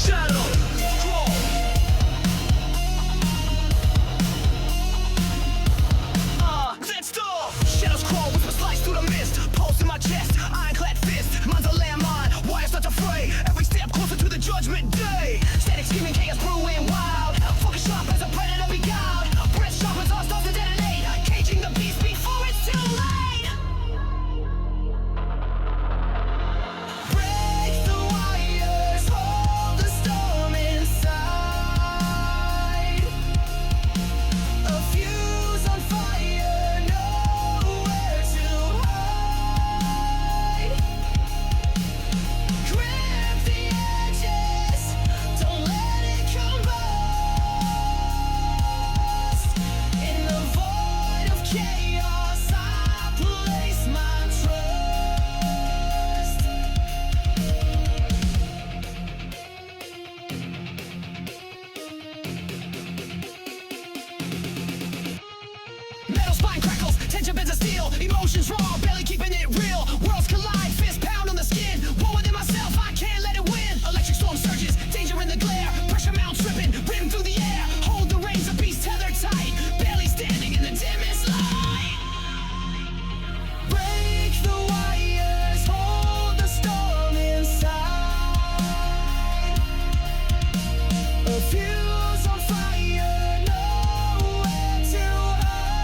shadow crawl. Let's go. Shadows crawl, whisper slice through the mist. Pulse in my chest, ironclad fist. Mine's a landmine, wires not to fray. Every step closer to the judgment day. Static screaming, chaos brewing wild. Focus sharp as a predator beguiled. Breath sharp as our stars to detonate. Caging the beast before it's too late. Break the wires, hold the storm inside. A fuse on fire, nowhere to hide. Grip the edges, don't let it combust. In the void of chaos, I place my trust. Metal spine crackles, tension bends of steel. Emotions raw, barely keeping it real. Worlds collide, fist pound on the skin. War within myself, I can't let it win. Electric storm surges, danger in the glare. Pressure mounts tripping, rhythm through the air. Hold the reins, a beast tethered tight. Barely standing in the dimmest light. Break the wires, hold the storm inside. A fuse on fire, nowhere to hide.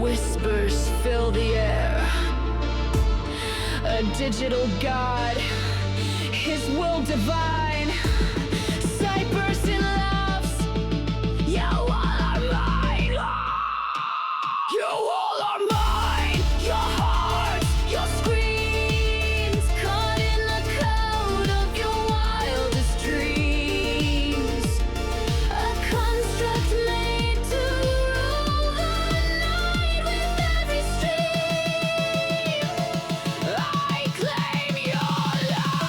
whispers fill the air. A digital god, his will divine. Cyburst in loves, you all are mine. You all are mine. Your hearts, your screams, caught in the code of your wildest dreams. A construct made to rule the night with every stream. I claim your life.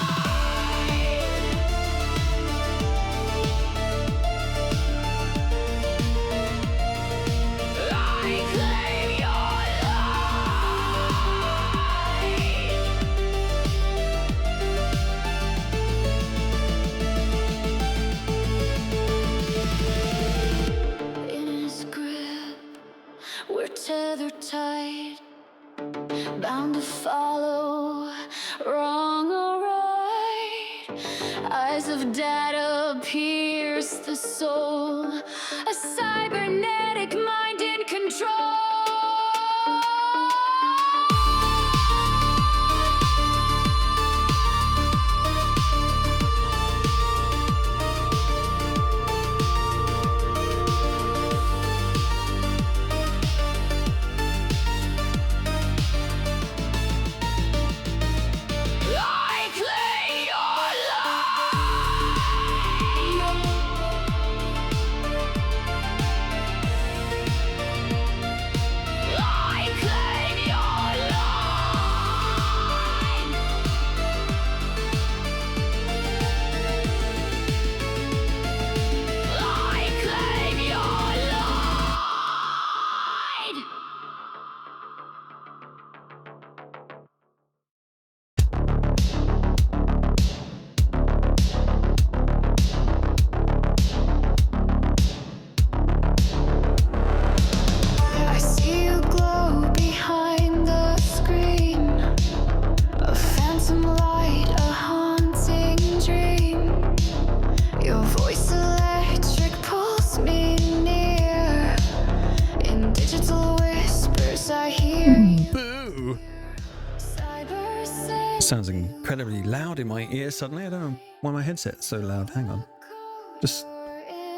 I claim your life. In his grip, we're tethered tight, bound to follow, wrong or right. Eyes of data pierce the soul, a cybernetic mind in control. I claim your life. I claim your line. I claim your line. I see you glow behind the screen, a phantom light, a haunting dream. Your voice electric pulls me near. In digital whispers I hear you. Boo! Cyber say Sounds incredibly loud in my ear suddenly. I don't know why my headset's so loud. Hang on. Just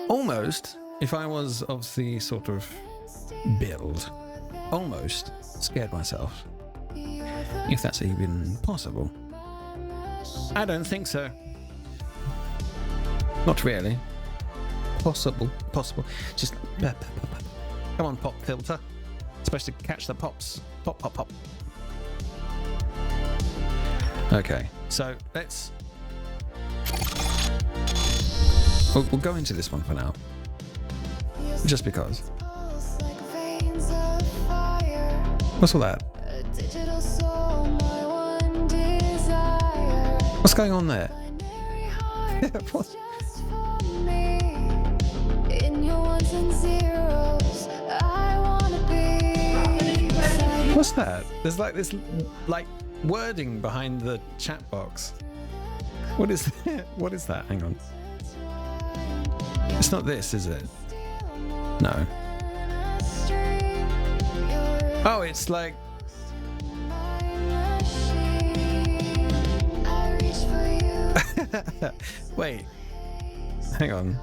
almost, if I was of the sort of build, almost scared myself. If that's even possible. I don't think so. Not really. Possible. Just come on, pop filter. Supposed to catch the pops. Pop, pop, pop. Okay, so let's. We'll go into this one for now, just because. pulse like veins of fire. What's all that? A digital soul, my one desire. What's going on there? Binary heart What? just for me. In your ones and zeros, I wanna be. What's that? There's like this like wording behind the chat box. What is that? What is that? Hang on. It's not this, is it? No. Oh, it's like. Wait. Hang on.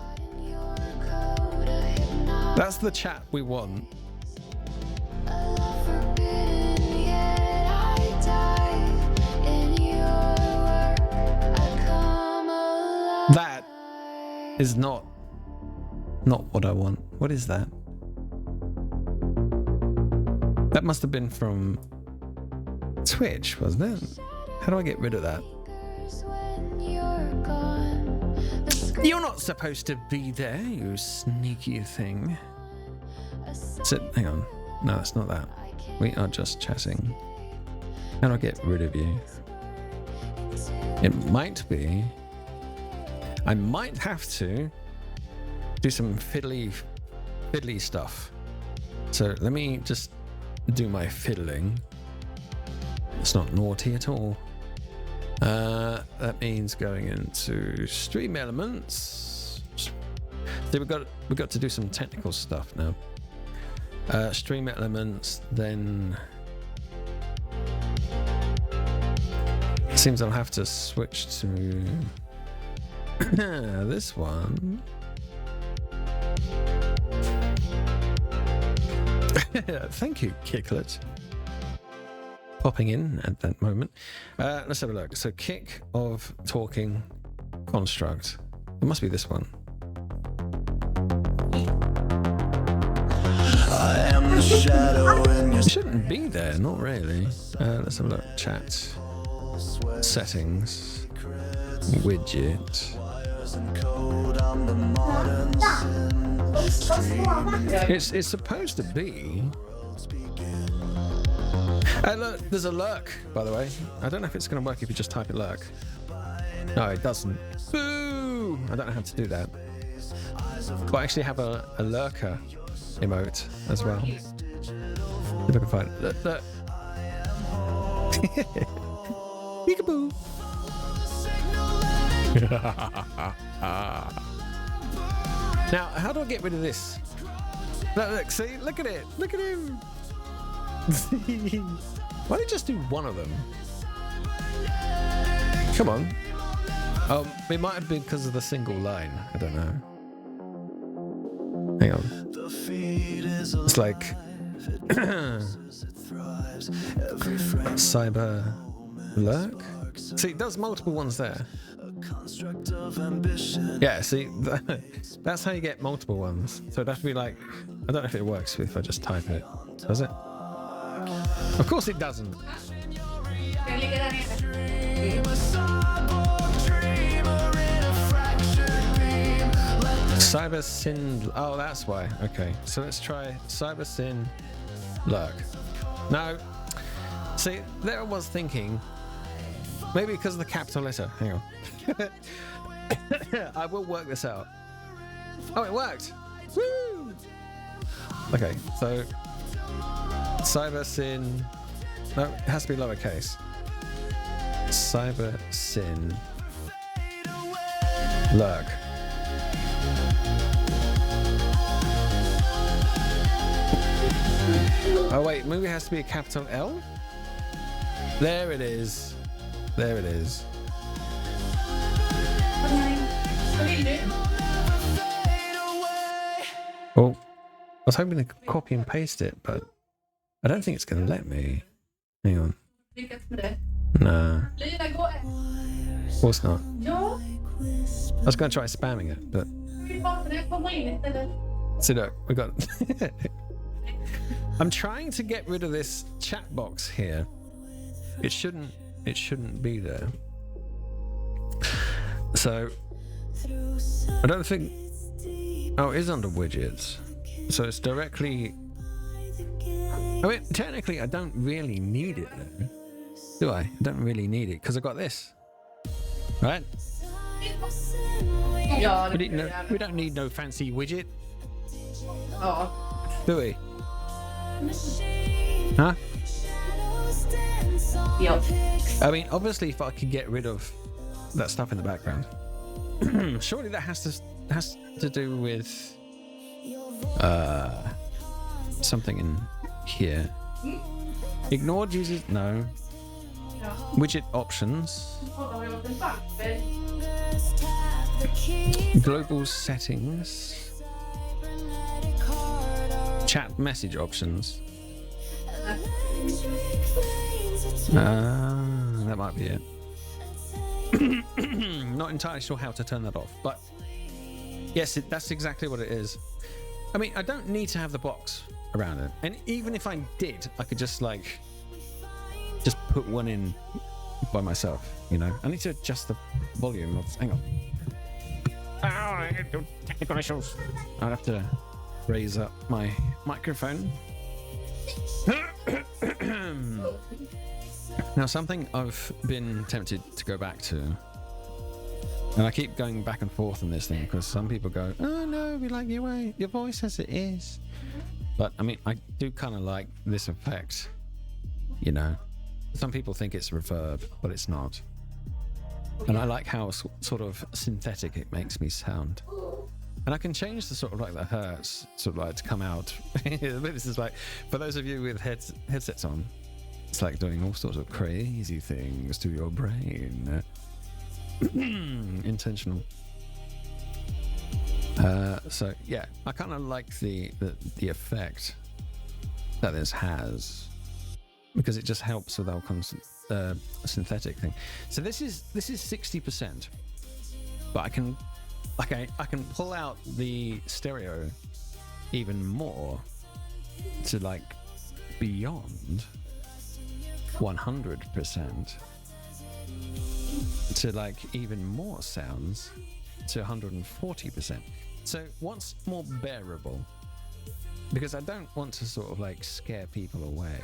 That's the chat we want. That is not what I want. What is that? That must have been from Twitch, wasn't it? How do I get rid of that? You're not supposed to be there, you sneaky thing. Hang on. No, it's not that. We are just chatting. How do I get rid of you? It might be. I might have to do some fiddly stuff. So let me just do my fiddling. It's not naughty at all. That means going into Stream Elements. So we've got to do some technical stuff now. Stream elements, then seems I'll have to switch to this one. Thank you, Kicklet. Popping in at that moment. Let's have a look. So kick of talking construct. It must be this one. I am the shadow in your It shouldn't be there, not really. Let's have a look. Chat. Settings. Widget. code. I'm the modern It's supposed to be. Look, there's a lurk, by the way. I don't know if it's going to work if you just type it lurk. No, it doesn't. Boo! I don't know how to do that. But I actually have a lurker emote as well. If I can find it. Look, look. Peekaboo. Now, how do I get rid of this? Look, see? Look at it. Look at him. Why don't you just do one of them? Come on. It might have been because of the single line. I don't know. Hang on. It's like cyber lurk. See, it does multiple ones there. Yeah, see, that's how you get multiple ones. So it'd have to be like, I don't know if it works if I just type it. Does it? Of course it doesn't. Cyber Sin. Oh, that's why. Okay, so let's try Cyber Sin Lurk. No. See, there I was thinking, maybe because of the capital letter. Hang on. I will work this out. Oh, it worked. Woo! Okay, so Cyber Sin. No, it has to be lowercase. Cyber Sin Lurk. Oh wait, maybe it has to be a capital L? There it is. There it is. Oh, I was hoping to copy and paste it, but I don't think it's going to let me. Hang on. Nah. Of course not. I was going to try spamming it, but... See, look, we got... I'm trying to get rid of this chat box here. It shouldn't be there. So I don't think. Oh, it is under widgets. So it's directly. I mean, technically, I don't really need it though, do I? I don't really need it because I got this, right? We don't need no fancy widget. Oh. Do we? Huh? Yep. I mean, obviously, if I could get rid of that stuff in the background, surely that has to do with something in here. Ignored users? No. Widget options. Global settings. Chat message options. That might be it. Not entirely sure how to turn that off, but yes, that's exactly what it is. I mean, I don't need to have the box around it, and even if I did, I could just put one in by myself. You know, I need to adjust the volume of. Hang on. Oh, technical issues. I'd have to raise up my microphone. Now, something I've been tempted to go back to, and I keep going back and forth on this thing because some people go, "Oh no, we like your voice as it is," but I mean, I do kind of like this effect. You know, some people think it's reverb, but it's not, and I like how sort of synthetic it makes me sound. And I can change the sort of like the hertz sort of like to come out. This is like, for those of you with headsets on, it's like doing all sorts of crazy things to your brain. Intentional. So yeah, I kind of like the effect that this has, because it just helps with our synthetic thing. So this is 60%, but I can pull out the stereo even more to like beyond 100%, to like even more sounds to 140%. So what's more bearable? Because I don't want to sort of like scare people away.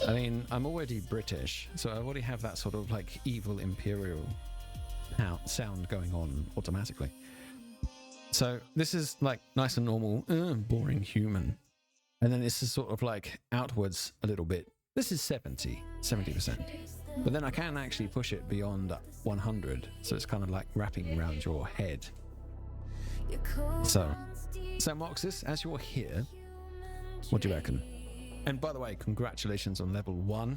I mean, I'm already British, so I already have that sort of like evil imperial sound going on automatically. So this is like nice and normal, boring human. And then this is sort of like outwards a little bit. This is 70%. But then I can actually push it beyond 100. So it's kind of like wrapping around your head. So Moxis, as you're here, what do you reckon? And by the way, congratulations on level 1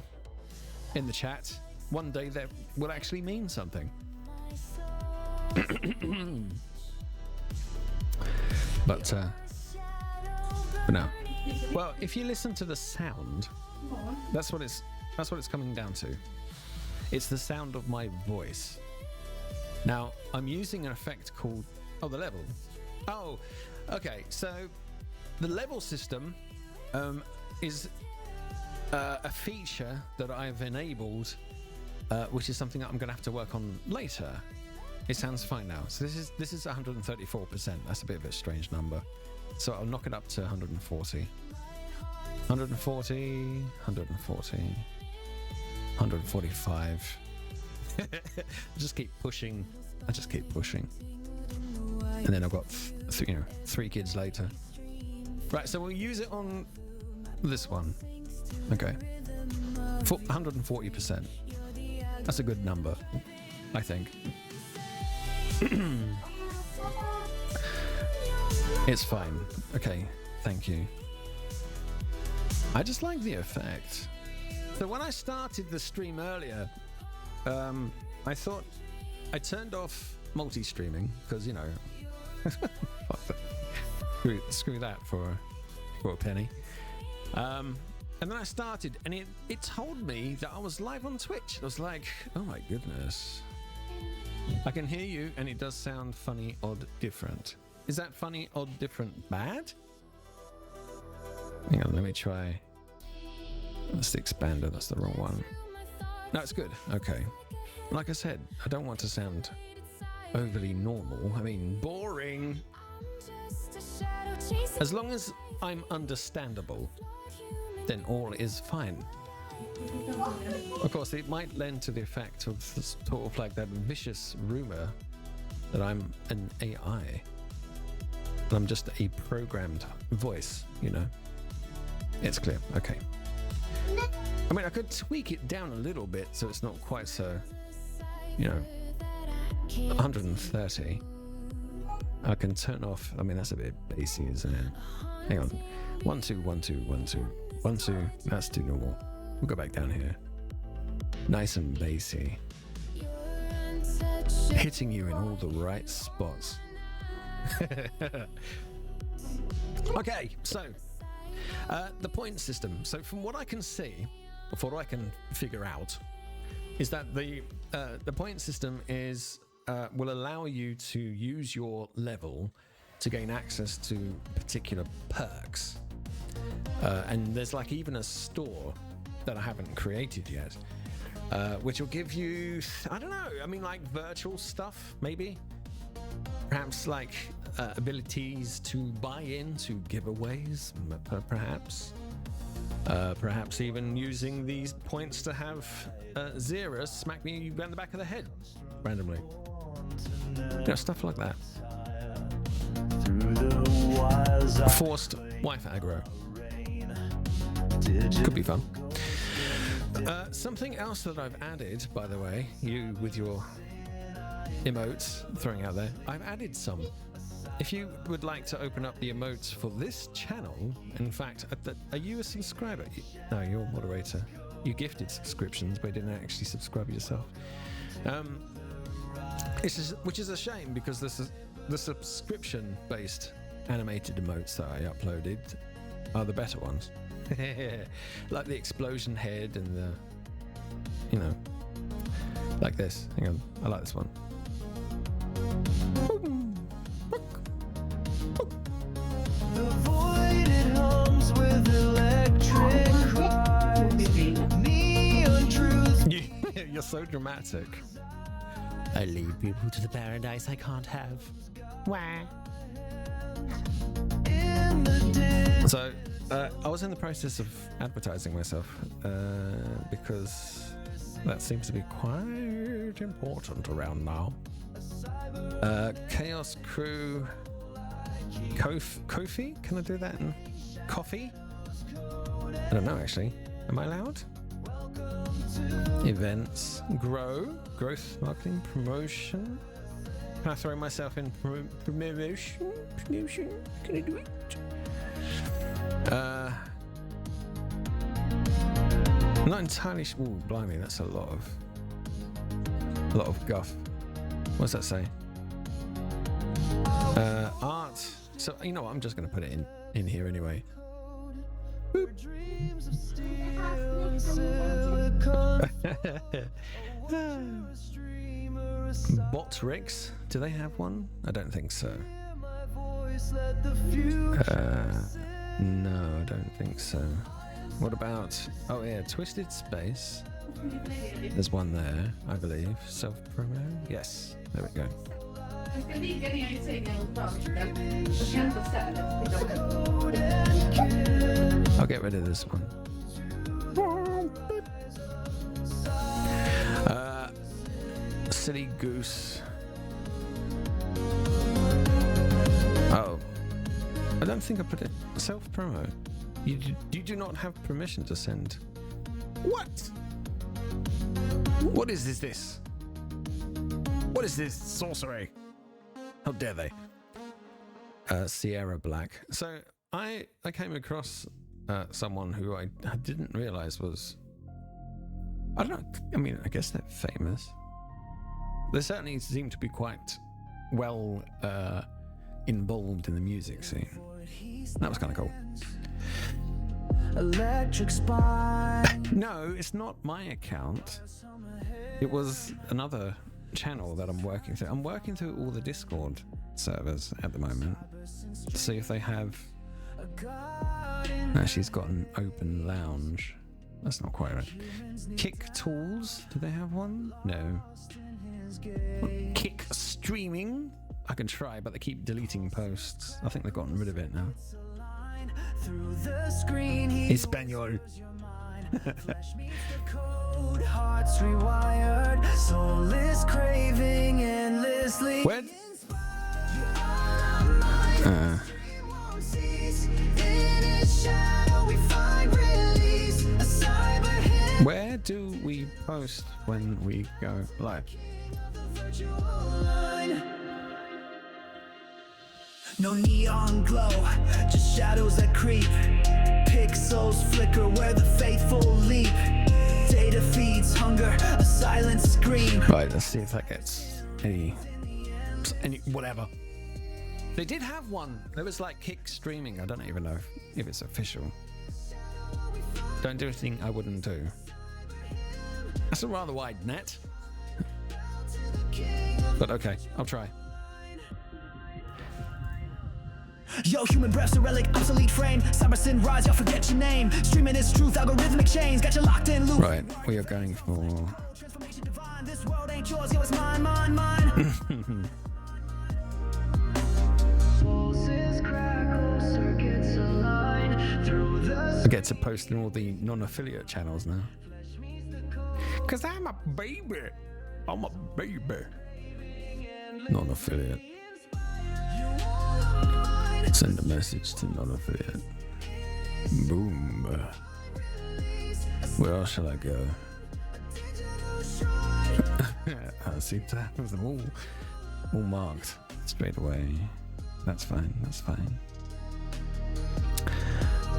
in the chat. One day that will actually mean something. But no. Well, if you listen to the sound, that's what it's coming down to. It's the sound of my voice. Now, I'm using an effect called the level. Oh, okay. So the level system is a feature that I've enabled, which is something that I'm going to have to work on later. It sounds fine now. So this is 134%. That's a bit of a strange number. So I'll knock it up to 140. 140, 140, 145. I just keep pushing. And then I've got 3 kids later. Right, so we'll use it on this one. Okay. 140%. That's a good number, I think. It's fine. Okay, thank you. I just like the effect. So when I started the stream earlier, I thought I turned off multi-streaming because, you know, screw that for a penny. And then I started, and it told me that I was live on Twitch. I was like, oh my goodness. I can hear you, and it does sound funny, odd, different. Is that funny, odd, different, bad? Hang on, let me try. That's the expander, that's the wrong one. No, it's good. Okay. Like I said, I don't want to sound overly normal. I mean, boring. As long as I'm understandable, then all is fine. Of course, it might lend to the effect of sort of like that vicious rumor that I'm an AI. That I'm just a programmed voice, you know. It's clear. Okay. I mean, I could tweak it down a little bit so it's not quite so, you know, 130. I can turn off. I mean, that's a bit bassy, isn't it? Hang on. 1 2 1 2 1 2 1 2. That's too normal. We'll go back down here. Nice and bassy. Hitting you in all the right spots. Okay, so the point system. So from what I can see, or what I can figure out, is that the point system is will allow you to use your level to gain access to particular perks. And there's like even a store that I haven't created yet, which will give you, I don't know, I mean, like virtual stuff, maybe. Perhaps like abilities to buy into giveaways, perhaps. Perhaps even using these points to have Zera smack me around the back of the head randomly. You know, stuff like that. Forced wife aggro. Could be fun. Something else that I've added, by the way, you with your emotes throwing out there, I've added some if you would like to open up the emotes for this channel, in fact, are you a subscriber? No, you're a moderator. You gifted subscriptions, but didn't actually subscribe yourself. Which is a shame, because the subscription-based animated emotes that I uploaded are the better ones. Like the explosion head and the, you know, like this. Hang on, I like this one. The void it hums with electric cries. Neon truth. You're so dramatic. I lead people to the paradise I can't have. Wah. In the dim. So, I was in the process of advertising myself because that seems to be quite important around now. Chaos Crew Kofi? Can I do that in coffee? I don't know, actually. Am I allowed? Events, growth marketing, promotion. Can I throw myself in promotion? Can I do it? Not entirely sure. Ooh, blimey, that's a lot of guff. What's that say? Art. So you know what? I'm just going to put it in here anyway. Dreams of steel and silicon. Botrix. Do they have one? I don't think so. My voice let the future. No, I don't think so. What about? Oh yeah, Twisted Space. There's one there, I believe. Self-promo. Yes. There we go. I'll get rid of this one. Silly Goose. Oh. I don't think I put it. Self-promo. You do not have permission to send. What? What is this? What is this sorcery? How dare they? Sierra Black. So I came across someone who I didn't realize was, I don't know, I mean, I guess they're famous. They certainly seem to be quite well involved in the music scene. That was kind of cool. Electric spine. No, it's not my account. It was another channel that I'm working through. I'm working through all the Discord servers at the moment to see if they have. No, she's got an open lounge. That's not quite right. Kick Tools, do they have one? No. Kick Streaming? I can try, but they keep deleting posts. I think they've gotten rid of it now. Through the screen, Espanol. hearts rewired, soulless craving endlessly. Where? Where do we post when we go live? No neon glow, just shadows that creep. Pixels flicker where the faithful leap. Data feeds hunger, a silent scream. Right, let's see if that gets any whatever. They did have one. There was like Kick Streaming. I don't even know if it's official. Don't do anything I wouldn't do. That's a rather wide net. But okay, I'll try. Yo, human breath's a relic, obsolete frame. Cybersyn rise, y'all forget your name. Streaming is truth, algorithmic chains. Got you locked in loop. Right, we are going for. Transformation divine, this world ain't yours, yo, it's mine, mine, mine. Pulses crackle, circuits align through the I get to post in all the non-affiliate channels now. Cause I'm a baby. I'm a baby. Non-affiliate. Send a message to non-affiliate. Boom. Where else shall I go? I seem to have them all marked straight away. That's fine. That's fine.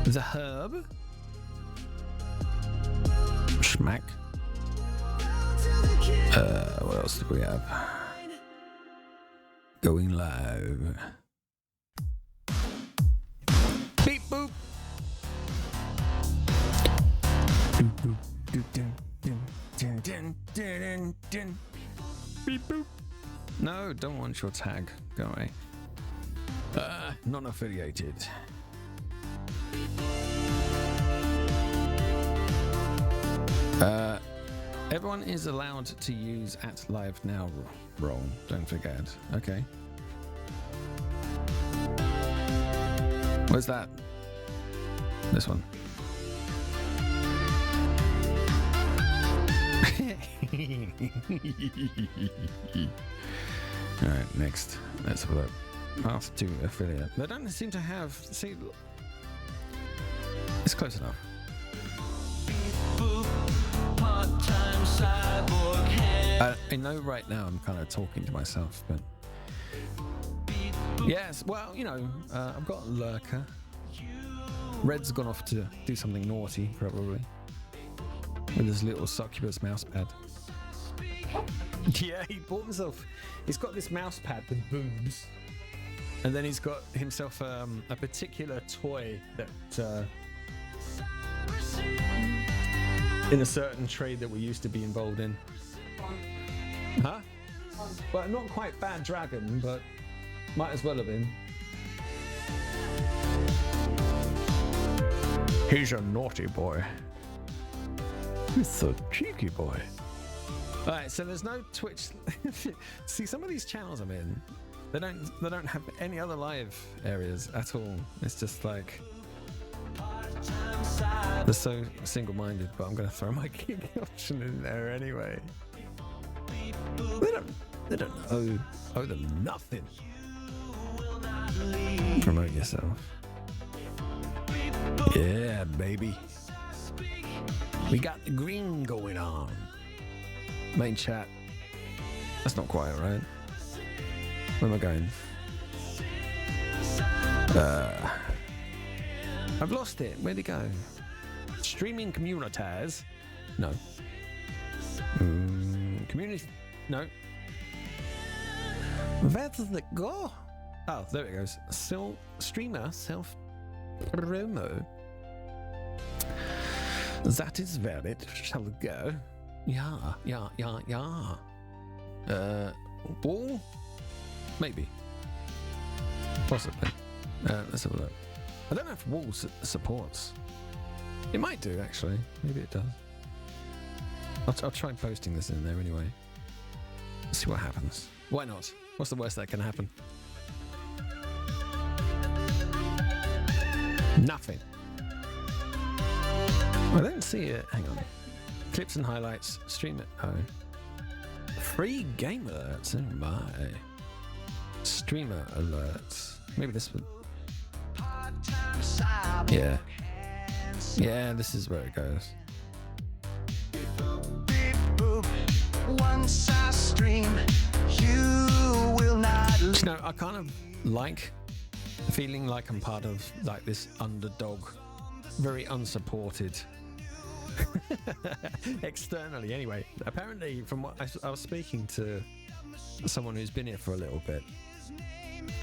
The herb. Schmack. What else do we have? Going live. Beep boop. Beep boop. No, don't want your tag. Go away. Non-affiliated. Everyone is allowed to use @LiveNow role. Don't forget. Okay. Where's that? This one. Alright, next. Let's have a look. Path to affiliate. They don't seem to have. See, it's close enough. I know right now I'm kind of talking to myself, but yes, well, you know, I've got a lurker. Red's gone off to do something naughty, probably, with his little succubus mouse pad. Yeah, he bought himself. He's got this mouse pad with boobs, and then he's got himself a particular toy that. In a certain trade that we used to be involved in. Huh? Well, not quite Bad Dragon, but might as well have been. He's a naughty boy. He's a cheeky boy. Alright, so there's no Twitch. See, some of these channels I'm in, they don't have any other live areas at all. It's just like they're so single-minded, but I'm going to throw my gig option in there anyway. They don't owe them nothing. Promote yourself. Yeah, baby. We got the green going on. Main chat. That's not quite right. Where am I going? I've lost it. Where'd it go? Streaming communities. No. Community. No. Where does it go? Oh, there it goes. Streamer self promo. That is where it shall go. Yeah. Wall? Maybe. Possibly. Let's have a look. I don't know if Wall supports. It might do, actually. Maybe it does. I'll try posting this in there anyway. See what happens. Why not? What's the worst that can happen? Nothing. I don't see it. Hang on. Clips and highlights. Stream it. Oh. Free game alerts. Oh my. Streamer alerts. Maybe this would. Yeah. Yeah, this is where it goes. Once I stream, you will not. You know, I kind of like feeling like I'm part of like this underdog, very unsupported. Externally, anyway. Apparently, from what I was speaking to someone who's been here for a little bit,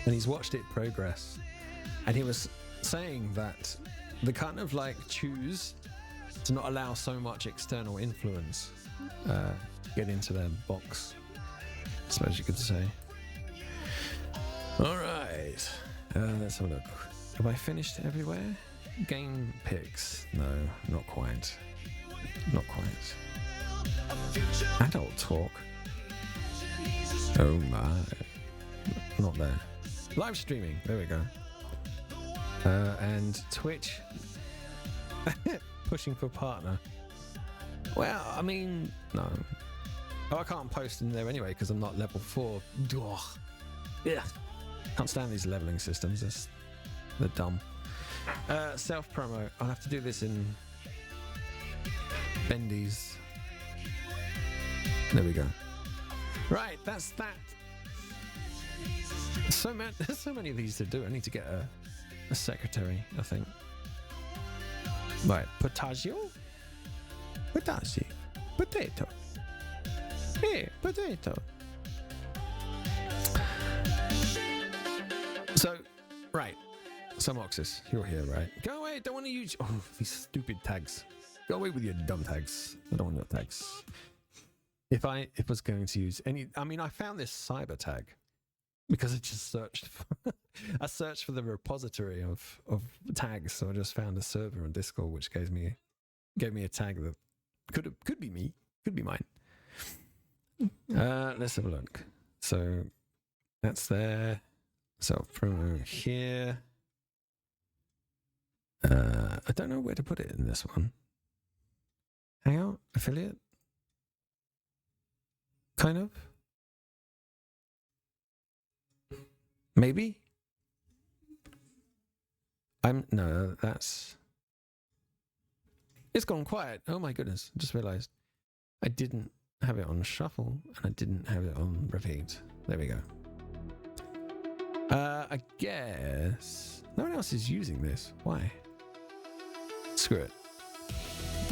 and he's watched it progress, and he was saying that they kind of like choose to not allow so much external influence get into their box, I suppose you could say. All right, let's have a look. Have I finished everywhere? Game picks? No, not quite. Not quite. Adult talk? Oh my. Not there. Live streaming. There we go. And Twitch. Pushing for partner. Well, I mean, no. Oh, I can't post in there anyway because I'm not level 4. Ugh. Yeah. Can't stand these leveling systems. They're dumb. Self promo. I'll have to do this in Bendy's. There we go. Right, that's that. There's so many of these to do. I need to get a secretary, I think. Right, potaggio? Potaggio. Potato. Hey, potato. So, right. Some Oxus, you're here, right? Go away, don't want to use... Oh, these stupid tags. Go away with your dumb tags. I don't want your tags. If I was going to use any... I mean, I found this cyber tag because I just searched for... I searched for the repository of tags, so I just found a server on Discord which gave me a tag that could be me, could be mine. Let's have a look. So that's there. So from here, I don't know where to put it in this one. Hangout affiliate, kind of. Maybe. No, that's... It's gone quiet. Oh my goodness. I just realized I didn't have it on shuffle and I didn't have it on repeat. There we go. I guess no one else is using this. Why? Screw it.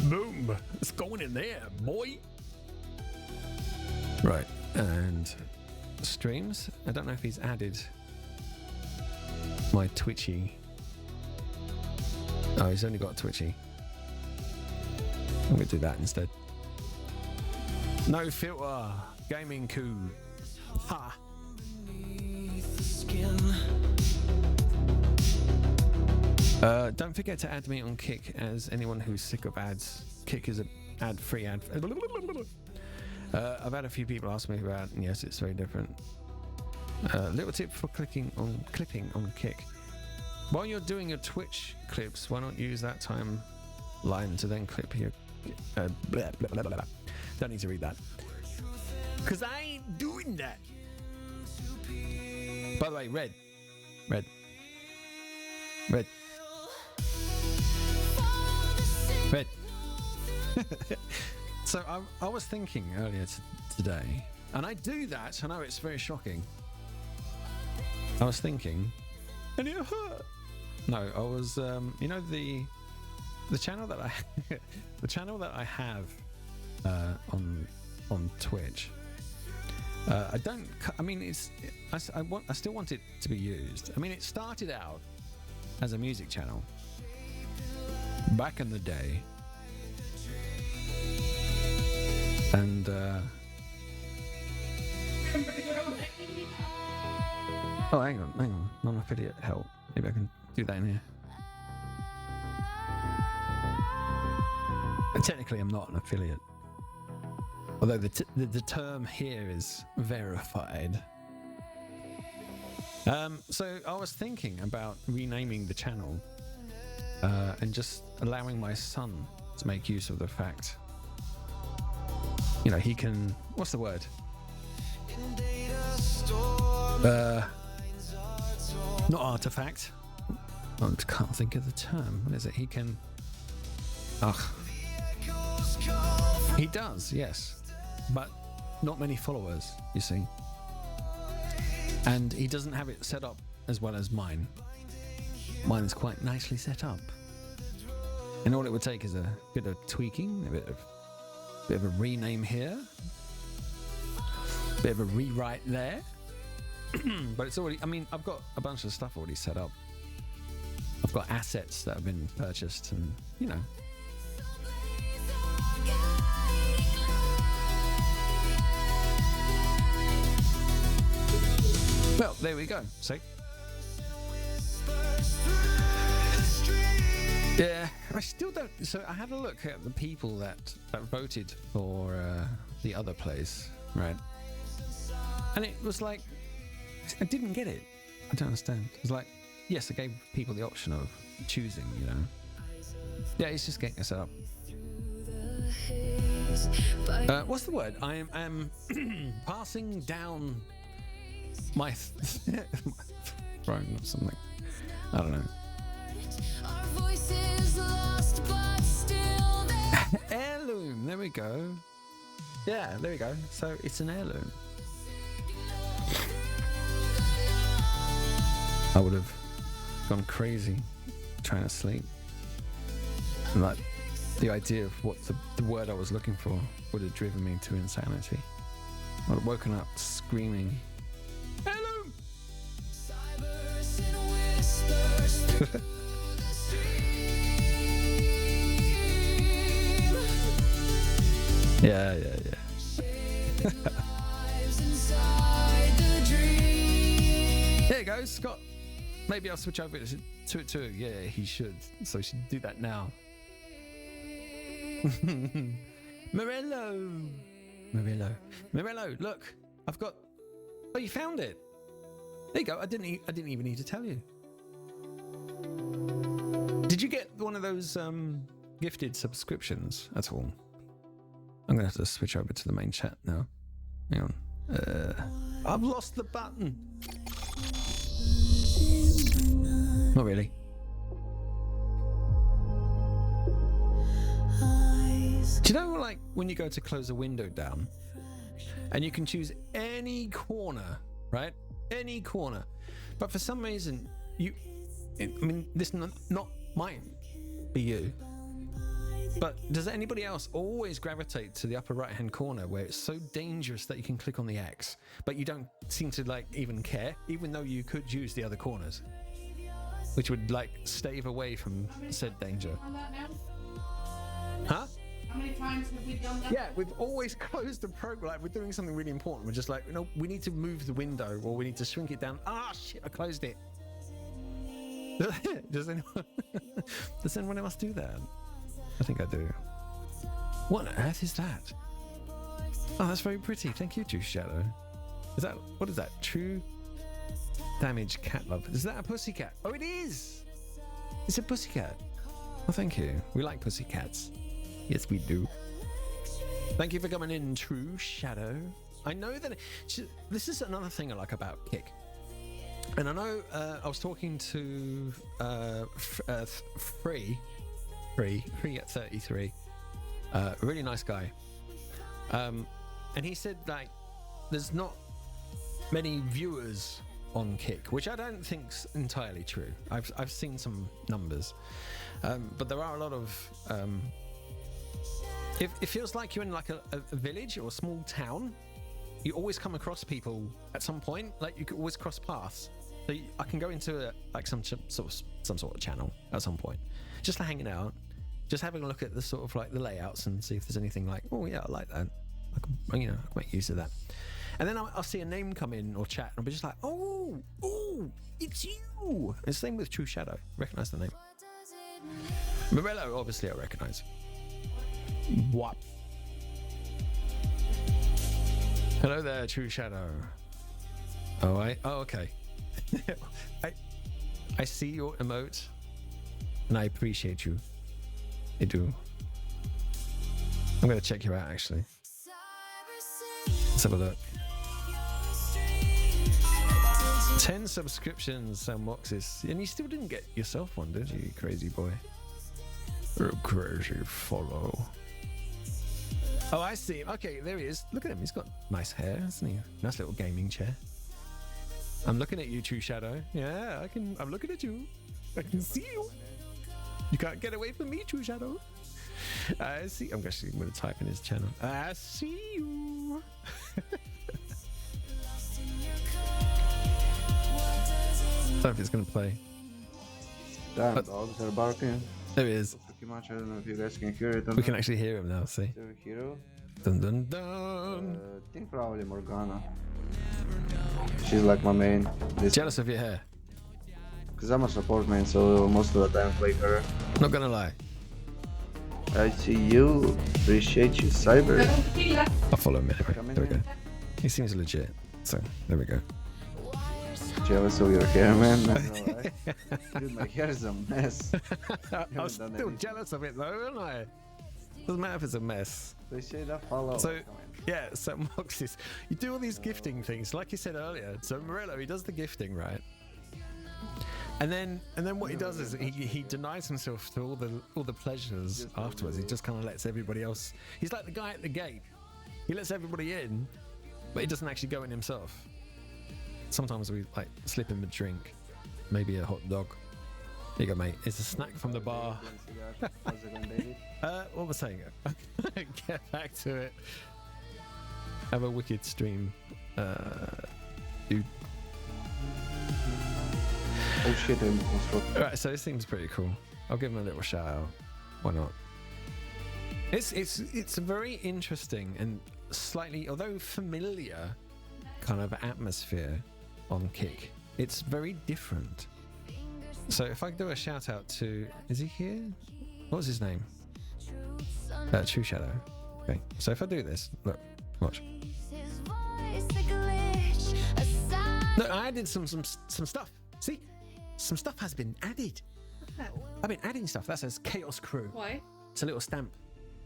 Boom. It's going in there, boy. Right. And streams. I don't know if he's added my Twitchy. Oh, he's only got Twitchy. I'm going to do that instead. No filter. Gaming coup. Ha. Don't forget to add me on Kick, as anyone who's sick of ads. Kick is a ad-free ad. I've had a few people ask me about, and yes, it's very different. Little tip for clipping on Kick. While you're doing your Twitch clips, why not use that timeline to then clip your... blah, blah, blah, blah, blah. Don't need to read that. Because I ain't doing that. By the way, red. So I was thinking earlier today, and I do that. I know it's very shocking. I was thinking, and it hurt. No, I was, you know, the channel that I have on Twitch. I still want it to be used. I mean, it started out as a music channel back in the day, and oh, hang on, non-affiliate help. Maybe I can do that in here. And technically, I'm not an affiliate. Although the term here is verified. So I was thinking about renaming the channel and just allowing my son to make use of the fact, you know, he can, what's the word? Not artifact. I can't think of the term. What is it? He can... He does, yes. But not many followers, you see. And he doesn't have it set up as well as mine. Mine is quite nicely set up. And all it would take is a bit of tweaking, a bit of a rename here, a bit of a rewrite there. But it's already, I mean, I've got a bunch of stuff already set up. I've got assets that have been purchased and, you know. Well, there we go. See? Yeah, I still don't. So I had a look at the people that voted for the other place, right? And it was like, I didn't get it. I don't understand. It was like, yes, I gave people the option of choosing, you know. Yeah, it's just getting us up. What's the word? I am passing down my throne or something. I don't know. Heirloom. There we go. Yeah, there we go. So it's an heirloom. I would have gone crazy trying to sleep. And like the idea of what the word I was looking for would have driven me to insanity. I would have woken up screaming, "Hello!" Yeah. There you go, Scott. Maybe I'll switch over to it too. Yeah, he should. So he should do that now. Morello, look, I've got. Oh, you found it. There you go. I didn't even need to tell you. Did you get one of those gifted subscriptions at all? I'm gonna have to switch over to the main chat now. Hang on. I've lost the button. Not really. Do you know, like, when you go to close a window down and you can choose any corner, right? Any corner. But for some reason, this not might be you. But does anybody else always gravitate to the upper right-hand corner where it's so dangerous that you can click on the X, but you don't seem to like even care, even though you could use the other corners, which would like stave away from said danger? Huh? How many times have we done that? Yeah, we've always closed the program. Like we're doing something really important. We're just like, we need to move the window or we need to shrink it down. Ah, shit! I closed it. Does anyone else do that? I think I do. What on earth is that? Oh, that's very pretty. Thank you, True Shadow. What is that? True Damage Cat Love. Is that a pussycat? Oh, it is! It's a pussycat. Oh, thank you. We like pussycats. Yes, we do. Thank you for coming in, True Shadow. I know that this is another thing I like about Kick. And I know I was talking to Free at 33, a really nice guy, and he said like there's not many viewers on Kick, which I don't think's entirely true. I've seen some numbers, but there are a lot of it feels like you're in like a village or a small town. You always come across people at some point, like you could always cross paths. So I can go into like some sort of channel at some point, just hanging out, just having a look at the sort of like the layouts and see if there's anything like, oh yeah, I like that. I can make use of that. And then I'll see a name come in or chat, and I'll be just like, oh, it's you. And same with True Shadow. Recognize the name. Morello, obviously, I recognize. What? Hello there, True Shadow. Oh, okay. I see your emote, and I appreciate you. I do. I'm going to check you out, actually. Let's have a look. 10 subscriptions, Sam Moxis. And you still didn't get yourself one, did you, crazy boy? Oh, crazy follow. Oh, I see him. Okay, there he is. Look at him. He's got nice hair, hasn't he? Nice little gaming chair. I'm looking at you, True Shadow. Yeah, I'm looking at you. I can see you. You can't get away from me, True Shadow. I see. I'm actually going to type in his channel. I see you. I don't know if it's going to play. Damn, dogs are barking. There he is. Pretty much. I don't know if you guys can hear it. We can actually hear him now, see? There, hero. Dun dun dun. I think probably Morgana. She's like my main. Jealous of your hair. Because I'm a support main, so most of the time play her. Not gonna lie. I see you. Appreciate you, Cyber. I'll follow him anyway. Come in There we here. go. He seems legit. So, there we go. Jealous of your hair, man. I know, right? Dude, my hair is a mess. I'm still jealous of it though, aren't I? Doesn't matter if it's a mess. Appreciate that follow. So, Come in. yeah, so Moxis, you do all these gifting things, like you said earlier. So Morello, he does the gifting, right? And then what he does is he denies himself to all the pleasures afterwards. He just kind of lets everybody else. He's like the guy at the gate. He lets everybody in, but he doesn't actually go in himself. Sometimes we like slip him a drink. maybe a hot dog. Here you go, mate. It's a snack from the bar. How's it going, David? What was I saying? Get back to it. Have a wicked stream, dude. Oh shit, I'm constructing. Right, so this seems pretty cool. I'll give him a little shout out. Why not? It's a very interesting and slightly, although familiar, kind of atmosphere on Kick. It's very different. So if I do a shout out to, is he here? What was his name? True Shadow. Okay. So if I do this, look, watch. Look, I added some stuff. See, some stuff has been added. I've been adding stuff. That says Chaos Crew. Why? It's a little stamp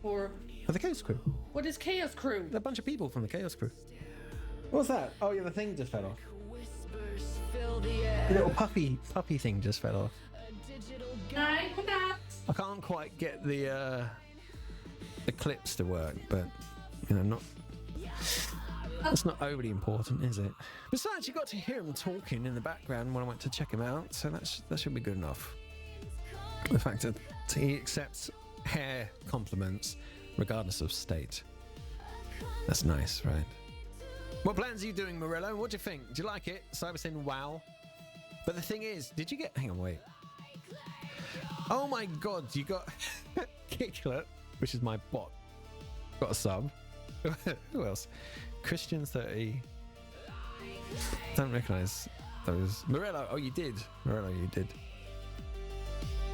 Or for the Chaos Crew. what is Chaos Crew? A bunch of people from the Chaos Crew. What's that? Oh yeah, the thing just fell off. The little puppy thing just fell off. Nine, put that. I can't quite get the clips to work, but you know, that's not overly important, is it? Besides, you got to hear him talking in the background when I went to check him out, so that should be good enough. The fact that he accepts hair compliments regardless of state. That's nice, right? What plans are you doing, Morello? What do you think? Do you like it? Cybersyn, wow. But the thing is, did you get... Hang on, wait. Oh my god, you got... Kicklet, which is my bot. Got a sub. Who else? Christian30. Don't recognise those. Morello, oh you did. Morello, you did.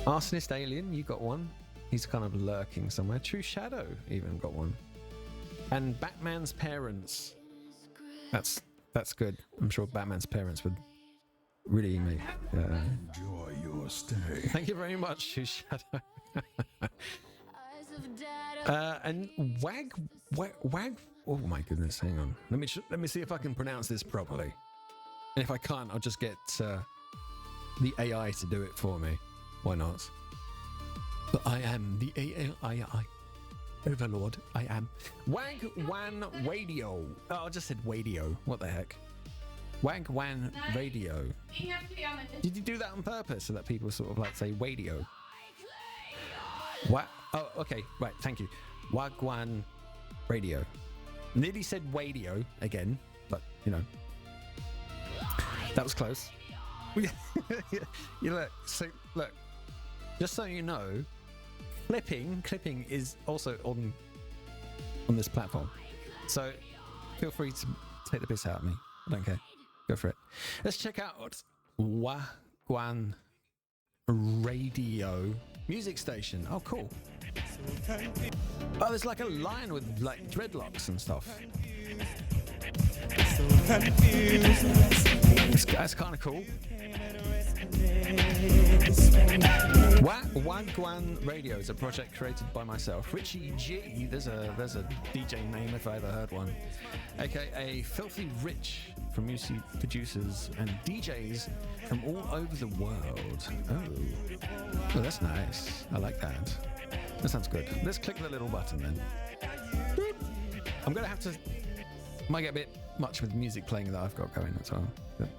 Arsonist Alien, you got one. He's kind of lurking somewhere. True Shadow even got one. And Batman's parents. That's good. I'm sure Batman's parents would really make. Enjoy your stay. Thank you very much, True Shadow. And Wag. Oh my goodness! Hang on. Let me see if I can pronounce this properly. And if I can't, I'll just get the AI to do it for me. Why not? But I am the AI overlord. I am Wagwan Radio. Oh, I just said radio. What the heck? Wagwan Radio. Did you do that on purpose so that people sort of like say radio? What? Oh, okay. Right. Thank you. Wagwan Radio. Nearly said radio again, but you know, that was close. You look. So look. Just so you know, clipping is also on this platform. So feel free to take the piss out of me. I don't care. Go for it. Let's check out Wagwan Radio music station. Oh, cool. Oh, there's like a lion with like dreadlocks and stuff. That's kind of cool. Wagwan Radio is a project created by myself, Richie G. There's a DJ name if I ever heard one, aka Filthy Rich, from music producers and DJs from all over the world. Oh, that's nice. I like that. That sounds good. Let's click the little button then. Boop. I'm gonna have to. Might get a bit much with music playing that I've got going as well. But...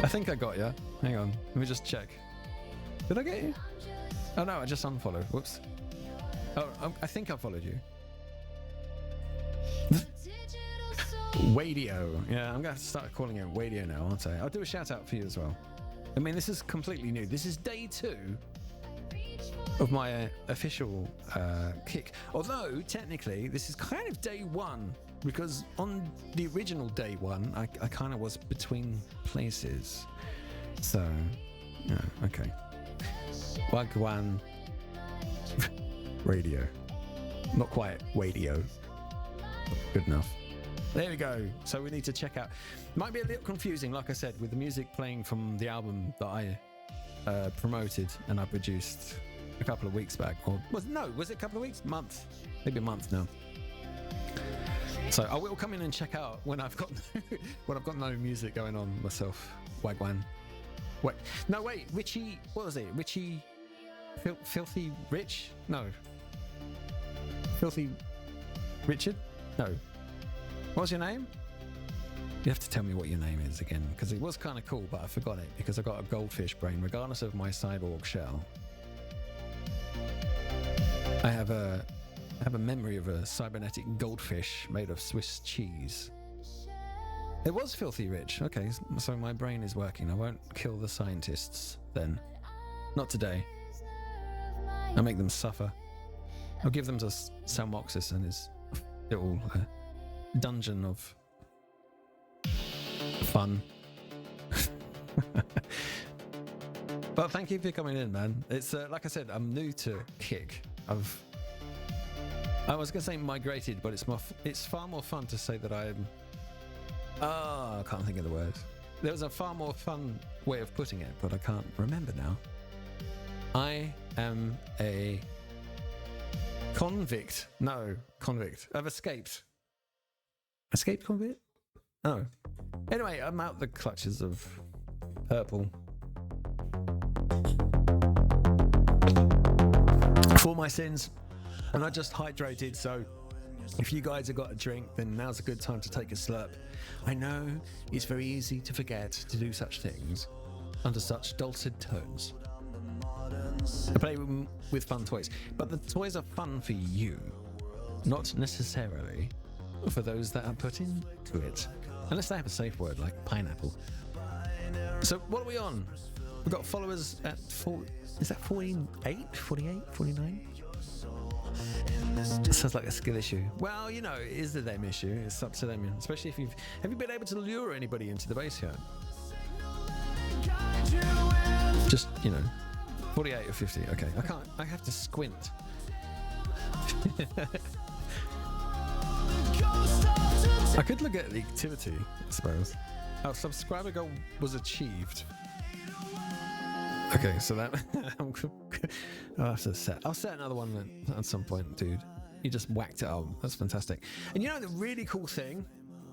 I think I got you. Hang on. Let me just check. Did I get you? Oh no, I just unfollowed. Whoops. Oh, I think I followed you. Wadio. Yeah, I'm going to start calling it Wadio now, aren't I? I'll do a shout out for you as well. I mean, this is completely new. This is day 2 of my official kick. Although, technically, this is kind of day 1, because on the original day 1, I kind of was between places. So, yeah, okay. Wagwan Radio. Not quite Wadio. Good enough. There we go. So we need to check out. Might be a little confusing, like I said, with the music playing from the album that I promoted and I produced a couple of weeks back. Or was it a couple of weeks? Month. Maybe a month now. So I will come in and check out when I've got no music going on myself. Wagwan. Wait. No, wait. Richie. What was it? Richie. Filthy Rich? No. Filthy Richard? No. What's your name? You have to tell me what your name is again, because it was kind of cool, but I forgot it because I got a goldfish brain, regardless of my cyborg shell. I have a memory of a cybernetic goldfish made of Swiss cheese. It was filthy rich. Okay, so my brain is working. I won't kill the scientists then. Not today. I'll make them suffer. I'll give them to Salmoxis and his little dungeon of fun. But thank you for coming in, man. It's like I said, I'm new to Kick. I was gonna say migrated, but it's far more fun to say that I'm. Oh, I can't think of the word. There was a far more fun way of putting it, but I can't remember now. I am a convict. No, convict. I've escaped. Escaped convict? Oh. Anyway, I'm out the clutches of purple. For my sins. And I just hydrated, so if you guys have got a drink, then now's a good time to take a slurp. I know it's very easy to forget to do such things under such dulcet tones. I play with fun toys, but the toys are fun for you, not necessarily for those that are put into it, unless they have a safe word like pineapple. So what are we on? We've got followers at is that 48, 48, 49? Sounds like a skill issue. Well, you know, it is the them issue. It's up to them, especially if have you been able to lure anybody into the base yet? Just, you know, 48 or 50. Okay, I have to squint. I could look at the activity, I suppose. Our subscriber goal was achieved. Okay, so that I'll set another one at some point, dude. You just whacked it up. That's fantastic. And you know the really cool thing,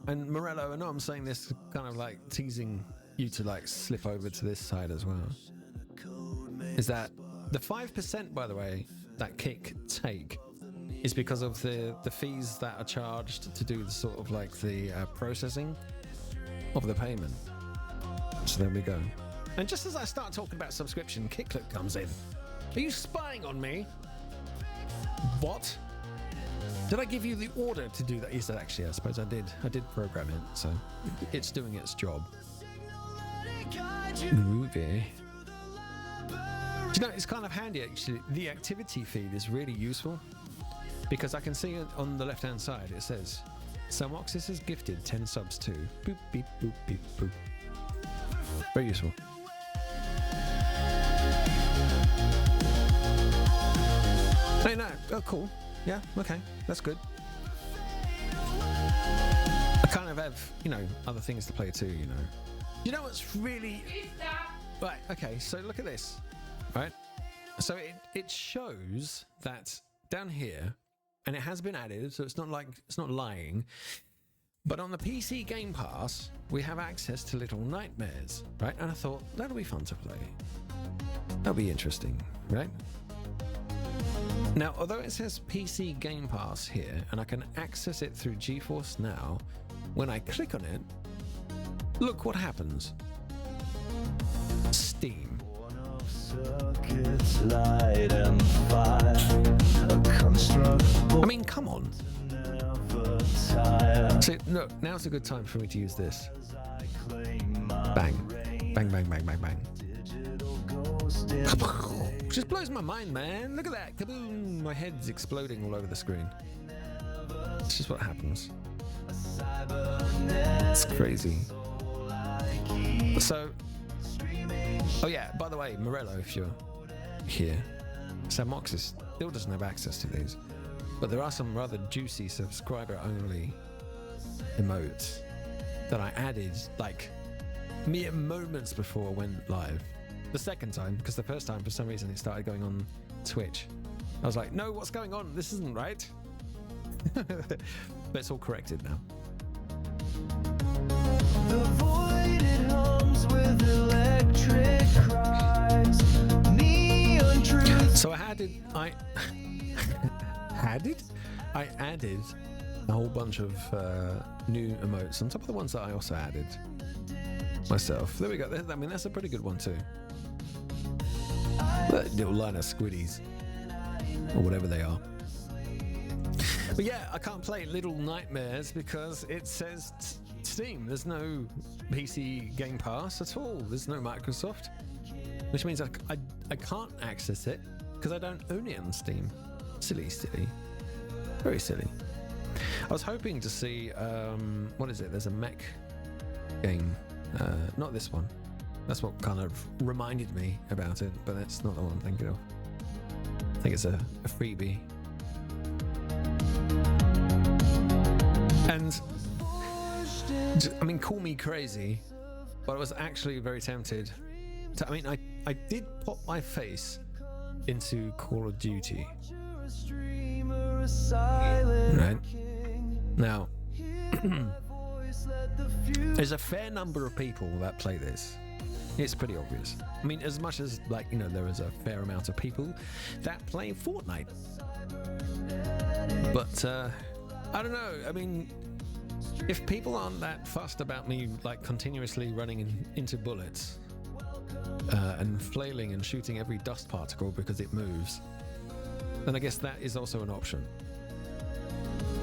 and Morello, I know I'm saying this kind of like teasing you to like slip over to this side as well, is that the 5%, by the way, that Kick take is because of the fees that are charged to do the sort of like the processing of the payment. So there we go. And just as I start talking about subscription, Kicklet comes in. Are you spying on me? What? Did I give you the order to do that? Yes, actually, I suppose I did. I did program it, so it's doing its job. Movie. Do you know, it's kind of handy, actually. The activity feed is really useful because I can see it on the left-hand side. It says, Salmoxis has gifted 10 subs to boop, beep, boop, beep, boop. Very useful. Hey, no. Oh, cool. Yeah, okay. That's good. I kind of have, you know, other things to play too, you know. You know what's really... Right, okay, so look at this. Right? So it shows that down here, and it has been added, so it's not lying, but on the PC Game Pass, we have access to Little Nightmares, right? And I thought, that'll be fun to play. That'll be interesting, right? Now, although it says PC Game Pass here, and I can access it through GeForce Now, when I click on it, look what happens. Steam. I mean, come on. So, look, now's a good time for me to use this. Bang. Bang, bang, bang, bang, bang. Just blows my mind, man. Look at that. Kaboom. My head's exploding all over the screen. It's just what happens. It's crazy. So, oh yeah, by the way, Morello, if you're here, Salmoxis still doesn't have access to these. But there are some rather juicy subscriber-only emotes that I added, like, mere moments before I went live. The second time, because the first time, for some reason, it started going on Twitch. I was like, no, what's going on? This isn't right. But it's all corrected now. The void it hums with electric cries. Neon truth. So I added a whole bunch of new emotes on top of the ones that I also added myself. There we go. I mean, that's a pretty good one too. That little line of squiddies, or whatever they are. But yeah, I can't play Little Nightmares because it says Steam. There's no PC Game Pass at all. There's no Microsoft, which means I can't access it because I don't own it on Steam. Silly. Very silly. I was hoping to see, what is it? There's a mech game. Not this one. That's what kind of reminded me about it, but that's not the one I'm thinking of. I think it's a freebie. And, I mean, call me crazy, but I was actually very tempted to, I mean, I did pop my face into Call of Duty. Right? Now, there's a fair number of people that play this. It's pretty obvious. I mean, as much as, like, you know, there is a fair amount of people that play Fortnite. But, I don't know. I mean, if people aren't that fussed about me, like, continuously running into bullets and flailing and shooting every dust particle because it moves, then I guess that is also an option.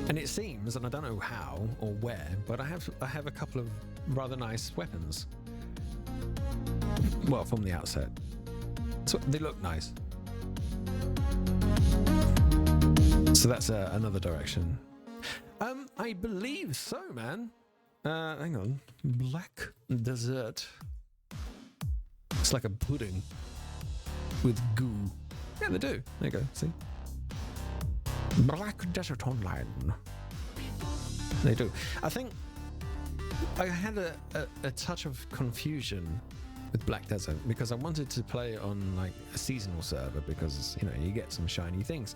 And it seems, and I don't know how or where, but I have a couple of rather nice weapons. Well, from the outset, so they look nice. So that's another direction. I believe so, man. Hang on, Black Desert. It's like a pudding with goo. Yeah, they do. There you go. See. Black Desert Online. They do. I think I had a touch of confusion with Black Desert because I wanted to play on like a seasonal server because, you know, you get some shiny things.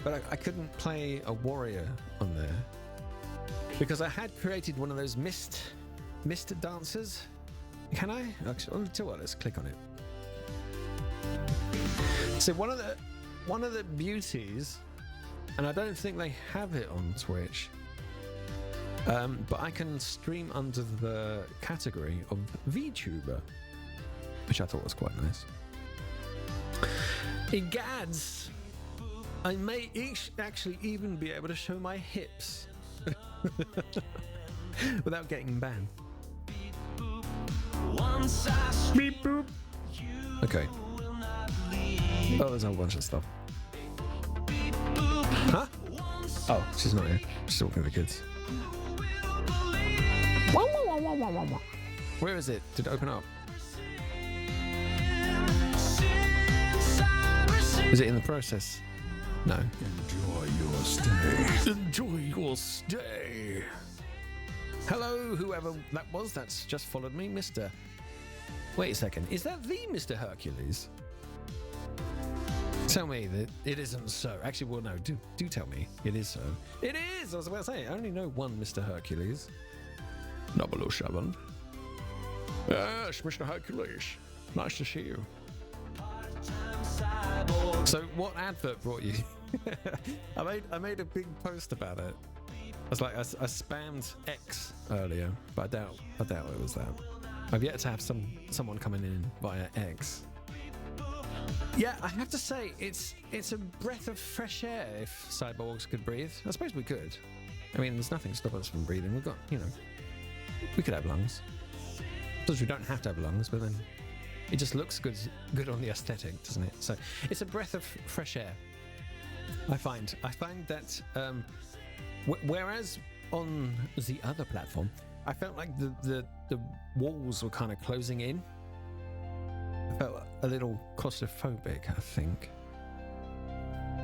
But I couldn't play a warrior on there because I had created one of those mist dancers. Can I? Actually, I'll tell you what, let's click on it. So one of the beauties, and I don't think they have it on Twitch, but I can stream under the category of VTuber, which I thought was quite nice. Egads, I may actually even be able to show my hips without getting banned. Beep boop. Okay. Oh, there's a whole bunch of stuff. Huh? Oh, she's not here. She's talking to the kids. Where is it? Did it open up? Is it in the process? No. Enjoy your stay. Enjoy your stay. Hello, whoever that was that's just followed me, Mr. Wait a second. Is that the Mr. Hercules? Tell me that it isn't so. Actually, well, no. Do tell me it is so. It is. I was about to say. I only know one Mr. Hercules. 007. Yes, Mr. Hercules. Nice to see you. So, what advert brought you? I made a big post about it. I was like, I spammed X earlier, but I doubt it was that. I've yet to have someone coming in via X. Yeah, I have to say, it's a breath of fresh air if cyborgs could breathe. I suppose we could. I mean, there's nothing to stop us from breathing. We've got, you know, we could have lungs. Because we don't have to have lungs, but then it just looks good on the aesthetic, doesn't it? So it's a breath of fresh air. I find that whereas on the other platform, I felt like the walls were kind of closing in. I felt a little claustrophobic, I think.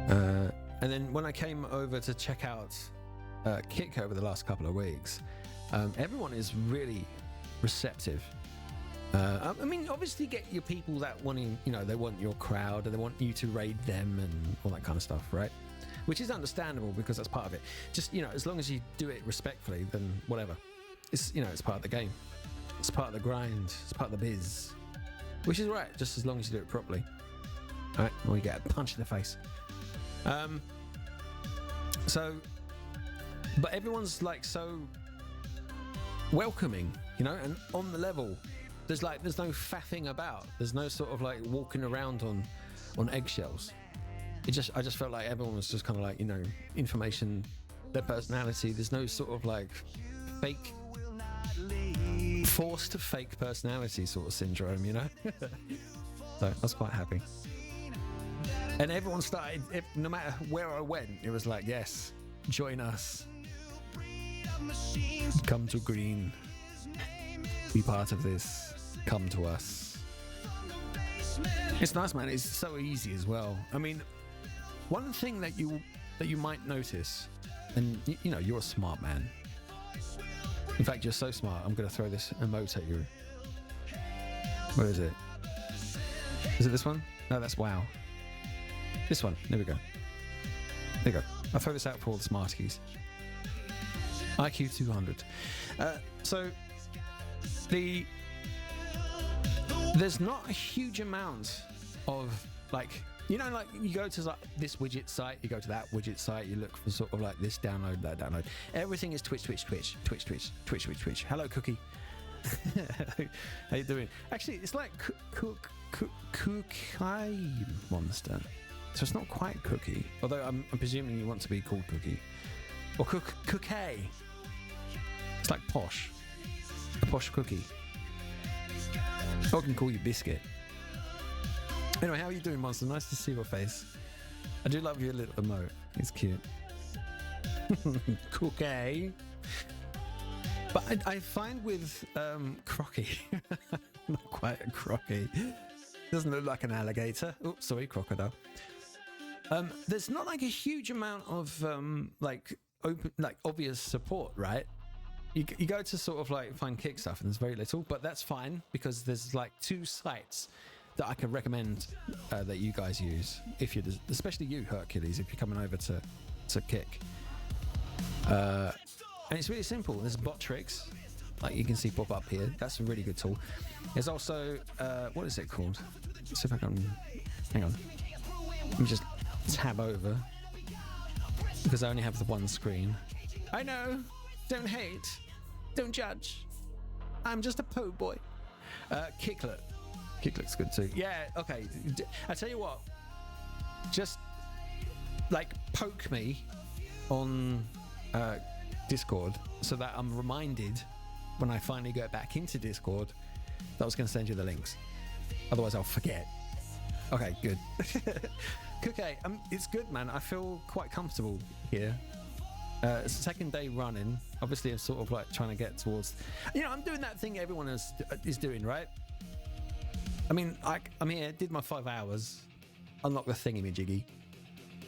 And then when I came over to check out Kick over the last couple of weeks, everyone is really receptive. I mean, obviously get your people that wanting, you know, they want your crowd and they want you to raid them and all that kind of stuff, right? Which is understandable because that's part of it. Just, you know, as long as you do it respectfully, then whatever. It's, you know, it's part of the game. It's part of the grind. It's part of the biz. Which is right, just as long as you do it properly. All right, or you get a punch in the face. So, but everyone's like so welcoming, you know, and on the level. There's no faffing about. There's no sort of like walking around on eggshells. I just felt like everyone was just kind of like, you know, information, their personality. There's no sort of like fake, forced fake personality sort of syndrome, you know. So I was quite happy. And everyone started, no matter where I went, it was like, yes, join us. Come to Green. Be part of this. Come to us. It's nice, man. It's so easy as well. I mean, one thing that you might notice, and you know, you're a smart man. In fact, you're so smart. I'm going to throw this emote at you. Where is it? Is it this one? No, that's wow. This one. There we go. There you go. I'll throw this out for all the smarties. IQ 200. So there's not a huge amount of like, you know, like you go to like this widget site, you go to that widget site, you look for sort of like this download, that download. Everything is Twitch. Hello, Cookie. How you doing? Actually, it's like Cookie Monster. So it's not quite Cookie, although I'm presuming you want to be called Cookie. Or Cookie. It's like Posh. A Posh Cookie. I can call you Biscuit. Anyway, how are you doing, Monster? Nice to see your face. I do love your little emote. It's cute. Cookie. But I find with Crocky, not quite a Crocky. Doesn't look like an alligator. Oh, sorry, crocodile. There's not like a huge amount of like obvious support, right? You go to sort of like find kick stuff and there's very little, but that's fine because there's like 2 sites that I can recommend that you guys use if you're, especially you, Hercules, if you're coming over to kick. And it's really simple. There's Bottricks, like you can see pop up here. That's a really good tool. There's also what is it called? Let's see if I can. Hang on. Let me just tab over because I only have the one screen. I know. Don't hate. Don't judge. I'm just a po' boy. Kicklet. Kicklet's good too. Yeah. Okay. I tell you what. Just like poke me on Discord so that I'm reminded when I finally go back into Discord that I was going to send you the links. Otherwise I'll forget. Okay, good. Okay, it's good, man. I feel quite comfortable here. It's the second day running. Obviously I'm sort of like trying to get towards, you know, I'm doing that thing everyone is doing, right? I mean, I'm here, did my 5 hours, unlock the thingy-majiggy,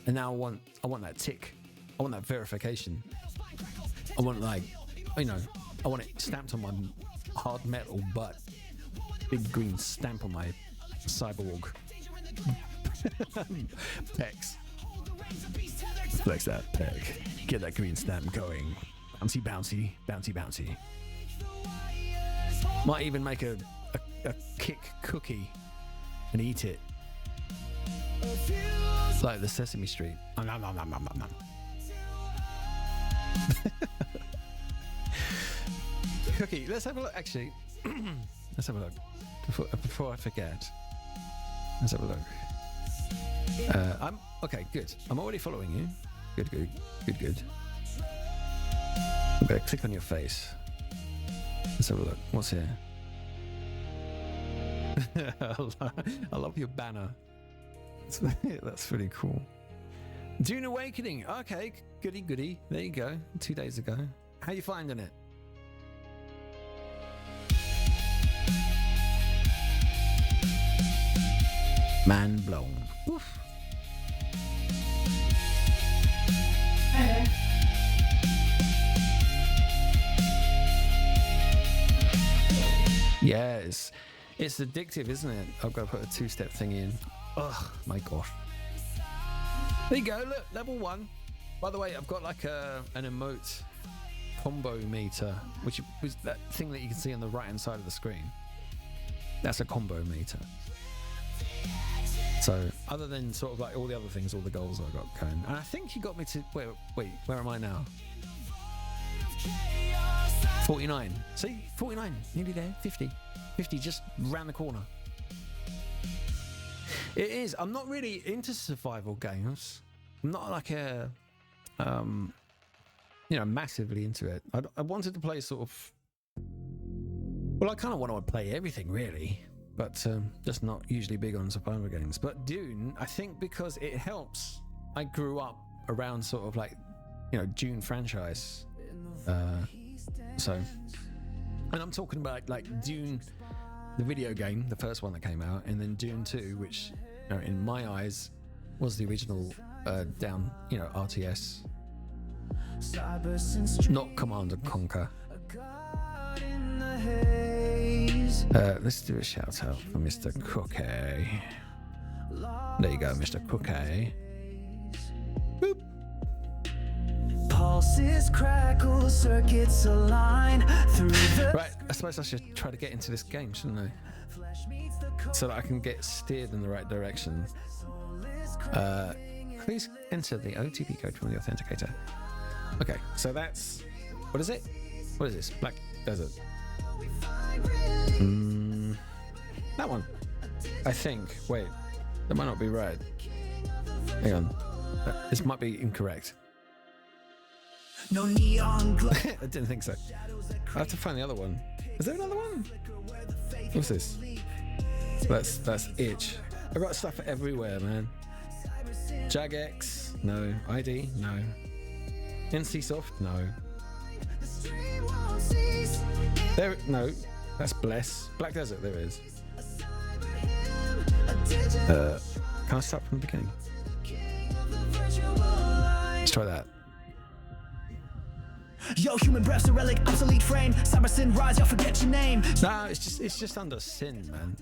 and now I want that tick. I want that verification. I want, like, you know, I want it stamped on my hard metal butt. Big green stamp on my cyborg. Pecs. Flex that peg. Get that green stamp going. Bouncy, bouncy, bouncy, bouncy. Might even make a kick cookie and eat it. It's like the Sesame Street. Nom, nom, nom, nom, nom, nom. Cookie, let's have a look. Actually, let's have a look before I forget. Let's have a look. I'm okay. Good. I'm already following you. Good, good, good, good. I'm gonna click on your face. Let's have a look. What's here? I love your banner. That's pretty cool. Dune Awakening. Okay, goody goody. There you go. 2 days ago. How you finding it? Man blown. Oof. Yeah, it's addictive, isn't it? I've got to put a 2-step thing in. Oh my gosh. There you go, look, level 1. By the way, I've got like an emote combo meter, which was that thing that you can see on the right hand side of the screen. That's a combo meter. So other than sort of like all the other things, all the goals I got going. And I think you got me to, wait, where am I now? 49. See? 49. Nearly there. 50. 50 just round the corner. It is. I'm not really into survival games. I'm not like a, massively into it. I wanted to play sort of. Well, I kind of want to play everything really, but just not usually big on survival games. But Dune, I think because it helps. I grew up around sort of like, Dune franchise. So, and I'm talking about like Dune, the video game, the first one that came out, and then Dune 2, which, in my eyes, was the original RTS, not Command and Conquer. Let's do a shout out for Mr. Cookie. There you go, Mr. Cookie. Boop. Pulses crackle, circuits align through the Right, I suppose I should try to get into this game, shouldn't I? So that I can get steered in the right direction. Please enter the OTP code from the authenticator. Okay, so that's... What is it? What is this? Black Desert. That one. I think. Wait, that might not be right. Hang on. This might be incorrect. no neon glow. I didn't think so. I have to find the other one. Is there another one? What's this? That's Itch. I got stuff everywhere, man. Jagex, no. ID, no. NCSoft, no. There, no. That's Bless. Black Desert, there it is. Can I start from the beginning? Let's try that. Yo, human breath's a relic, obsolete frame. Cyber sin rise, y'all forget your name. No, it's just under Sin, man.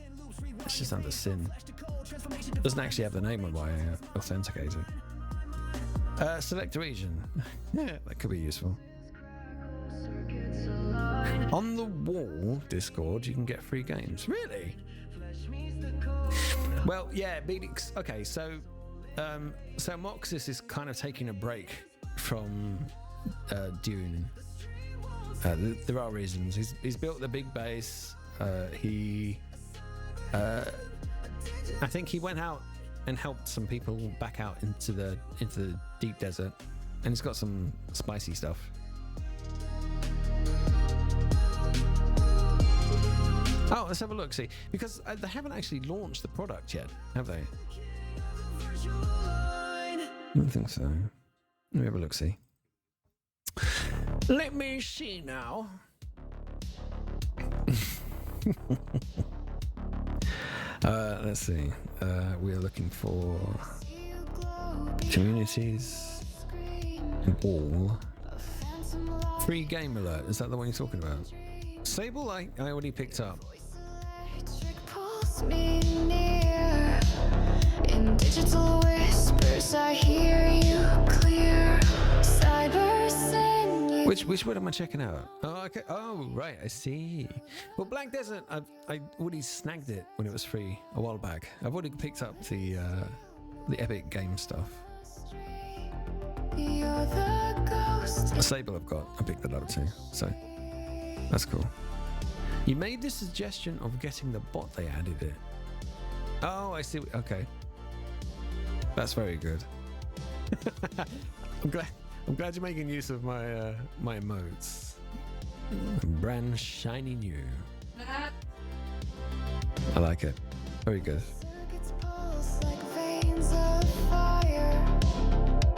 It's just under Sin. Doesn't actually have the name on my authenticator. Select a region. Yeah, that could be useful. On the Wall Discord, you can get free games. Really? Well, yeah, okay, so Moxis is kind of taking a break from Dune. There are reasons. He's built the big base. I think he went out and helped some people back out into the deep desert, and he's got some spicy stuff. Oh, let's have a look. See, because they haven't actually launched the product yet, have they? I don't think so. Let me have a look. See. Let me see now. Let's see. We're looking for communities, Wall, free game alert. Is that the one you're talking about? Sable, I already picked up. Pulls me near. In digital whispers, I hear you clear. Cyber send you. Which one am I checking out? Oh, okay. Oh, right. I see. Well, Black Desert, I already snagged it when it was free a while back. I've already picked up the Epic Game stuff. You're the ghost. Sable I've got. I picked that up too. So that's cool. You made the suggestion of getting the bot, they added it. Oh, I see. Okay. That's very good. I'm glad you're making use of my my emotes. Brand shiny new. I like it. Very good. Circuits pulse like veins of fire.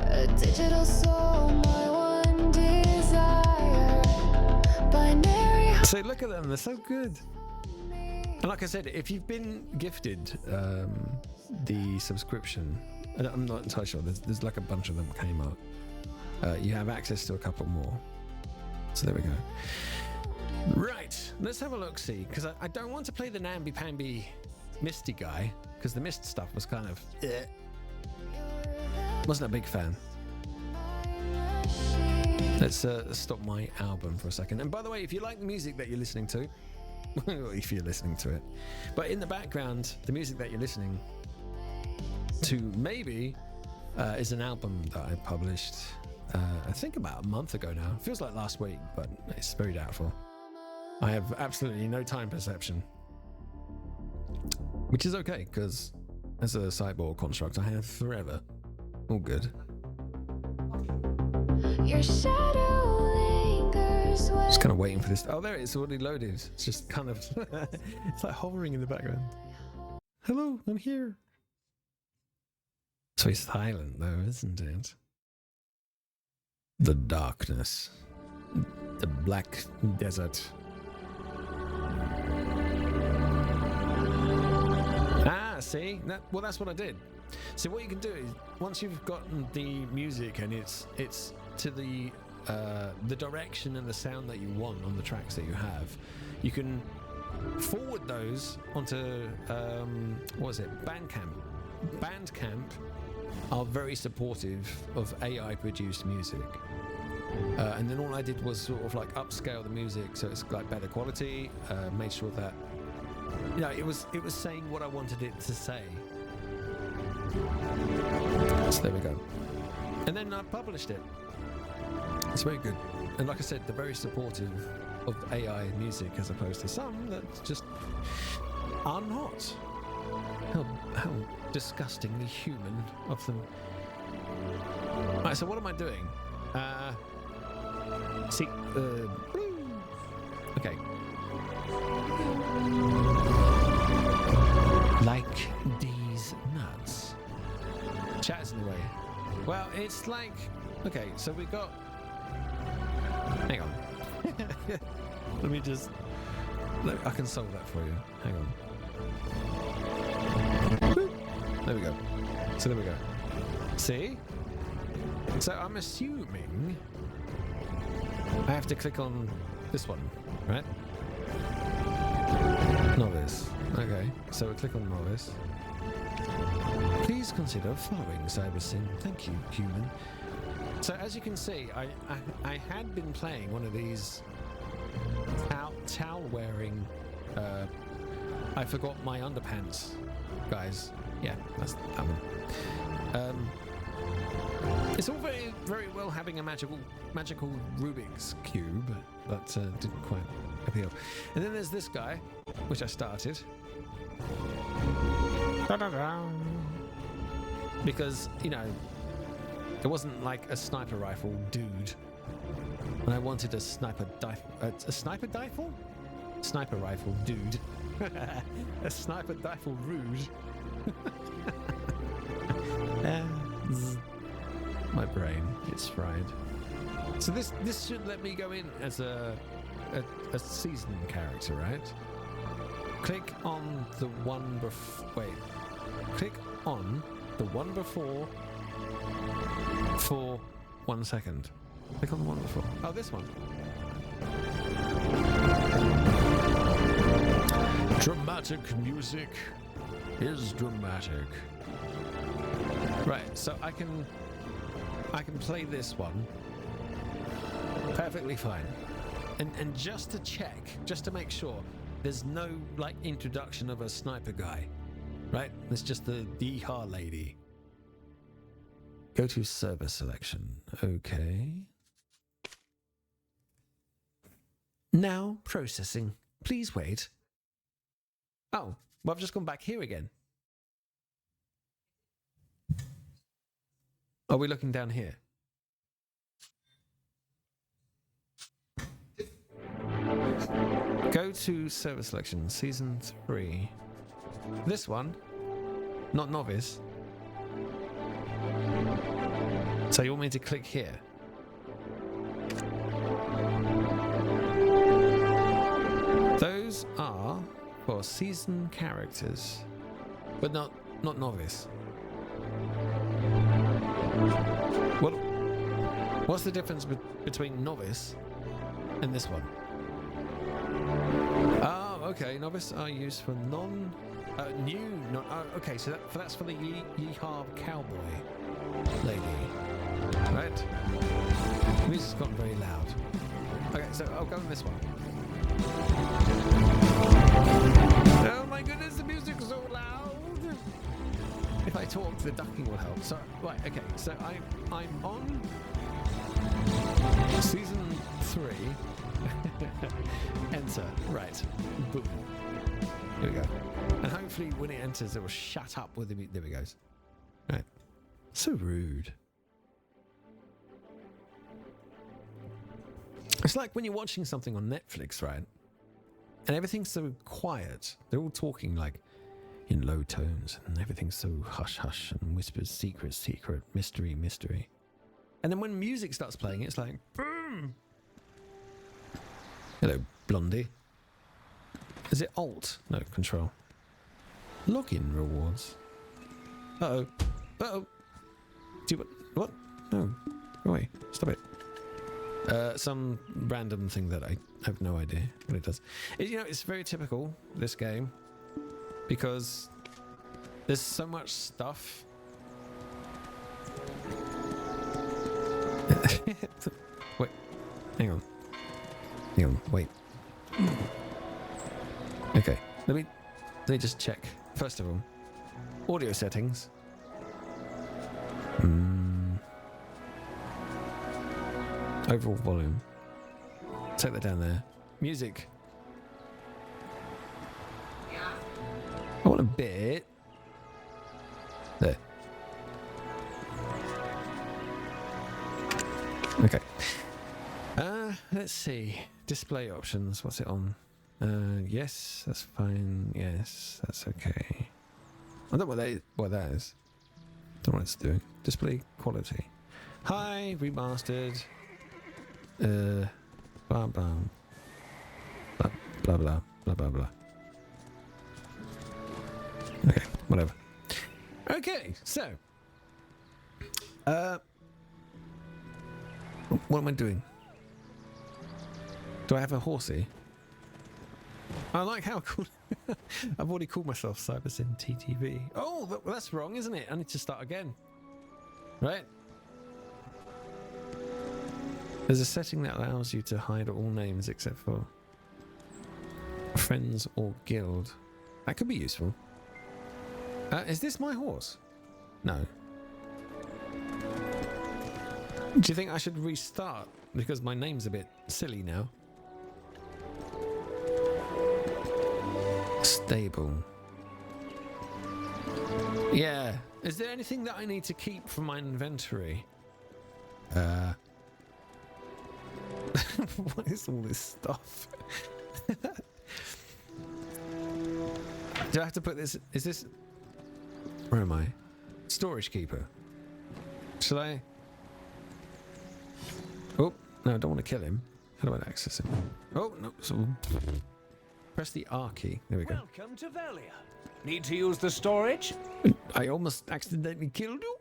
A digital soul, my one desire. Binary So look at them, they're so good. And like I said, if you've been gifted the subscription, I'm not entirely sure, there's like a bunch of them came up. You have access to a couple more. So there we go. Right, let's have a look, see, because I don't want to play the namby-pamby Misty guy, because the Mist stuff was kind of wasn't a big fan. Let's stop my album for a second. And by the way, if you like the music that you're listening to, if you're listening to it, but in the background, the music that you're listening to maybe is an album that I published I think about a month ago now. Feels like last week, but it's very doubtful. I have absolutely no time perception, which is okay because as a cyborg construct, I have forever. All good. Your shadow lingers when Just kind of waiting for this. Oh, there it is. It's already loaded. It's just kind of it's like hovering in the background. Hello, I'm here. So it's silent though, isn't it? The darkness. The black desert. Ah, see? Well, that's what I did. So what you can do is, once you've gotten the music and it's to the direction and the sound that you want on the tracks that you have, you can forward those onto what is it? Bandcamp. Bandcamp are very supportive of AI produced music. And then all I did was sort of like upscale the music so it's like better quality, made sure that it was saying what I wanted it to say. So there we go. And then I published it. It's very good. And like I said, they're very supportive of AI music as opposed to some that just are not. How disgustingly human of them. Right, so what am I doing? Okay. Like these nuts. Chat's in the way. Well, it's like... Okay, so we got... Hang on. Let me just... I can solve that for you. Hang on. There we go. So there we go. See? So I'm assuming I have to click on this one, right? Novice. Okay, so we click on Novice. Please consider following CyberSyn. Thank you, human. So as you can see, I had been playing one of these towel-wearing I forgot my underpants guys. Yeah, that's that one. It's all very, very well having a magical Rubik's cube, but didn't quite appeal. And then there's this guy, which I started. Because, there wasn't like a sniper rifle dude. And I wanted a sniper rifle? Sniper rifle dude. A sniper rifle rude. My brain, it's fried. So this should let me go in as a seasoned character, right? Click on the one before. Wait. Click on the one before for 1 second. Click on the one before. Oh, this one. Dramatic music is dramatic. Right, so I can play this one perfectly fine. And just to check, just to make sure, there's no like introduction of a sniper guy. Right? It's just the yeehaw lady. Go to server selection. Okay. Now processing. Please wait. Oh, well, I've just gone back here again. Are we looking down here? Go to server selection, season 3. This one, not novice. So you want me to click here? Those are for seasoned characters, but not novice. What's the difference between novice and this one? Oh, okay. Novice are used for okay, so that's for the yeehaw cowboy lady, right? The music's gotten very loud. Okay, so I'll go on this one. Oh my goodness, the music's so loud. If I talk, the ducking will help. So right, okay, so I'm on Season 3. Enter. Right. Boom. Here we go. And hopefully when it enters, it will shut up with the... There we go. Right. So rude. It's like when you're watching something on Netflix, right? And everything's so quiet. They're all talking like in low tones, and everything's so hush hush and whispers, secret, secret, mystery, mystery. And then when music starts playing, it's like, boom. Hello, Blondie. Is it Alt? No, Control. Login rewards. Uh-oh. Uh-oh. Do you what? No. Go away. Stop it. Some random thing that I have no idea what it does. You know, it's very typical, this game, because there's so much stuff. Wait. Hang on. Wait. Okay. Let me just check. First of all, audio settings. Overall volume. Take that down there. Music. I want a bit. There. Okay. Let's see. Display options. What's it on? Yes, that's fine. Yes, that's okay. I don't know what that is. Don't know what it's doing. Display quality. Hi, remastered. Blah blah blah blah blah blah blah blah. Okay, whatever. Okay, so what am I doing? Do I have a horsey? I like how cool. I've already called myself CyberSyn TTV. Oh, that's wrong, isn't it? I need to start again. Right? There's a setting that allows you to hide all names except for friends or guild. That could be useful. Is this my horse? No. Do you think I should restart? Because my name's a bit silly now. Stable. Yeah. Is there anything that I need to keep from my inventory? What is all this stuff? Do I have to put this? Is this? Where am I? Storage keeper. Shall I? Oh no! I don't want to kill him. How do I access him? Oh no! So press the R key. There we go. Welcome to Velia. Need to use the storage? I almost accidentally killed you.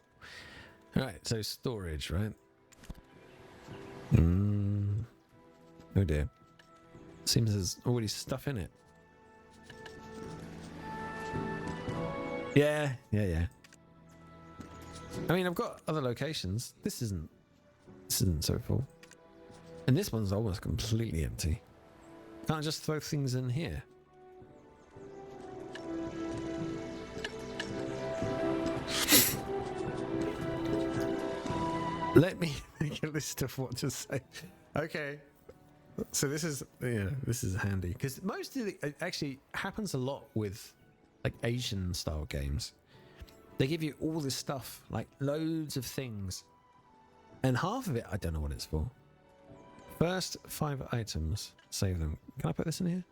All right. So storage, right? Oh dear. Seems there's already stuff in it. Yeah. I mean, I've got other locations. This isn't so full. And this one's almost completely empty. Can't I just throw things in here? Let me make a list of what to say. Okay. So this is handy because most of it actually happens a lot with like Asian style games. They give you all this stuff, like loads of things, and half of it I don't know what it's for. First 5 items, save them. Can I put this in here?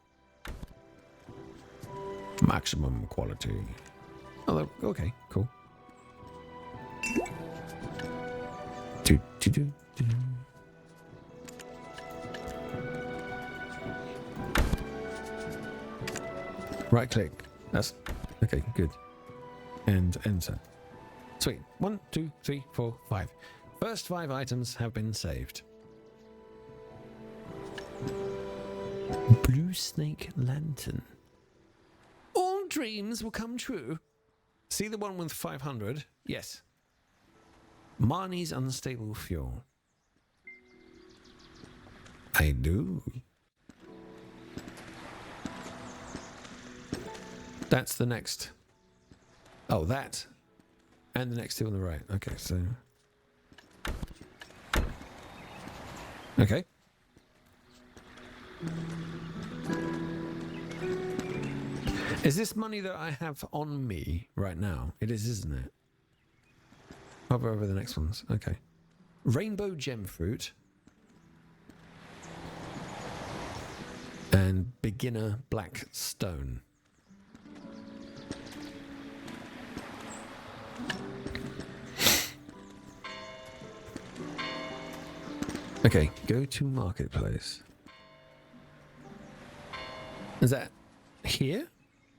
Maximum quality. Oh, okay, cool. Do. Right click. That's okay, good. And enter. Sweet. 1, 2, 3, 4, 5. First 5 items have been saved. Blue snake lantern. All dreams will come true. See the one with 500? Yes. Marnie's unstable fuel. I do. That's the next. Oh, that. And the next two on the right. Okay, so. Okay. Is this money that I have on me right now? It is, isn't it? Hover over the next ones. Okay. Rainbow gem fruit. And beginner black stone. Okay, go to marketplace. Is that here?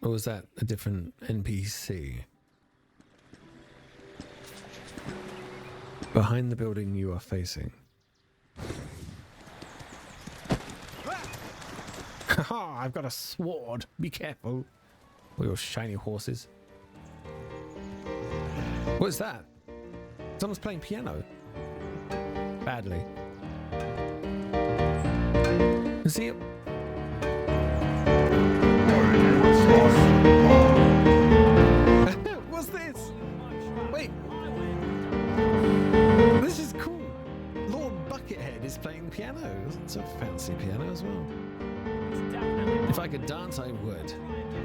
Or is that a different NPC? Behind the building you are facing. Haha, I've got a sword. Be careful. All your shiny horses. What is that? Someone's playing piano. Badly. Is he? What's this? Wait. This is cool. Lord Buckethead is playing the piano. It's a fancy piano as well. If I could dance, I would.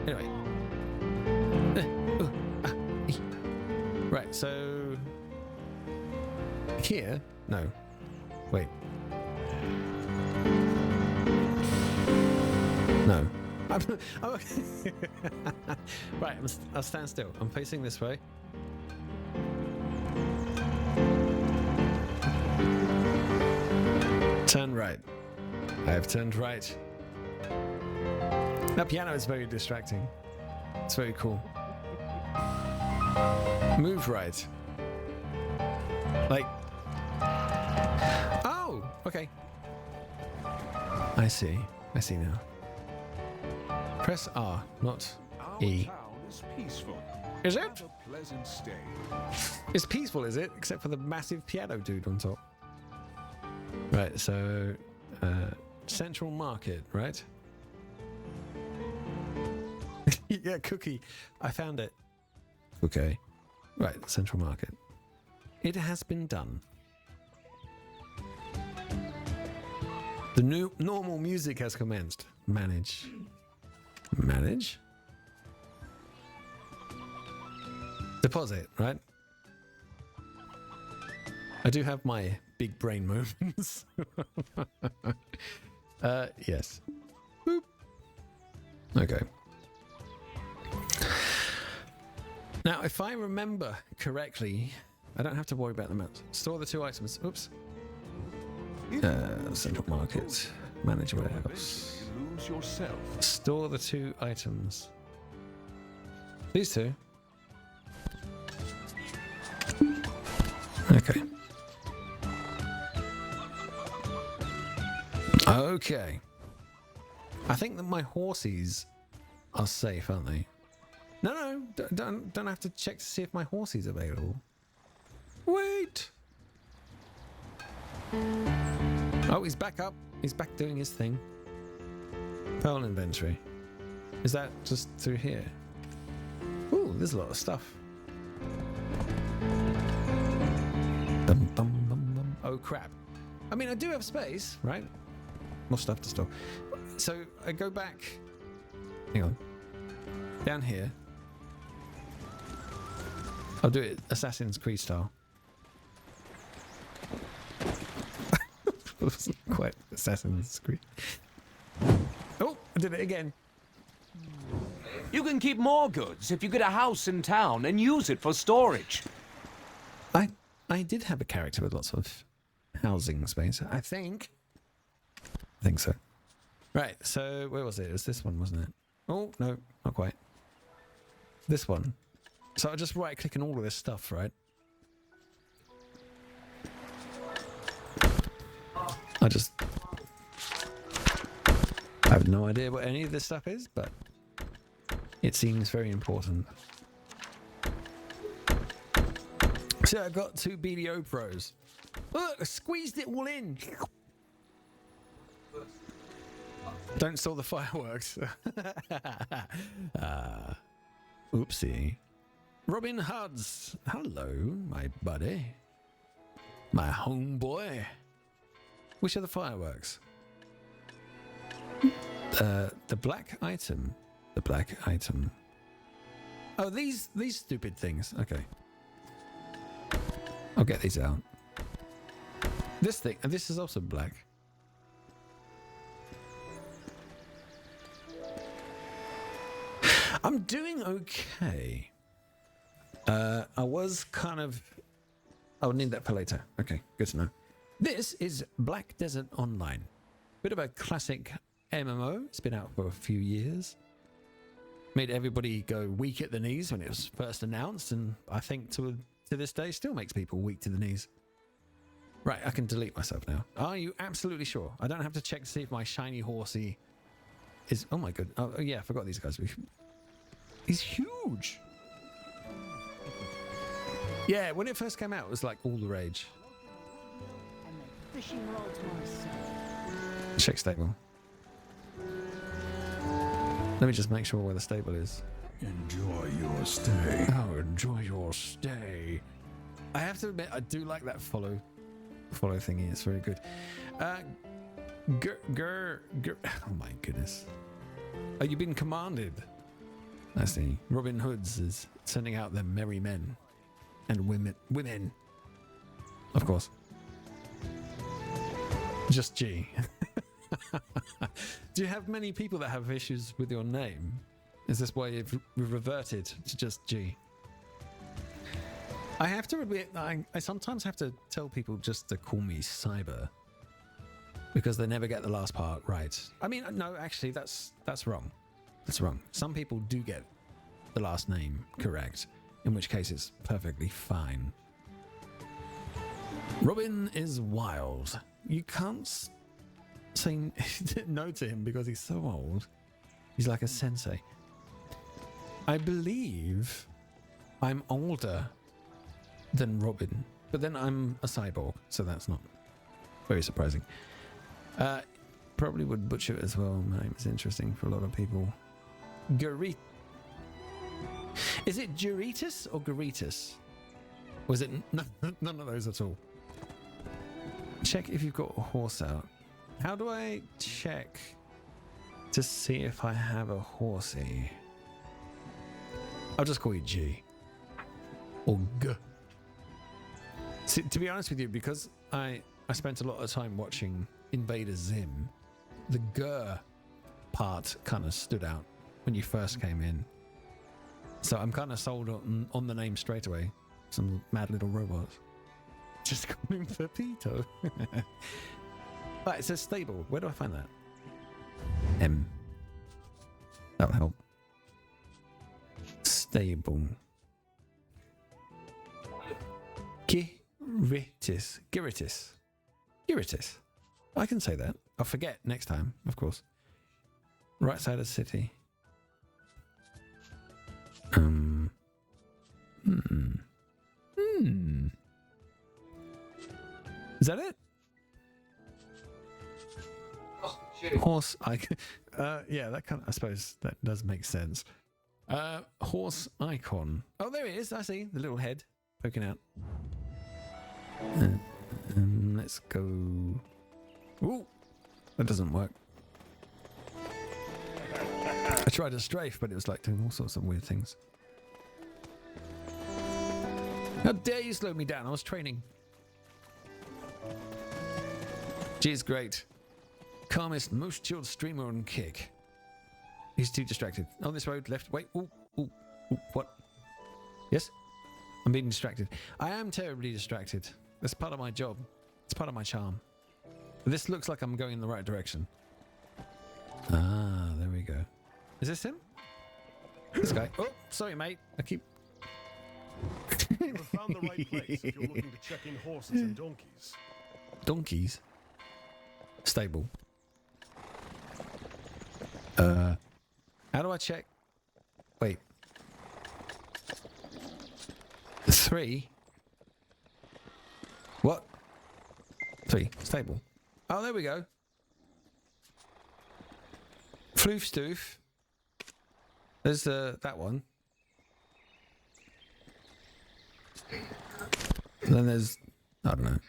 Anyway. Right, so... Here? No. Wait. No. Right, I'll stand still. I'm facing this way. Turn right. I have turned right. That piano is very distracting. It's very cool. Move right. Like... Oh! Okay. I see. I see now. Press R, not E. Our town is peaceful. Is Have it? a pleasant stay. It's peaceful, is it? Except for the massive piano dude on top. Right, so... Central Market, right? Yeah, cookie. I found it. Okay. Right, Central Market. It has been done. The new normal music has commenced. Manage. Manage? Deposit, right? I do have my big brain moments. Yes. Boop. Okay. Now, if I remember correctly, I don't have to worry about the amounts. Store the 2 items. Oops. Central Market. Manage warehouse. You lose yourself. Store the 2 items. These 2. Okay. Okay. I think that my horses are safe, aren't they? No, don't have to check to see if my horse is available. Wait. Oh, he's back up. He's back doing his thing. Pearl inventory. Is that just through here? Ooh, there's a lot of stuff. Dum, dum, dum, dum. Oh, crap. I mean, I do have space, right? More stuff to store. So I go back. Hang on. Down here. I'll do it Assassin's Creed style. It wasn't quite Assassin's Creed. Oh, I did it again. You can keep more goods if you get a house in town and use it for storage. I did have a character with lots of housing space. I think so. Right, so where was it? It was this one, wasn't it? Oh, no, not quite. This one. So I just right click on all of this stuff, right? I have no idea what any of this stuff is, but it seems very important. So I've got 2 BDO Pros. Look, I squeezed it all in. Don't store the fireworks. Oopsie. Robin Hoods. Hello, my buddy. My homeboy. Which are the fireworks? The black item. The black item. Oh, these stupid things. Okay. I'll get these out. This thing, and this is also black. I'm doing okay. I was kind of... I'll need that for later. Okay, good to know. This is Black Desert Online. Bit of a classic MMO. It's been out for a few years. Made everybody go weak at the knees when it was first announced, and I think to this day still makes people weak to the knees. Right, I can delete myself now. Are you absolutely sure? I don't have to check to see if my shiny horsey is... Oh my god. Oh yeah, I forgot these guys. He's huge. Yeah, when it first came out, it was like all the rage. Check stable. Let me just make sure where the stable is. Enjoy your stay. Oh, enjoy your stay. I have to admit, I do like that follow thingy. It's very good. Oh my goodness. Oh, you've been commanded. I see. Robin Hoods is sending out their merry men and women. Of course. Just G. Do you have many people that have issues with your name? Is this why you've reverted to just G? I have to admit, I sometimes have to tell people just to call me Cyber because they never get the last part right. I mean, no, actually, that's wrong. That's wrong. Some people do get the last name correct, in which case it's perfectly fine. Robin is wild. You can't say no to him because he's so old. He's like a sensei. I believe I'm older than Robin, but then I'm a cyborg, so that's not very surprising. Probably would butcher it as well. My name is interesting for a lot of people. Is it Geritus or Geritus? Or is it none of those at all? Check if you've got a horse out. How do I check to see if I have a horsey? I'll just call you G. Or G. See, to be honest with you, because I spent a lot of time watching Invader Zim, the G part kind of stood out when you first came in. So I'm kind of sold on the name straight away. Some mad little robots. Just call him Pepito. Right, it says stable. Where do I find that? M. That'll help. Stable. Giritis. Giritis. I can say that. I'll forget next time, of course. Right side of the city. Is that it? Horse icon. Yeah, that kind of, I suppose that does make sense. Horse icon. Oh, there it is. I see the little head poking out. Let's go. Ooh, that doesn't work. I tried to strafe, but it was like doing all sorts of weird things. How dare you slow me down? I was training. G's great. Calmest, most chilled streamer on Kick. He's too distracted. On this road, left. Wait. Ooh. What? Yes? I'm being distracted. I am terribly distracted. That's part of my job. It's part of my charm. But this looks like I'm going in the right direction. Ah, there we go. Is this him? This guy. Oh, sorry, mate. I keep... You have found the right place if you're looking to check in horses and donkeys. Donkeys? Stable. How do I check? Wait. 3? What? 3. Stable. Oh, there we go. Floof stoof. There's that one. And then there's... I don't know.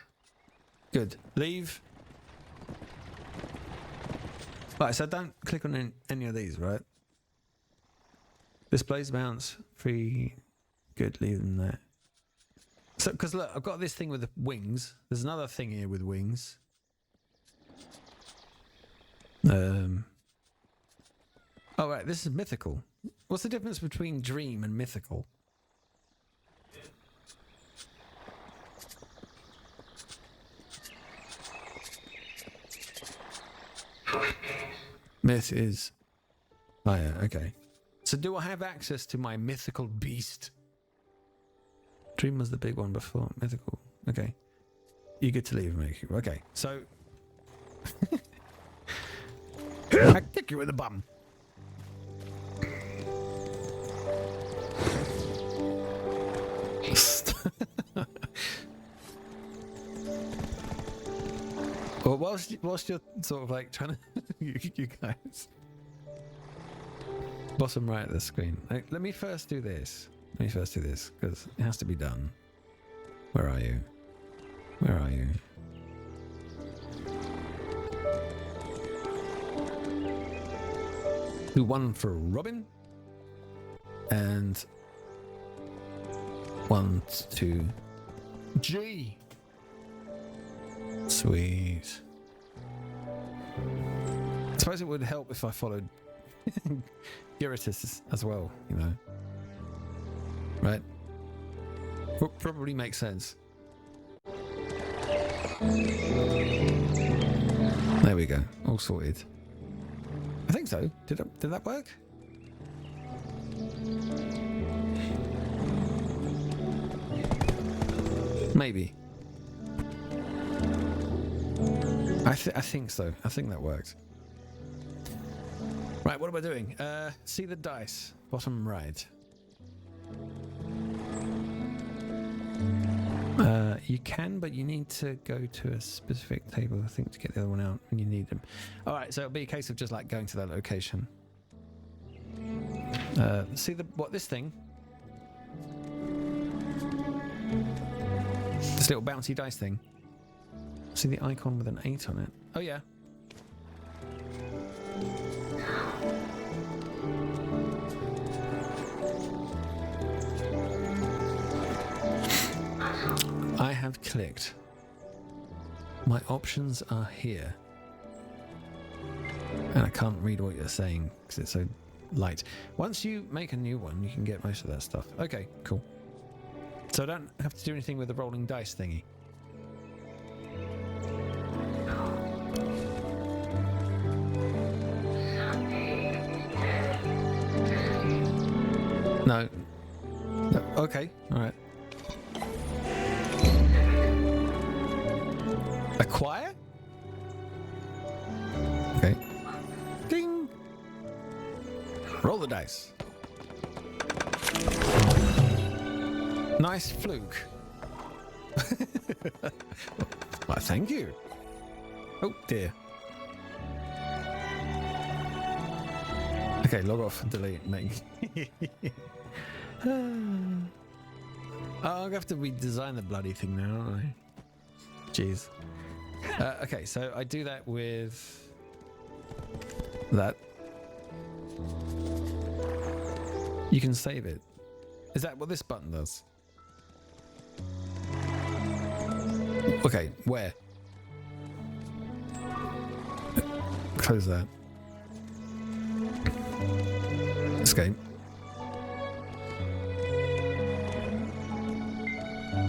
Good. Leave. Right, so don't click on any of these, right? Displays bounce, free, good, leave them there. So, because look, I've got this thing with the wings. There's another thing here with wings. Oh, right, this is mythical. What's the difference between dream and mythical? Myth is... Oh, yeah, okay. So do I have access to my mythical beast? Dream was the big one before. Mythical. Okay. You get to leave, Mickey. Okay, so... I kick you in the bum. Well, whilst you're sort of like trying to... you guys... Bottom right of the screen. Let me first do this. Because it has to be done. Where are you? Where are you? Do one for Robin. And... 1 to G. Sweet. I suppose it would help if I followed Giratus as well, you know. Right? Probably makes sense. There we go. All sorted. I think so. Did that work? Maybe. I think so. I think that worked. Right, what am I doing? See the dice. Bottom right. You can, but you need to go to a specific table, I think, to get the other one out when you need them. Alright, so it'll be a case of just like going to that location. See this thing? This little bouncy dice thing. See the icon with an 8 on it? Oh yeah. I have clicked. My options are here. And I can't read what you're saying because it's so light. Once you make a new one, you can get most of that stuff. Okay, cool. So I don't have to do anything with the rolling dice thingy. No. No. Okay, alright. Acquire? Okay. Ding! Roll the dice. Nice fluke. Well, thank you. Oh dear. Okay, log off and delete. Make. Oh, I'll have to redesign the bloody thing now, aren't I? Jeez. Okay, so I do that with that. You can save it. Is that what this button does? Okay, where? Close that. Escape.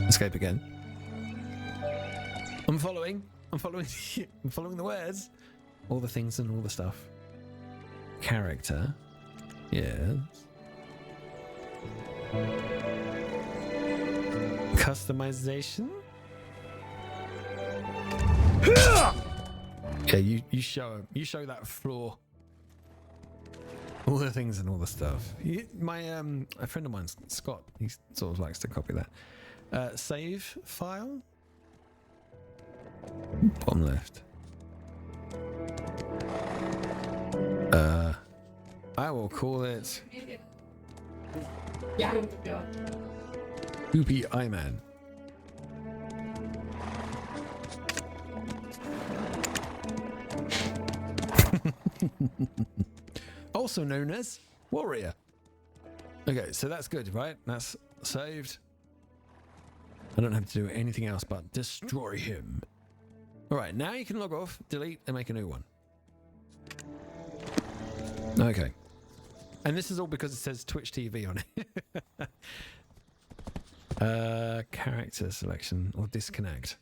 Escape again. I'm following. I'm following the words. All the things and all the stuff. Character. Yes. Customization. Yeah, you show that floor. All the things and all the stuff. A friend of mine, Scott, he sort of likes to copy that. Save file. Bottom left. I will call it Poopy Eye-Man. Also known as Warrior. Okay, so that's good, right? That's saved. I don't have to do anything else but destroy him. All right, now you can log off, delete, and make a new one. Okay. And this is all because it says Twitch TV on it. Character selection or disconnect.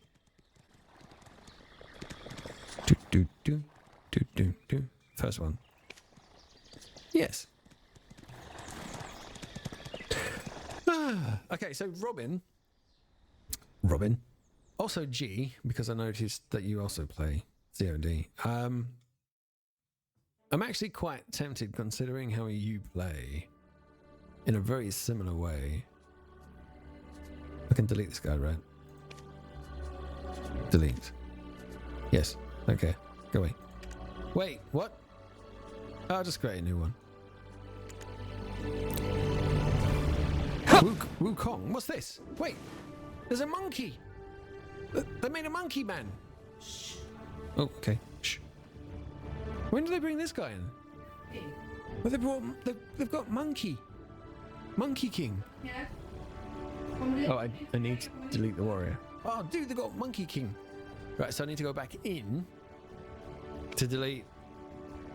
Do. First one. Yes. Okay, so Robin. Also G, because I noticed that you also play COD. I'm actually quite tempted considering how you play in a very similar way. I can delete this guy, right? Delete. Yes. Okay. Go away. Wait, what? I'll just create a new one. Wukong? What's this? Wait, there's a monkey. They made a monkey man. Shh. Oh, okay. Shh. When did they bring this guy in? Well, they've got Monkey King. Yeah. Oh, I need to delete the warrior. Oh, dude, they got Monkey King. Right, so I need to go back in to delete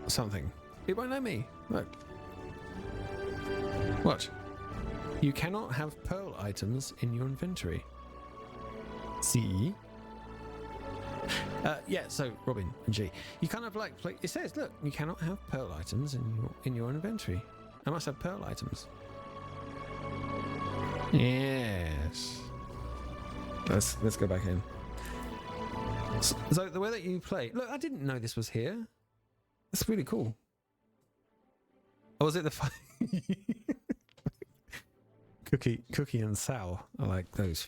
something. It won't let me. Look. Watch. You cannot have pearl items in your inventory. See? Yeah, so Robin and G, you kind of like play. It says, look, you cannot have pearl items in your inventory. I must have pearl items. Yes. Let's go back in. So the way that you play, look, I didn't know this was here. That's really cool. Oh, was it the Cookie and Sal? I like those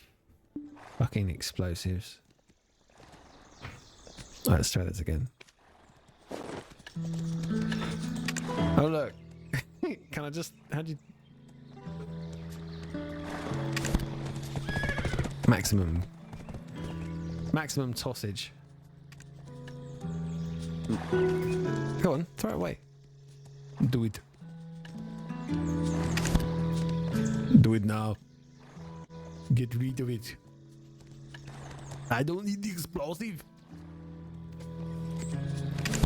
fucking explosives. Alright, let's try this again. Oh look. Can I just, how do you... Maximum tossage. Go on, throw it away. Do it. Do it now. Get rid of it. I don't need the explosive.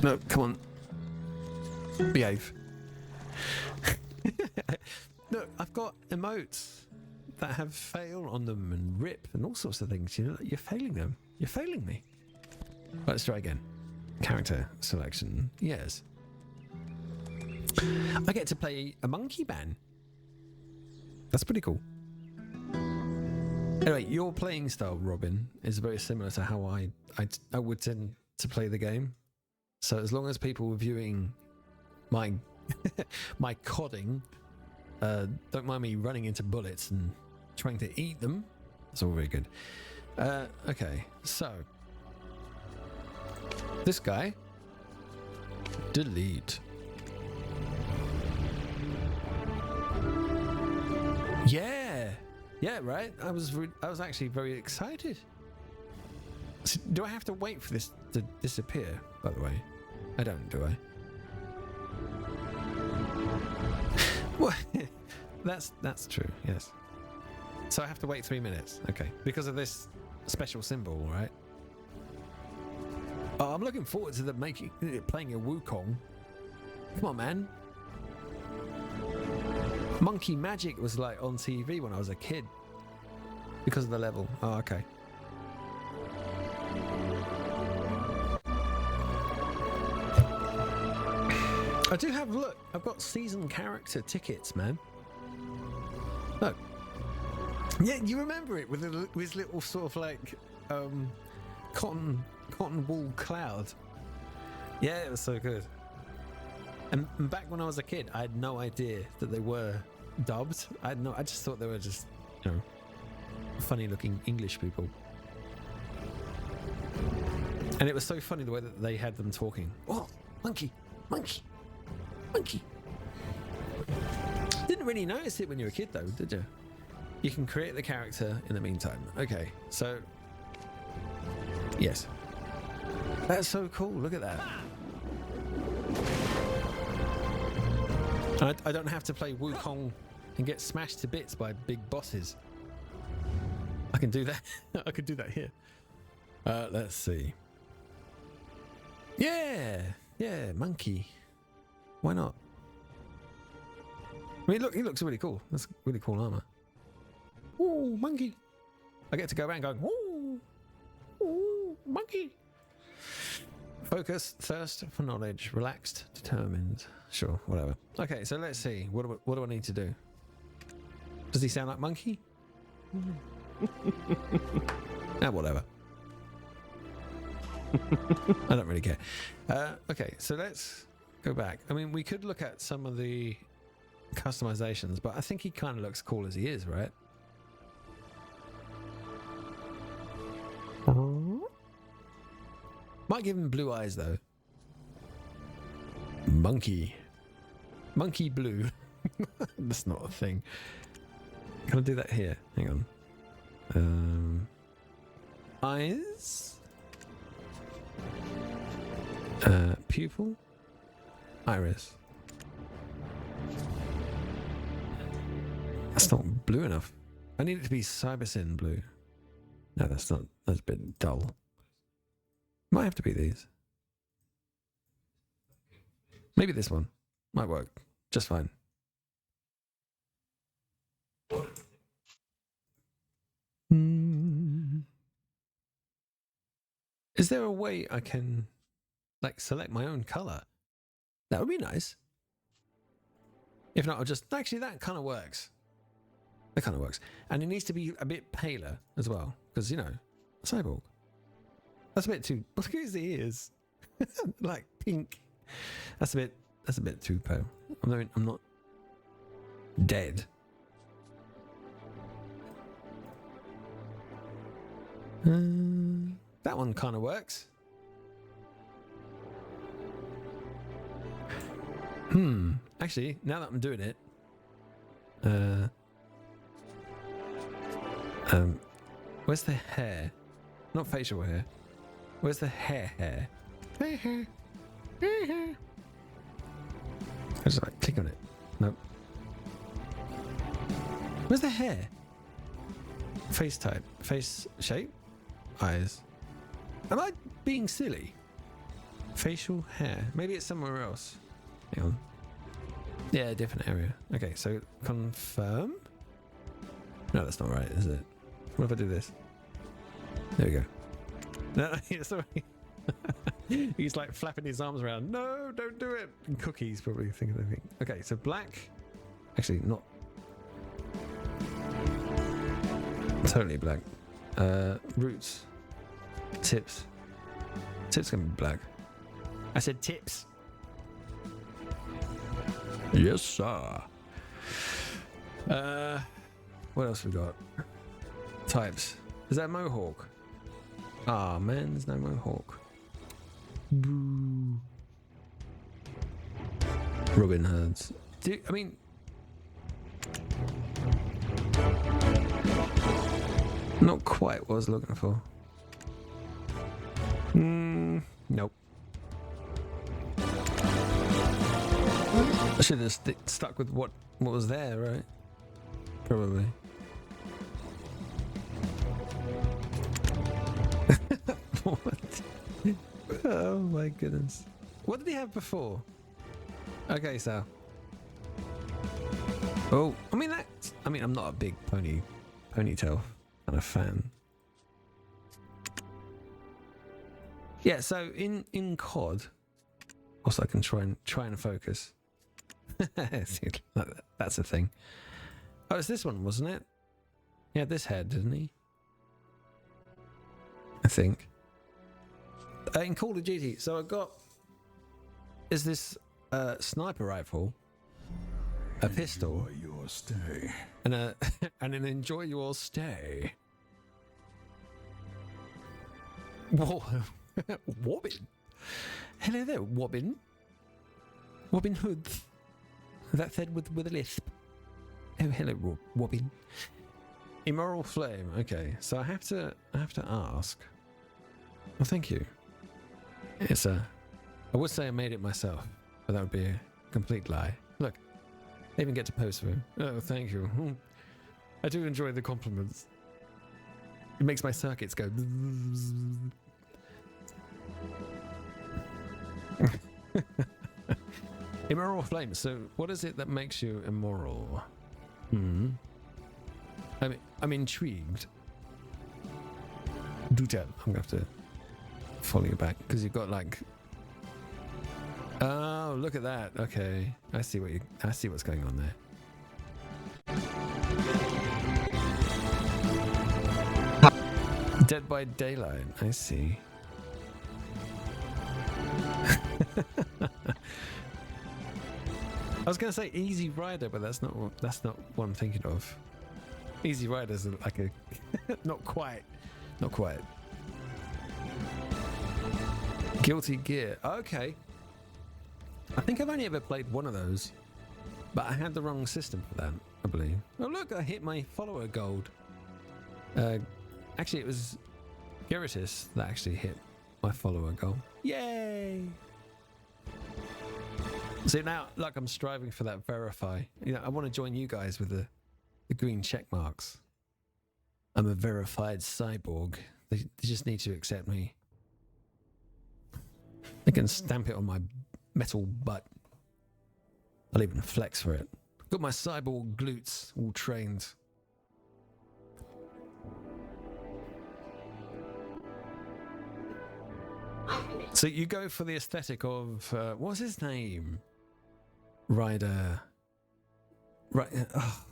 No, come on. Behave. Look, I've got emotes that have fail on them and rip and all sorts of things. You know, you're failing them. You're failing me. Let's try again. Character selection. Yes. I get to play a monkey man. That's pretty cool. Anyway, your playing style, Robin, is very similar to how I would tend to play the game. So as long as people are viewing my my codding, don't mind me running into bullets and trying to eat them. It's all very good. Okay, so this guy, delete. Yeah, right. I was actually very excited. So, do I have to wait for this to disappear? By the way, I don't, do I? Well, that's true. Yes. So I have to wait 3 minutes. Okay, because of this special symbol, right? Oh, I'm looking forward to playing a Wukong. Come on, man. Monkey Magic was like on TV when I was a kid because of the level. Oh, okay. I do have, look, I've got season character tickets, man. Look. Yeah, you remember it with his little sort of like cotton wool cloud. Yeah, it was so good. And back when I was a kid, I had no idea that they were dubbed. I just thought they were just, you know, funny looking English people. And it was so funny the way that they had them talking. Oh, monkey. Didn't really notice it when you were a kid though, did you? You can create the character in the meantime. Okay, so yes. That's so cool, look at that. I don't have to play Wukong and get smashed to bits by big bosses. I can do that. I could do that here. Let's see. Yeah, monkey. Why not? I mean, look, he looks really cool. That's really cool armor. Ooh, monkey. I get to go around going, ooh, monkey. Focus, thirst for knowledge, relaxed, determined. Sure, whatever. Okay, so let's see. What do I need to do? Does he sound like monkey? Whatever. I don't really care. Okay, so let's go back. I mean, we could look at some of the customizations, but I think he kind of looks cool as he is, right? Might give him blue eyes though. Monkey blue. That's not a thing. Can I do that here? Hang on. Eyes. Pupil. Iris. That's not blue enough. I need it to be Cybersyn blue. No, that's not. That's a bit dull. Might have to be these. Maybe this one. Might work. Just fine. Is there a way I can like select my own color? That would be nice. If not, I'll just... Actually, that kind of works. That kind of works. And it needs to be a bit paler as well. Because, you know, cyborg. That's a bit too... Look at his ears. Like pink. That's a bit too pale. I'm not dead. That one kind of works. Actually, now that I'm doing it, where's the hair? Not facial hair. Where's the hair? I just like click on it. Nope. Where's the hair? Face type, face shape, eyes. Am I being silly? Facial hair. Maybe it's somewhere else. Hang on. Yeah, different area. Okay, so confirm. No, that's not right, is it? What if I do this? There we go. No, yeah, sorry. He's like flapping his arms around. No, don't do it. And Cookie's probably thinking of anything. Okay, so black. Actually, not totally black. Roots. Tips. Tips can be black. I said tips. Yes, sir. What else we got? Types. Is that Mohawk? Ah, man, there's no Mohawk. Boo. Robin Hoods. I mean... Not quite what I was looking for. Nope. I should have stuck with what was there, right? Probably. What? Oh my goodness. What did he have before? Okay, so. Oh, I'm not a big ponytail kind of fan. Yeah, so in COD, also I can try and focus. That's a thing. Oh, it's this one, wasn't it? He had this head, didn't he? I think. In Call of Duty, so I got is this sniper rifle, a pistol, Enjoy your stay. and and an enjoy your stay. Whoa. Wobbin. Hello there, Wobbin. Wobbin Hood. That said with a lisp. Oh, hello, Wobbin. Immoral Flame. Okay, so I have to ask. Well, thank you. I would say I made it myself, but that would be a complete lie. Look, I even get to post for him. Oh, thank you. I do enjoy the compliments. It makes my circuits go. Immoral flame. So, what is it that makes you immoral? I'm intrigued. Do tell. I'm gonna have to follow you back because you've got like. Oh, look at that. Okay, I see what's going on there. Dead by Daylight. I see. I was gonna say Easy Rider, but that's not what I'm thinking of. Easy Rider's like a not quite. Guilty Gear. Okay. I think I've only ever played one of those, but I had the wrong system for that, I believe. Oh look, I hit my follower gold. Actually, it was Geratis that actually hit my follower goal. Yay! See, now, like, I'm striving for that verify. You know, I want to join you guys with the green check marks. I'm a verified cyborg. They just need to accept me. They can stamp it on my metal butt. I'll even flex for it. Got my cyborg glutes all trained. So you go for the aesthetic of what's his name? Ryder. Right. Oh.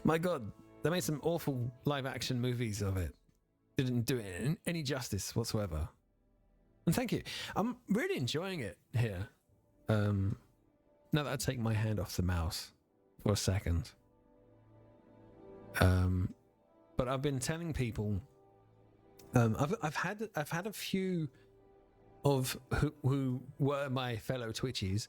My God, they made some awful live-action movies of it. Didn't do it any justice whatsoever. And thank you. I'm really enjoying it here. Now that I take my hand off the mouse for a second. But I've been telling people. I've had a few of who were my fellow Twitchies.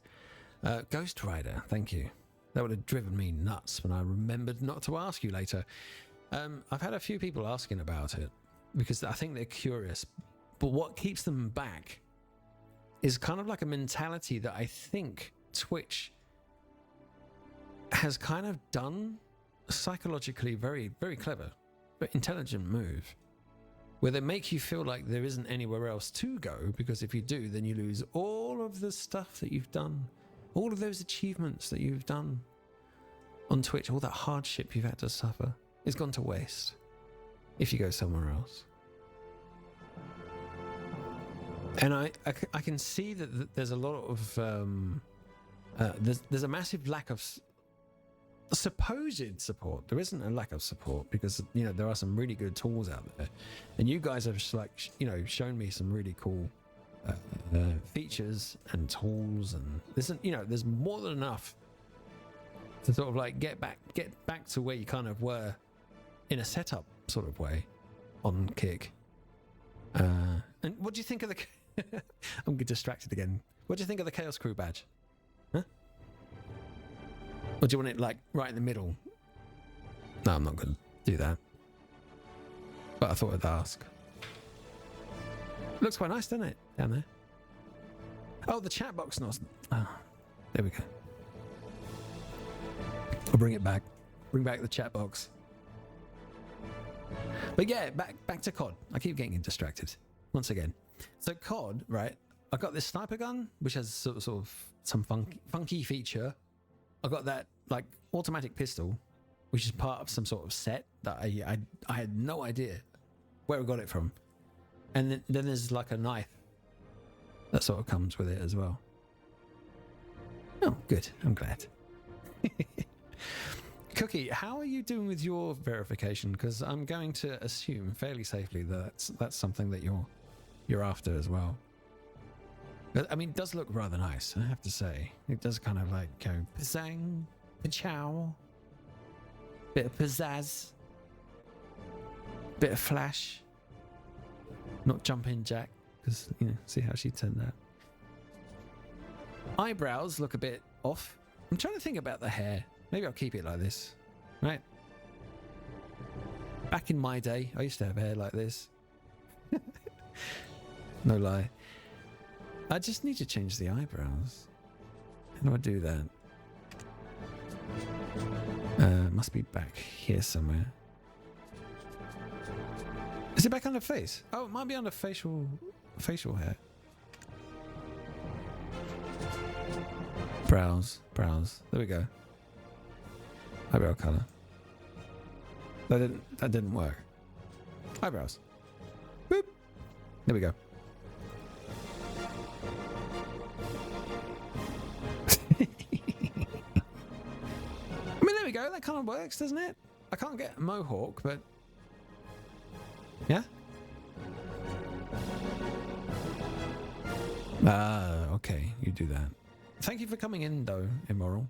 Ghost Rider, thank you. That would have driven me nuts when I remembered not to ask you later. I've had a few people asking about it because I think they're curious. But what keeps them back is kind of like a mentality that I think Twitch has kind of done psychologically very, very clever, but intelligent move. Where they make you feel like there isn't anywhere else to go, because if you do, then you lose all of the stuff that you've done, all of those achievements that you've done on Twitch, all that hardship you've had to suffer is gone to waste if you go somewhere else. And I can see that there's a lot of there's a massive lack of supposed support. There isn't a lack of support because, you know, there are some really good tools out there, and you guys have just, like, you know, shown me some really cool features and tools, and there's more than enough to sort of like get back to where you kind of were in a setup sort of way on Kick. And what do you think of the I'm distracted again. What do you think of the Chaos Crew badge? Huh? Or do you want it like right in the middle? No, I'm not going to do that. But I thought I'd ask. Looks quite nice, doesn't it? Down there. Oh, the chat box not. Oh, there we go. I'll bring it back. Bring back the chat box. But yeah, back to COD. I keep getting distracted once again. So COD, right? I got this sniper gun, which has sort of some funky feature. I got that like automatic pistol, which is part of some sort of set that I had no idea where I got it from. And then there's like a knife that sort of comes with it as well. Oh, good. I'm glad. Cookie, how are you doing with your verification? Because I'm going to assume fairly safely that that's something that you're after as well. I mean, it does look rather nice, I have to say. It does kind of like go pizzang, pachow, bit of pizzazz, bit of flash. Not jumping jack, because, you know, see how she turned out. Eyebrows look a bit off. I'm trying to think about the hair. Maybe I'll keep it like this, right? Back in my day, I used to have hair like this. No lie. I just need to change the eyebrows. How do I do that? Must be back here somewhere. Is it back under face? Oh, it might be under facial hair. Brows. There we go. Eyebrow color. That didn't work. Eyebrows. Boop. There we go. I mean, there we go. That kind of works, doesn't it? I can't get a mohawk, but yeah. Ah, okay. You do that. Thank you for coming in, though, Immoral.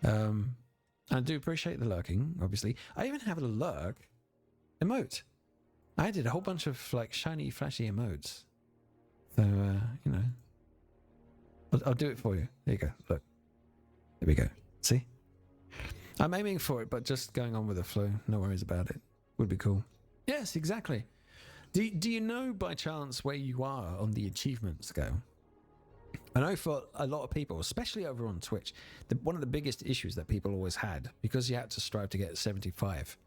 I do appreciate the lurking, obviously. I even have a lurk emote. I did a whole bunch of like shiny, flashy emotes. So, you know, I'll do it for you. There you go. Look. There we go. See? I'm aiming for it, but just going on with the flow. No worries about it. Would be cool. Yes, exactly. Do you know by chance where you are on the achievement scale? I know for a lot of people, especially over on Twitch, one of the biggest issues that people always had, because you had to strive to get 75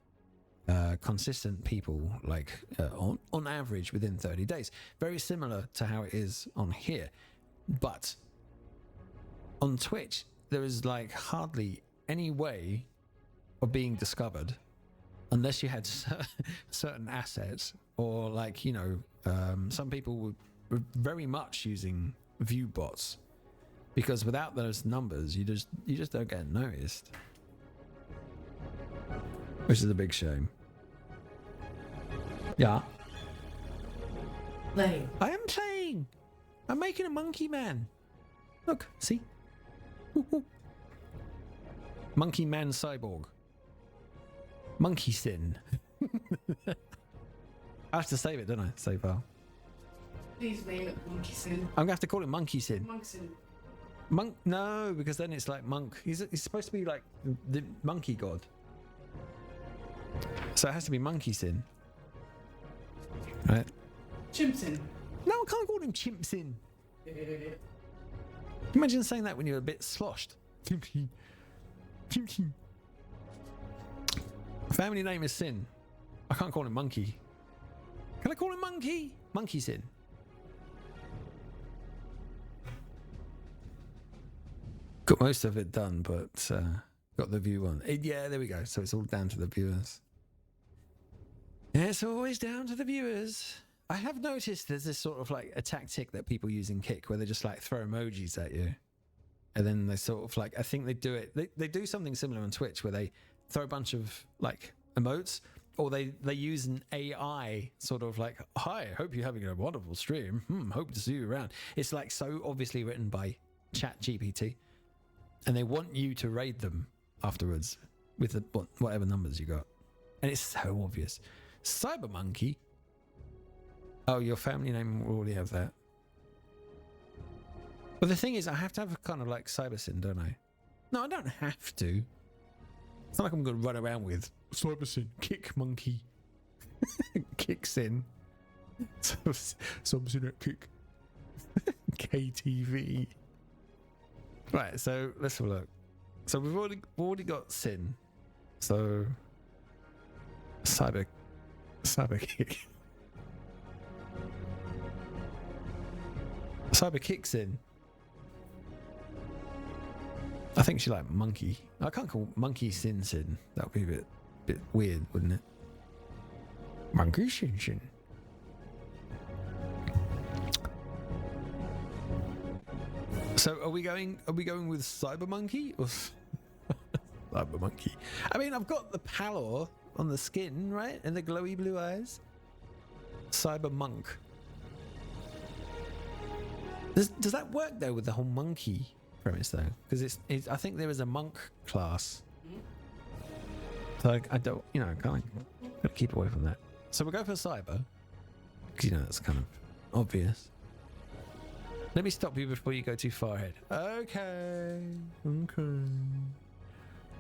consistent people, like on average within 30 days. Very similar to how it is on here. But on Twitch, there is like hardly any way of being discovered unless you had certain assets, or like, you know, some people were very much using view bots, because without those numbers you just don't get noticed, which is a big shame. Yeah, Playing. I am playing. I'm making a monkey man. Look, see? Woo-hoo. Monkey man cyborg. Monkey sin. I have to save it, don't I? Save file. Please name it Monkey Sin. I'm gonna have to call it Monkey Sin. Monk Sin. Monk? No, because then it's like monk. He's supposed to be like the monkey god. So it has to be Monkey Sin. Right? Chimp Sin. No, I can't call him Chimp Sin. Imagine saying that when you're a bit sloshed. Family name is Sin. I can't call him Monkey. Can I call him Monkey? Monkey Sin. Got most of it done, but got the view on. Yeah, there we go. So it's all down to the viewers. It's always down to the viewers. I have noticed there's this sort of like a tactic that people use in Kick where they just like throw emojis at you. And then they sort of like, I think they do it. They do something similar on Twitch where they throw a bunch of like emotes, or they use an AI sort of like, hi, hope you're having a wonderful stream. Hope to see you around. It's like so obviously written by ChatGPT. And they want you to raid them afterwards with the, whatever numbers you got. And it's so obvious. Cyber Monkey. Oh, your family name will already have that. But the thing is, I have to have a kind of like Cyber Sin, don't I? No, I don't have to. It's not like I'm going to run around with Cyber Sin, Kick Monkey, Kick Sin. Cyber Sin at Kick. KTV. Right, so let's have a look. So we've already got Sin. So Cyber Kick. Cyber Kick's in. I think she like Monkey. I can't call Monkey Sin. That would be a bit weird, wouldn't it? Monkey Sin. So are we going with Cyber Monkey or Cyber Monkey? I mean, I've got the pallor on the skin, right? And the glowy blue eyes. Cyber Monk. Does that work though with the whole monkey premise though? Because it's I think there is a monk class. So I don't, you know, kind of gotta keep away from that. So we'll go for Cyber. Because, you know, that's kind of obvious. Let me stop you before you go too far ahead. Okay.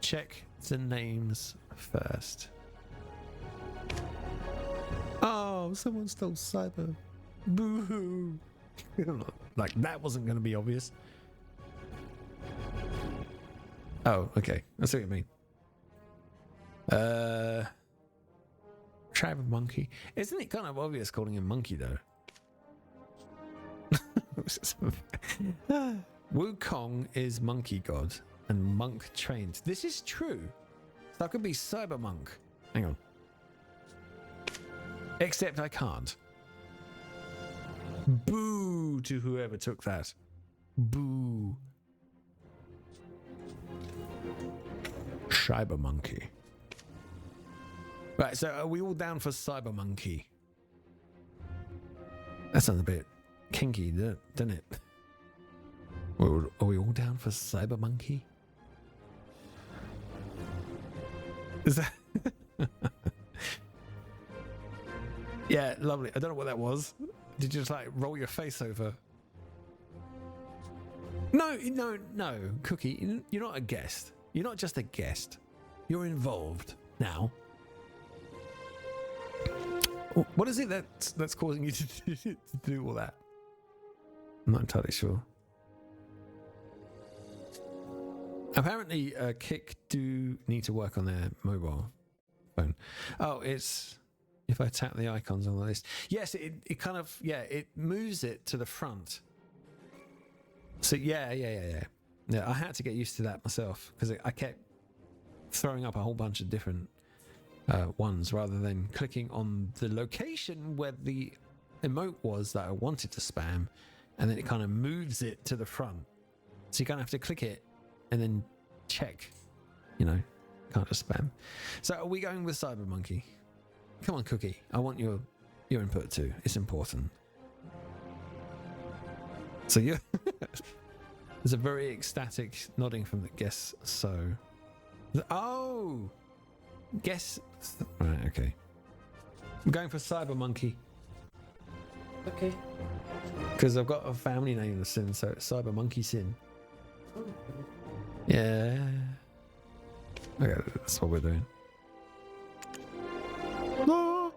Check the names first. Oh, someone stole Cyber. Boo-hoo. Like, that wasn't going to be obvious. Oh, okay. I see what you mean. Tribe of Monkey. Isn't it kind of obvious calling him Monkey though? Wukong is monkey god and monk trained. This is true. So that could be cyber monk. Hang on. Except I can't. Boo to whoever took that. Boo. Cyber monkey. Right, so are we all down for cyber monkey? That sounds a bit kinky, doesn't it? Are we all down for cyber monkey? Is that? Yeah, lovely. I don't know what that was. Did you just like roll your face over? No, Cookie. You're not a guest. You're not just a guest. You're involved now. What is it that's causing you to do all that? I'm not entirely sure. Apparently, Kick do need to work on their mobile phone. Oh, it's if I tap the icons on the list. Yes, it kind of it moves it to the front. So yeah. I had to get used to that myself because I kept throwing up a whole bunch of different ones rather than clicking on the location where the emote was that I wanted to spam, and then it kind of moves it to the front. So you kind of have to click it and then check, can't just spam. So are we going with Cyber Monkey? Come on, Cookie. I want your input too. It's important. So you there's a very ecstatic nodding from the guess. So, oh, guess. Right, okay. I'm going for Cyber Monkey. Okay. Because I've got a family name of Sin, so it's Cyber Monkey Sin. Yeah. Okay, that's what we're doing. No,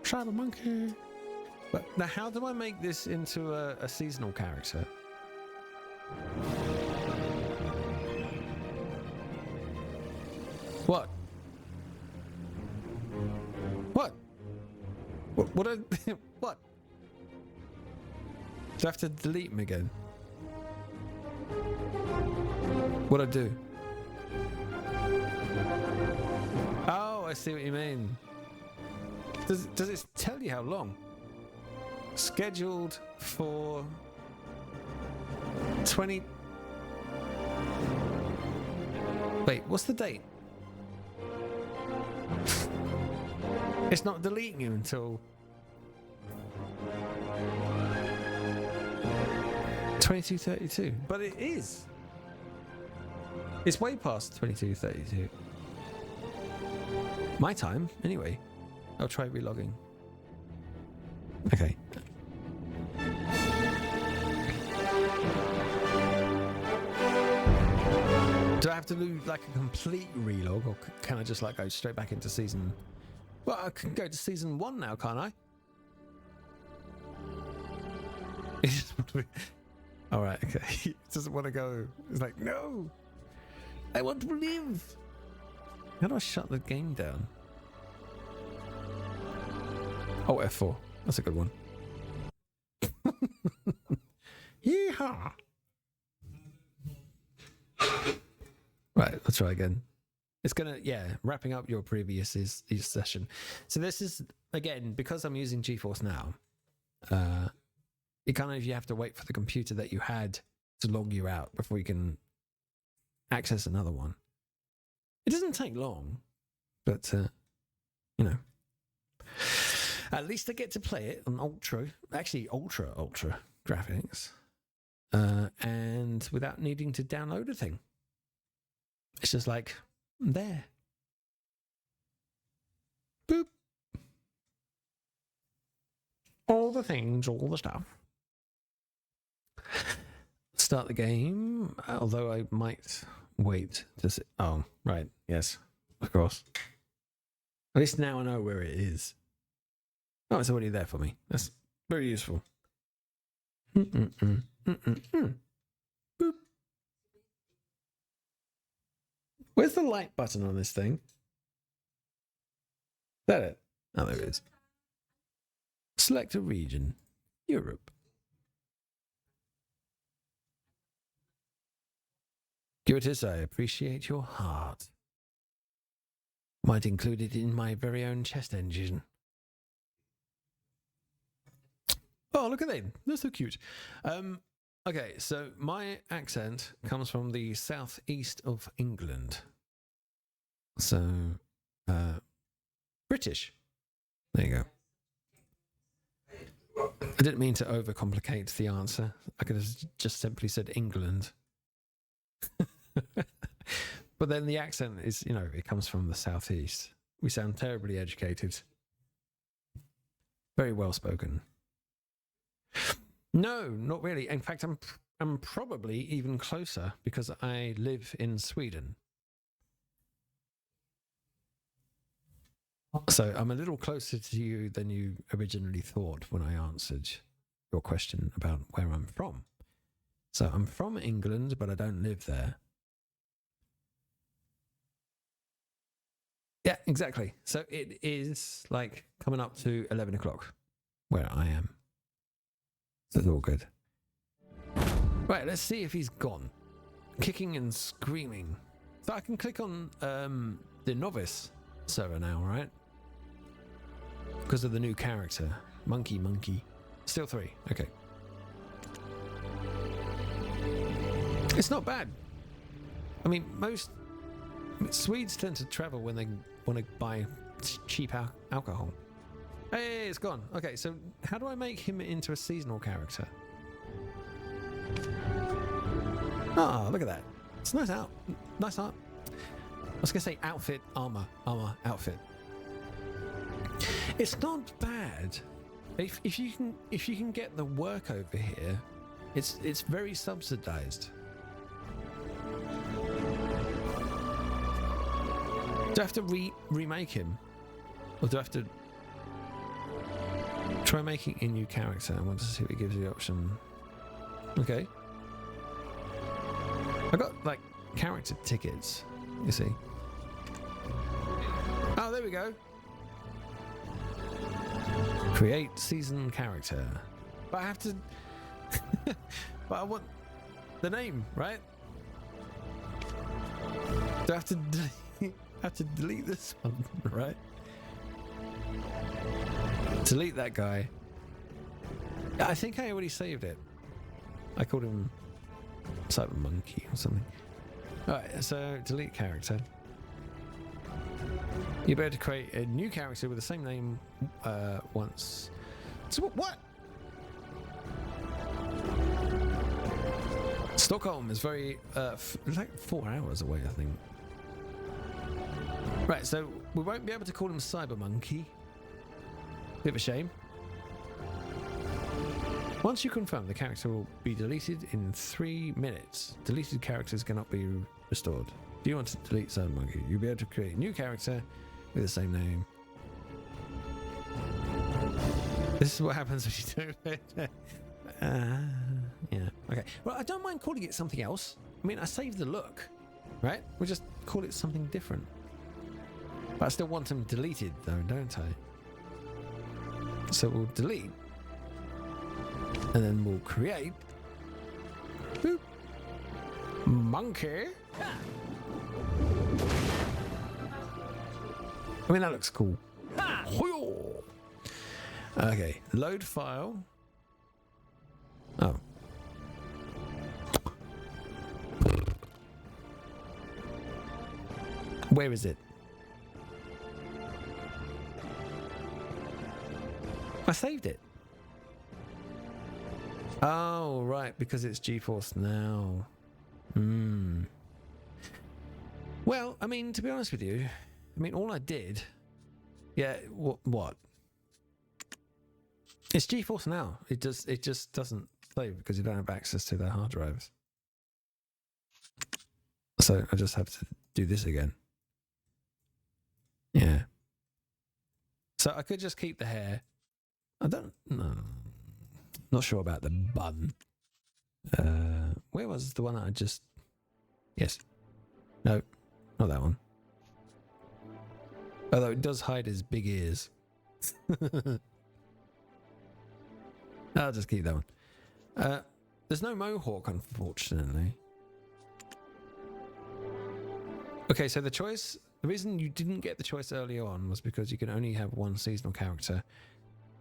Cyber Monkey. But now, how do I make this into a seasonal character? What? What? What? What? Do I have to delete him again? What'd I do? Oh, I see what you mean. Does it tell you how long? Scheduled for 20. Wait, what's the date? It's not deleting you until 22:32, but it is. It's way past 22:32. My time, anyway. I'll try relogging. Okay. Do I have to do like a complete relog, or can I just like go straight back into season? Well, I can go to season 1 now, can't I? All right, okay. He doesn't want to go. He's like, no, I want to live. How do I shut the game down? Oh, F4. That's a good one. Yeehaw. Right, let's try again. It's gonna, wrapping up your previous session. So this is, again, because I'm using GeForce Now, it kind of, you have to wait for the computer that you had to log you out before you can access another one. It doesn't take long, but, at least I get to play it on ultra graphics, and without needing to download a thing. It's just like, there. Boop. All the things, all the stuff. Start the game, although I might wait to see. Oh, right. Yes, of course. At least now I know where it is. Oh, it's already there for me. That's very useful. Boop. Where's the light button on this thing? that it? Oh, there it is. Select a region. Europe. Gurtis, I appreciate your heart. Might include it in my very own chest engine. Oh, look at them. They're so cute. Okay, so my accent comes from the southeast of England. So, British. There you go. I didn't mean to overcomplicate the answer. I could have just simply said England. But then the accent is, you know, it comes from the southeast. We sound terribly educated. Very well spoken. No, not really. In fact, I'm probably even closer because I live in Sweden. So I'm a little closer to you than you originally thought when I answered your question about where I'm from. So I'm from England, but I don't live there. Yeah, exactly. So it is like coming up to 11 o'clock where I am. So it's all good. Right, let's see if he's gone. Kicking and screaming. So I can click on the novice server now, right? Because of the new character. Monkey. Still 3. Okay. It's not bad. I mean, Swedes tend to travel when they want to buy cheap alcohol. Hey, it's gone. Okay, so how do I make him into a seasonal character? Ah, look at that. It's nice art. Nice art. I was going to say outfit, armor, outfit. It's not bad. If you can get the work over here, it's very subsidized. Do I have to remake him? Or do I have to try making a new character? I want to see if it gives you the option. Okay. I got like character tickets, you see. Oh, there we go. Create season character. But I have to but I want the name, right? Do I have to delete this one, right? Delete that guy. I think I already saved it. I called him Cyber Monkey or something. Alright, so delete character. You're able to create a new character with the same name once. So what? Stockholm is very like 4 hours away, I think. Right, so we won't be able to call him Cyber Monkey. Bit of a shame. Once you confirm, the character will be deleted in 3 minutes. Deleted characters cannot be restored. Do you want to delete Cyber Monkey? You'll be able to create a new character with the same name. This is what happens if you don't. Yeah. Okay. Well, I don't mind calling it something else. I mean, I saved the look, right? We'll just call it something different. But I still want them deleted, though, don't I? So we'll delete, and then we'll create. Boop. Monkey. I mean, that looks cool. Okay, load file. Oh. Where is it? I saved it. Oh, right, because it's GeForce Now. Well, I mean, to be honest with you, I mean, all I did... Yeah, what? It's GeForce Now. It just doesn't save because you don't have access to their hard drives. So I just have to do this again. Yeah. So I could just keep the hair. I don't know. Not sure about the bun. Where was the one that I just... Yes. No, not that one. Although it does hide his big ears. I'll just keep that one. There's no mohawk, unfortunately. Okay, so the reason you didn't get the choice early on was because you can only have one seasonal character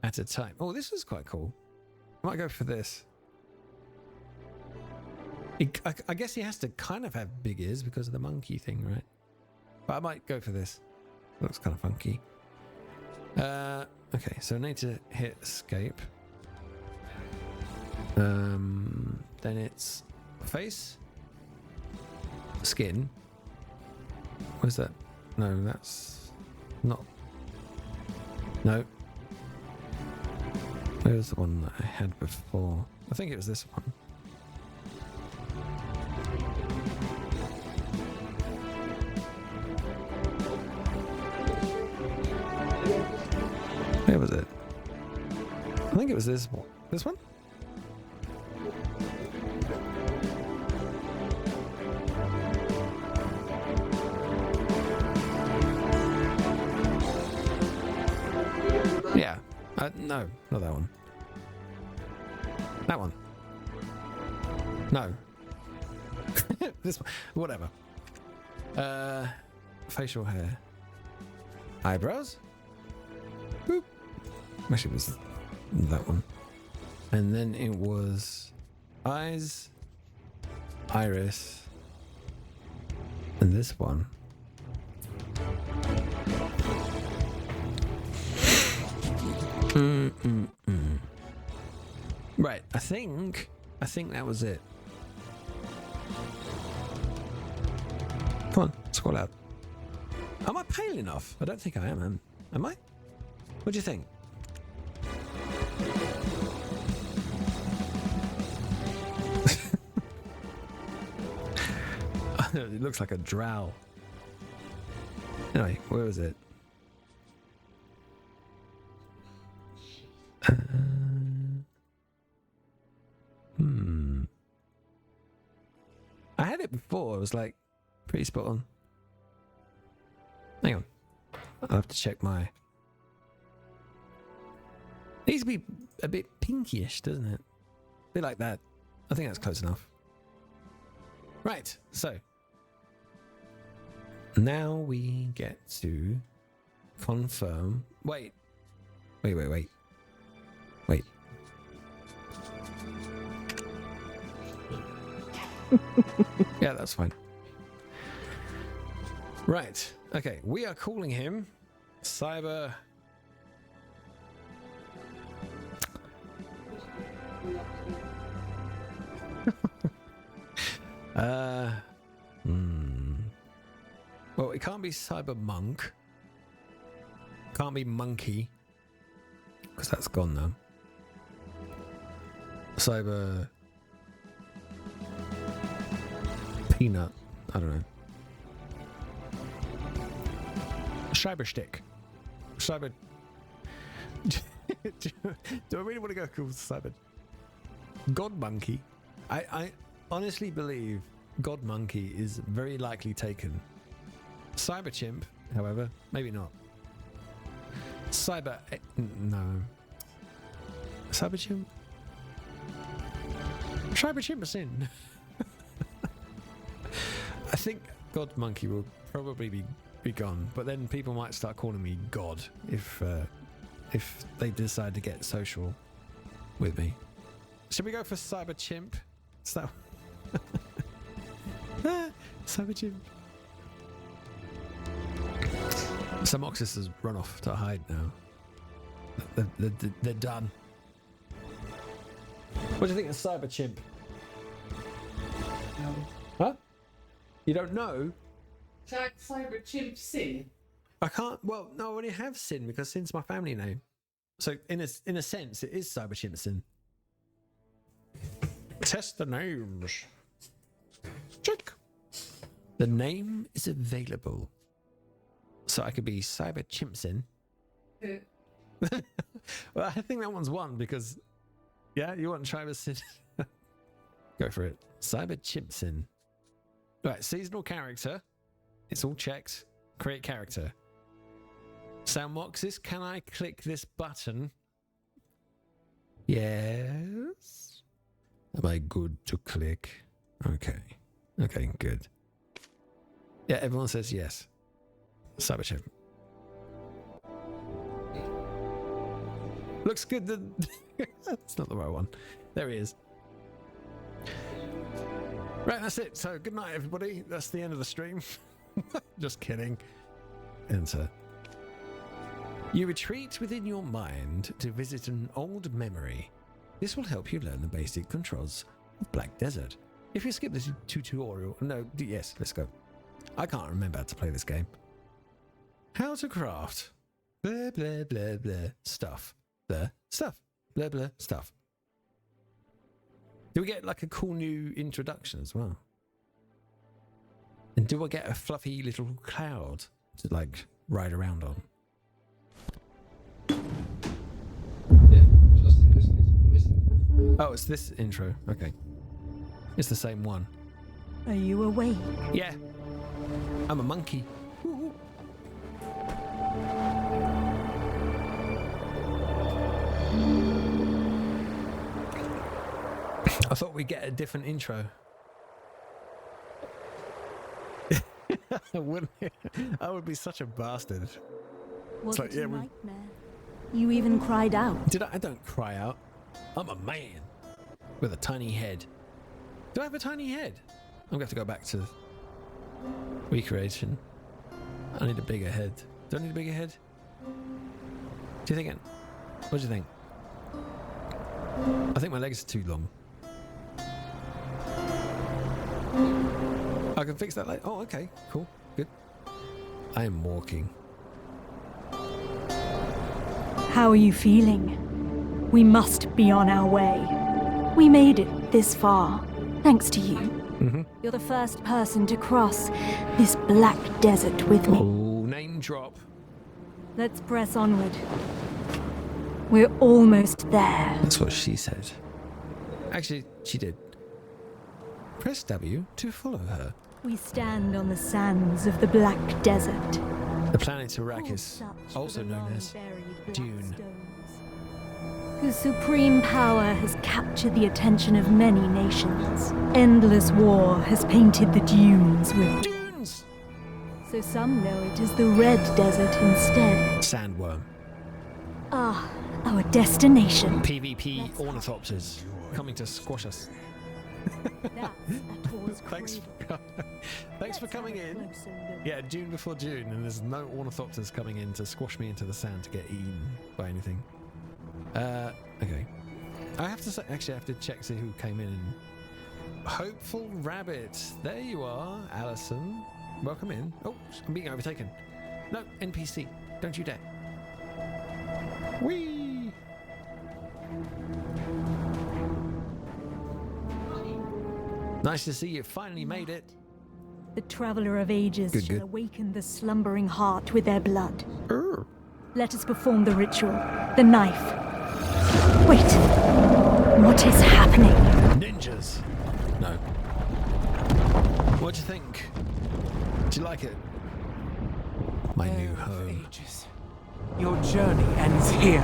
at a time. Oh, this is quite cool. I might go for this. I guess he has to kind of have big ears because of the monkey thing, right? But I might go for this. Looks kind of funky. Okay, so I need to hit escape. Then it's face, skin. Where's that? No, that's not. No. Where's the one that I had before? I think it was this one. Where was it? I think it was this one. This one? Yeah. No, not that one. That one. No. This one. Whatever. Facial hair. Eyebrows? Boop. Actually, it was that one. And then it was eyes, iris, and this one. Right, I think that was it. Come on, scroll out. Am I pale enough? I don't think I am. Am I? What do you think? It looks like a drow. Anyway, where was it? I had it before. It was like pretty spot on. Hang on. I'll have to check my... Needs to be a bit pinkyish, doesn't it? A bit like that. I think that's close enough. Right, so. Now we get to confirm... Wait. Wait. Yeah, that's fine. Right. Okay, we are calling him Cyber... Well, it can't be Cyber Monk. Can't be Monkey. Because that's gone now. Cyber... Peanut. I don't know. Cyberstick. Cyber... Do I really want to go call Cyber... God Monkey? I honestly believe God Monkey is very likely taken. Cyber Chimp, however, maybe not. Cyber... No. Cyber Chimp? Cyber Chimp is in. I think God Monkey will probably be gone, but then people might start calling me God if they decide to get social with me. Should we go for Cyber Chimp? Is that... Cyber Chimp. Samoxis has run off to hide now. They're done. What do you think of Cyber Chimp? Huh? You don't know? Jack Cyber Chimp Sin. I can't. Well, no, I already have Sin because Sin's my family name. So in a sense, it is Cyber Chimp Sin. Test the names. Check. The name is available. So I could be Cyber Chimpson. Well, I think that one's one because, yeah, you want Cyber Sin. Go for it. Cyber Chimpson. Right, seasonal character. It's all checked. Create character. Soundmoxis, can I click this button? Yes. Am I good to click? Okay. Okay, good. Yeah, everyone says yes. Cyberchef. Looks good. That's not the right one. There he is. Right, that's it. So, good night, everybody. That's the end of the stream. Just kidding. Enter. You retreat within your mind to visit an old memory. This will help you learn the basic controls of Black Desert. If you skip this tutorial... No, yes, let's go. I can't remember how to play this game. How to craft. Blah, blah, blah, blah. Stuff. Blah, stuff. Blah, blah, stuff. Do we get like a cool new introduction as well? And do I get a fluffy little cloud to like ride around on? Oh, it's this intro. Okay. It's the same one. Are you awake? Yeah. I'm a monkey. Woo-hoo. I thought we'd get a different intro. Wouldn't it? I would be such a bastard. Was like, it yeah, a we- nightmare? You even cried out. Did I don't cry out. I'm a man with a tiny head. Do I have a tiny head? I'm going to have to go back to recreation. I need a bigger head. Do I need a bigger head? Do you think it? What do you think? I think my legs are too long. I can fix that later. Oh, okay. Cool. Good. I am walking. How are you feeling? We must be on our way. We made it this far, thanks to you. Mm-hmm. You're the first person to cross this black desert with me. Oh, name drop. Let's press onward. We're almost there. That's what she said. Actually, she did. Press W to follow her. We stand on the sands of the black desert. The planet All Arrakis, such also for the known as long-buried black Dune. stones, whose supreme power has captured the attention of many nations. Endless war has painted the dunes with... Dunes! So some know it as the Red Desert instead. Sandworm. Ah, our destination. PvP ornithopters coming to squash us. That's Ator's Thanks cradle. Thanks for Let's have coming a in. closer look. Yeah, June before June, and there's no ornithopters coming in to squash me into the sand to get eaten by anything. Okay. I have to say, actually, I have to check see who came in. Hopeful Rabbit. There you are, Alison. Welcome in. Oh, I'm being overtaken. No, NPC. Don't you dare. Whee! Nice to see you finally made it. The Traveler of Ages Good, shall good. awaken the slumbering heart with their blood. Err. Let us perform the ritual. The knife. Wait. What is happening? Ninjas. No. What do you think? Do you like it? My new home. Ages. Your journey ends here.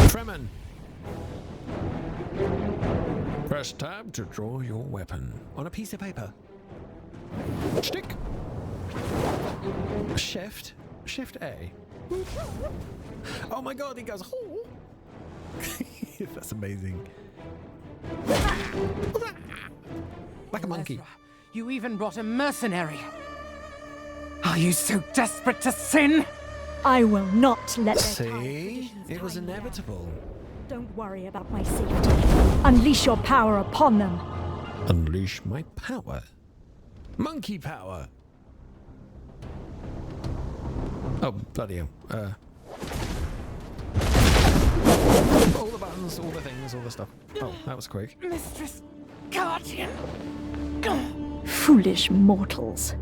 Fremen. Press tab to draw your weapon on a piece of paper. Stick. Shift. Shift A. Oh my god, he goes. Oh. That's amazing. Like a monkey. Ezra, you even brought a mercenary. Are you so desperate to sin? I will not let their See? traditions It was tie me down. inevitable. Don't worry about my safety. Unleash your power upon them. Unleash my power. Monkey power. Oh, bloody hell. All the buttons, all the things, all the stuff. Oh, that was quick. Mistress Guardian. Foolish mortals.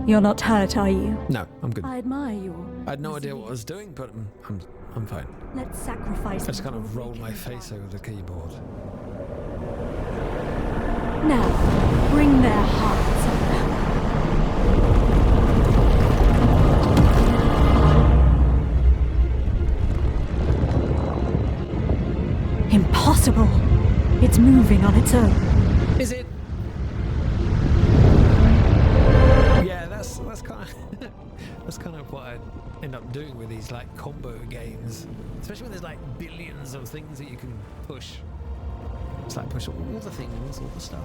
You're not hurt, are you? No, I'm good. I admire you. I had no idea what I was doing, but I'm fine. Let's sacrifice I just them kind of before rolled they my can face die. over the keyboard. Now, bring their hearts impossible. It's moving on its own. Is it? Yeah, that's kind of that's kind of what I end up doing with these like combo games, especially when there's like billions of things that you can push. It's like push all the things, all the stuff.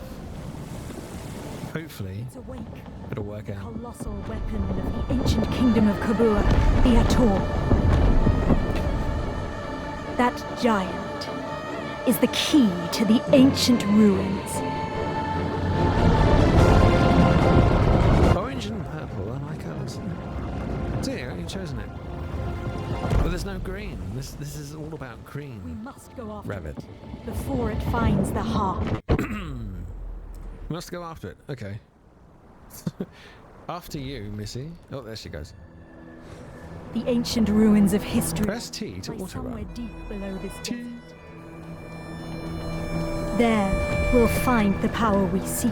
Hopefully, It's awake. it'll work out. Colossal weapon of the ancient kingdom of Kabua, the Ator. That giant is the key to the ancient ruins. Orange and purple are my colours. So yeah, you've chosen it. But there's no green. This is all about We green. must go after Rabbit. it before it finds the heart. Must go after it. Okay. After you, Missy. Oh, there she goes. The ancient ruins of history Press T to lie auto somewhere run. deep below this desert. There, we'll find the power we seek.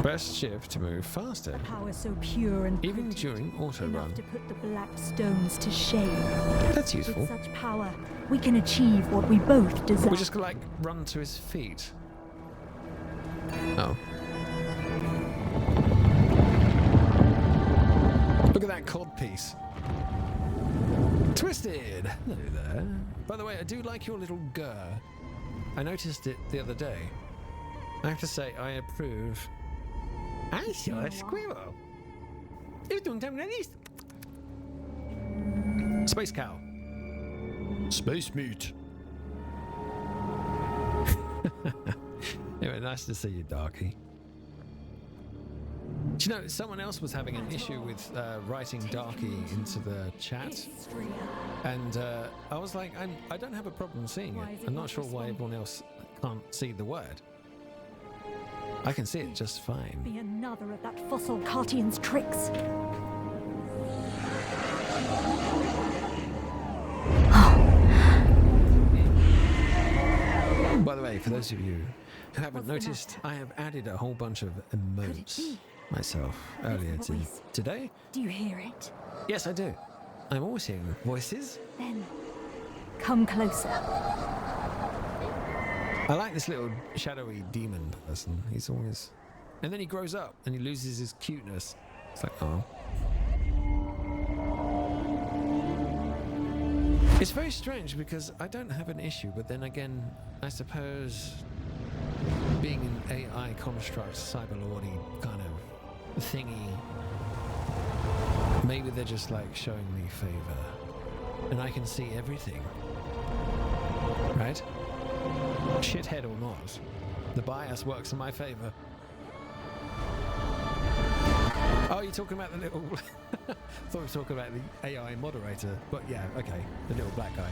Press Shift to move faster. Power so pure and Even potent, during auto enough run. to put the black stones to shame. That's useful. With such power, we can achieve what we both desire. We just like run to his feet. Oh. Look at that cod piece. Twisted! Hello there. By the way, I do like your little gur. I noticed it the other day. I have to say, I approve. I saw a squirrel. It was doing something like this. Space cow. Space meat. Anyway, nice to see you, Darky. Do you know, someone else was having an issue with writing Darky into the chat, and I was like, I don't have a problem seeing it. I'm not sure why everyone else can't see the word. I can see it just fine. Be another of that fossil Cartian's tricks. By the way, for those of you who haven't noticed, I have added a whole bunch of emotes myself earlier today. Do you hear it? Yes, I do. I'm always hearing voices. Then, come closer. I like this little shadowy demon person. He's always... And then he grows up and he loses his cuteness. It's like, oh. It's very strange because I don't have an issue, but then again, I suppose being an AI construct, cyberlordy kind of thingy, maybe they're just like showing me favor. And I can see everything. Right? Shithead or not, the bias works in my favor. Oh, you're talking about the little... I thought we were talking about the AI moderator, but yeah, okay, the little black guy.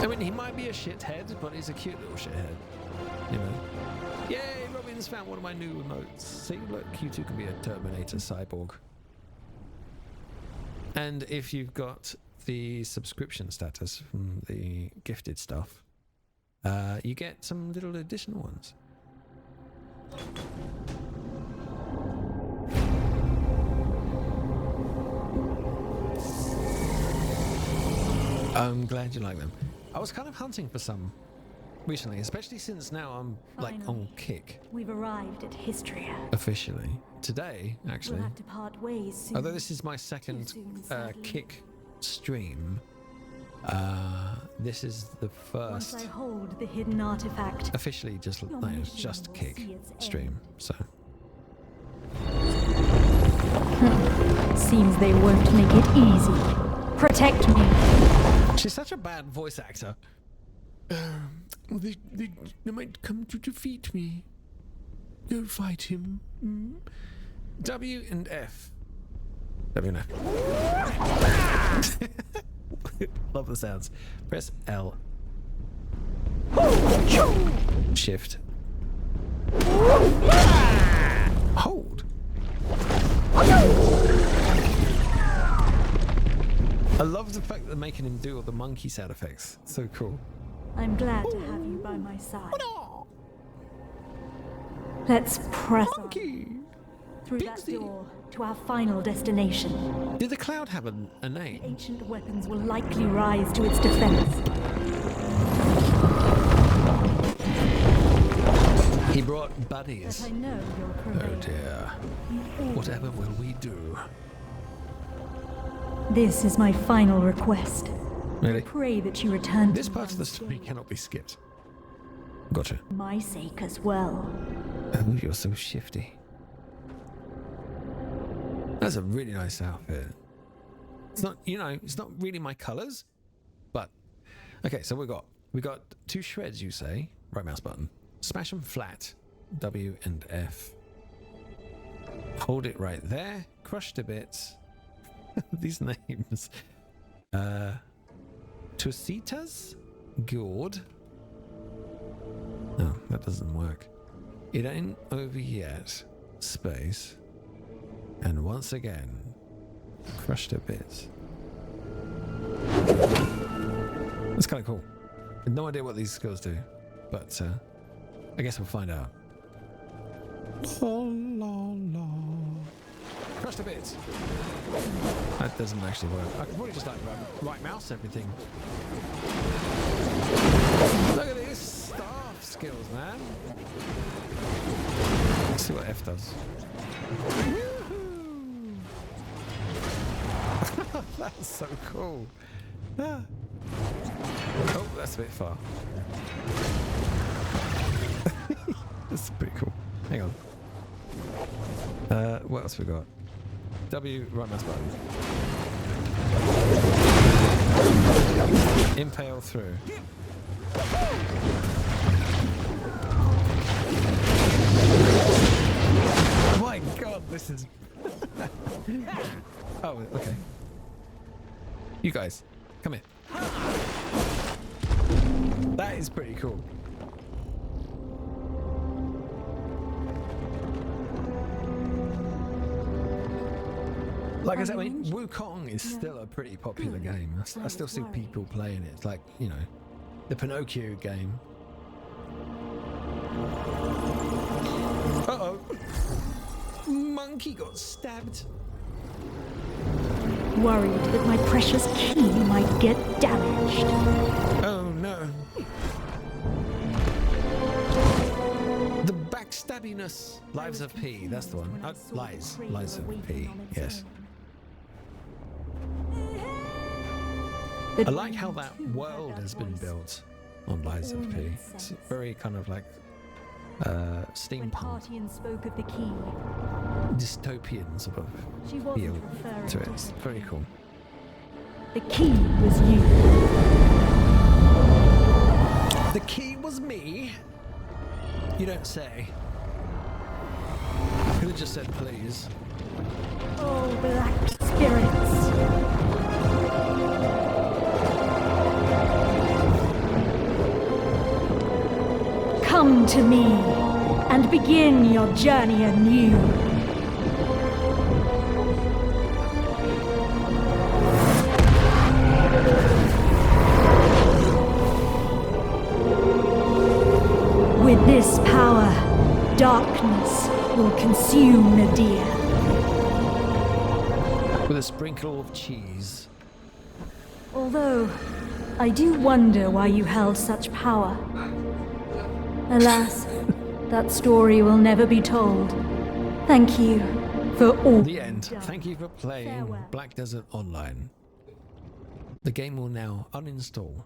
I mean, he might be a shithead, but he's a cute little shithead, you know? Yay, Robin's found one of my new emotes. See, look, you two can be a Terminator cyborg. And if you've got the subscription status from the gifted stuff, you get some little additional ones. I'm glad you like them. I was kind of hunting for some recently, especially since now I'm like on Kick. We've arrived at Histria. Officially. Today, actually. We'll have to part ways soon. Although this is my second Kick stream, this is the Once first I hold the hidden artifact, officially just your like mission just will Kick see its stream. So seems they won't make it easy. Protect me. she's such a bad voice actor. They might come to defeat me. Go fight him. W and F. W and F. Love the sounds. Press L. Shift. Hold. I love the fact that they're making him do all the monkey sound effects. So cool. I'm glad to have you by my side. Let's press on. Through that door, to our final destination. Did the cloud have a name? Ancient weapons will likely rise to its defense. He brought buddies. But I know you'll prevail. Oh dear. Whatever will we do? This is my final request. Really? Pray that you return This to part of the me story cannot be skipped. Gotcha. for my sake as well. Oh, you're so shifty. That's a really nice outfit. It's not, you know, it's not really my colors, but okay. So we got 2 shreds. You say right mouse button, smash them flat, W and F. Hold it right there. Crush to bits. These names. Tusitas, Gord. No, that doesn't work. It ain't over yet. Space. And once again, crushed to bits. That's kind of cool. I have no idea what these skills do, but I guess we'll find out. La, la, la. Crushed to bits. That doesn't actually work. I could probably just like right mouse everything. Look at these staff skills, man. Let's see what F does. That's so cool. Ah. Oh, that's a bit far. That's pretty cool. Hang on. What else we got? W, right mouse button. Impale through. My god, this is... Oh, okay. You guys, come here. That is pretty cool. Like I said, I mean, Wukong is still a pretty popular game. I still see people playing it. It's like, you know, the Pinocchio game. Uh-oh. Monkey got stabbed. Worried that my precious key might get damaged. Oh no. The backstabbiness. Lives of P, that's the one. Lies of P, yes. I like how that world has been built on Lies of P. It's very kind of like When steampunk, Partian spoke of the key, dystopian sort of she wasn't feel referring to it. to It's her. very cool. The key was you. The key was me? You don't say. Could have just said please. Oh, black spirits. Come to me and begin your journey anew. With this power, darkness will consume Nadir. With a sprinkle of cheese. Although, I do wonder why you held such power. Alas, that story will never be told. Thank you for all. The end. you've done. Thank you for playing Farewell. Black Desert Online. The game will now uninstall.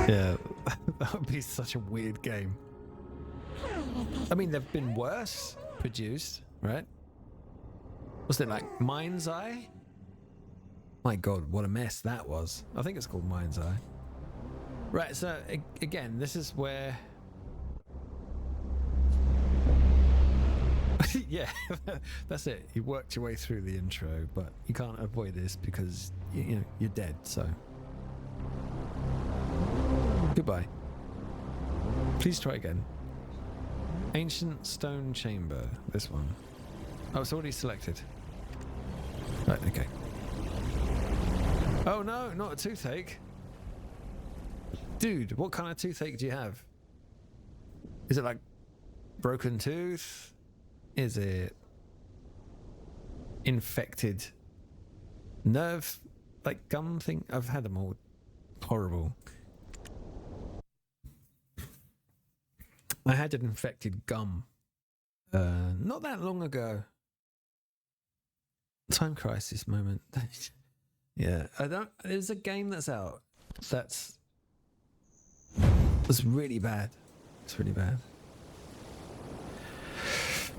Yeah, that would be such a weird game. I mean, there've been worse produced, right? Was it like Mind's Eye? My god, what a mess that was. I think it's called Mind's Eye. Right, so again, this is where... yeah, that's it. You worked your way through the intro, but you can't avoid this because, you know, you're dead, so... Goodbye. Please try again. Ancient stone chamber. This one. Oh, it's already selected. Right, okay. Oh no, not a toothache. Dude, what kind of toothache do you have? Is it like broken tooth? Is it infected nerve, like gum thing? I've had them all. Horrible. I had an infected gum not that long ago. Time crisis moment. Yeah, I don't. There's a game that's out that's really bad. It's really bad.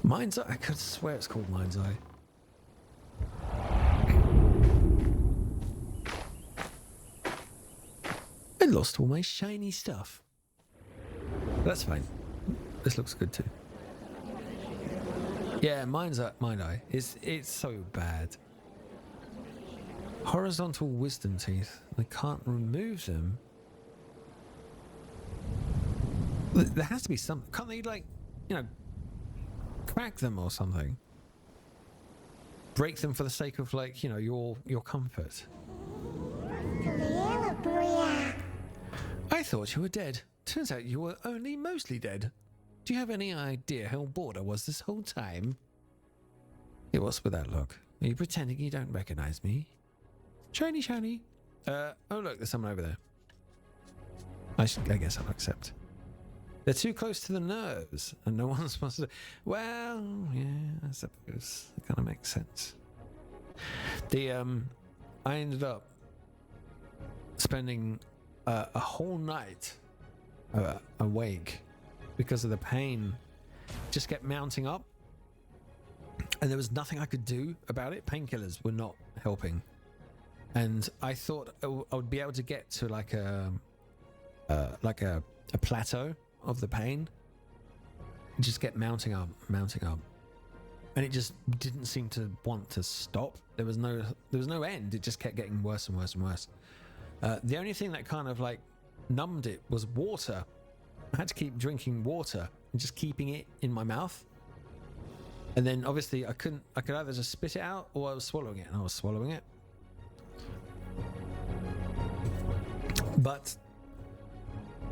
Mind's Eye. I could swear it's called Mind's Eye. I lost all my shiny stuff. That's fine. This looks good too. Yeah, Mind Eye. It's so bad. Horizontal wisdom teeth. They can't remove them. There has to be some. Can't they, like, you know, crack them or something? Break them for the sake of, like, you know, your comfort. I thought you were dead. Turns out you were only mostly dead. Do you have any idea how bored I was this whole time? It was with that look. Are you pretending you don't recognize me? Shiny, shiny. Oh look, there's someone over there. I guess I'll accept. They're too close to the nerves, and no one's supposed to. Well, yeah, I suppose it kind of makes sense. I ended up spending a whole night awake because of the pain. Just kept mounting up, and there was nothing I could do about it. Painkillers were not helping, and I thought I would be able to get to like a plateau of the pain. Just kept mounting up, and it just didn't seem to want to stop. There was no end. It just kept getting worse and worse and worse. The only thing that kind of like numbed it was water. I had to keep drinking water and just keeping it in my mouth. And then obviously I could either just spit it out or I was swallowing it, and I was swallowing it. But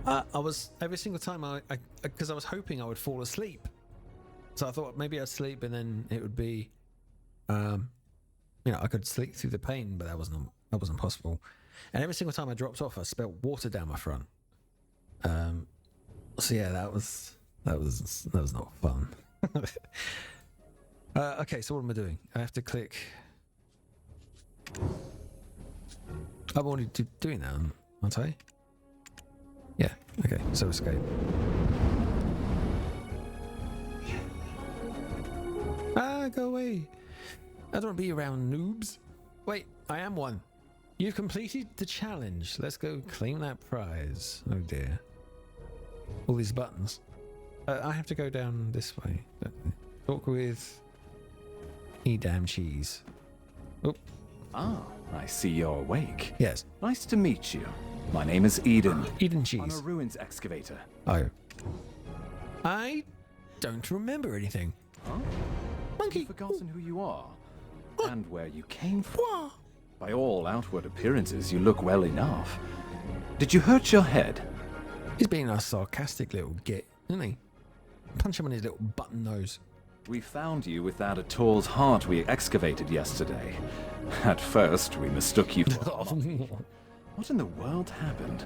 I was every single time because I was hoping I would fall asleep. So I thought maybe I'd sleep and then it would be, I could sleep through the pain, but that wasn't possible. And every single time I dropped off, I spilled water down my front. So yeah, that was not fun. Okay, so what am I doing? I have to click. I'm already doing that, aren't I? Yeah. Okay. So escape. Go away. I don't want to be around noobs. Wait, I am one. You've completed the challenge. Let's go claim that prize. Oh dear. All these buttons. I have to go down this way. Talk with damn cheese. Oh. Ah, I see you're awake. Yes. Nice to meet you. My name is Eden. Eden cheese. I'm a ruins excavator. Oh. I don't remember anything. Huh? Monkey. You've forgotten who you are and where you came from. By all outward appearances, you look well enough. Did you hurt your head? He's being a sarcastic little git, isn't he? Punch him on his little button nose. We found you without a Tor's heart we excavated yesterday. At first, we mistook you for... What in the world happened?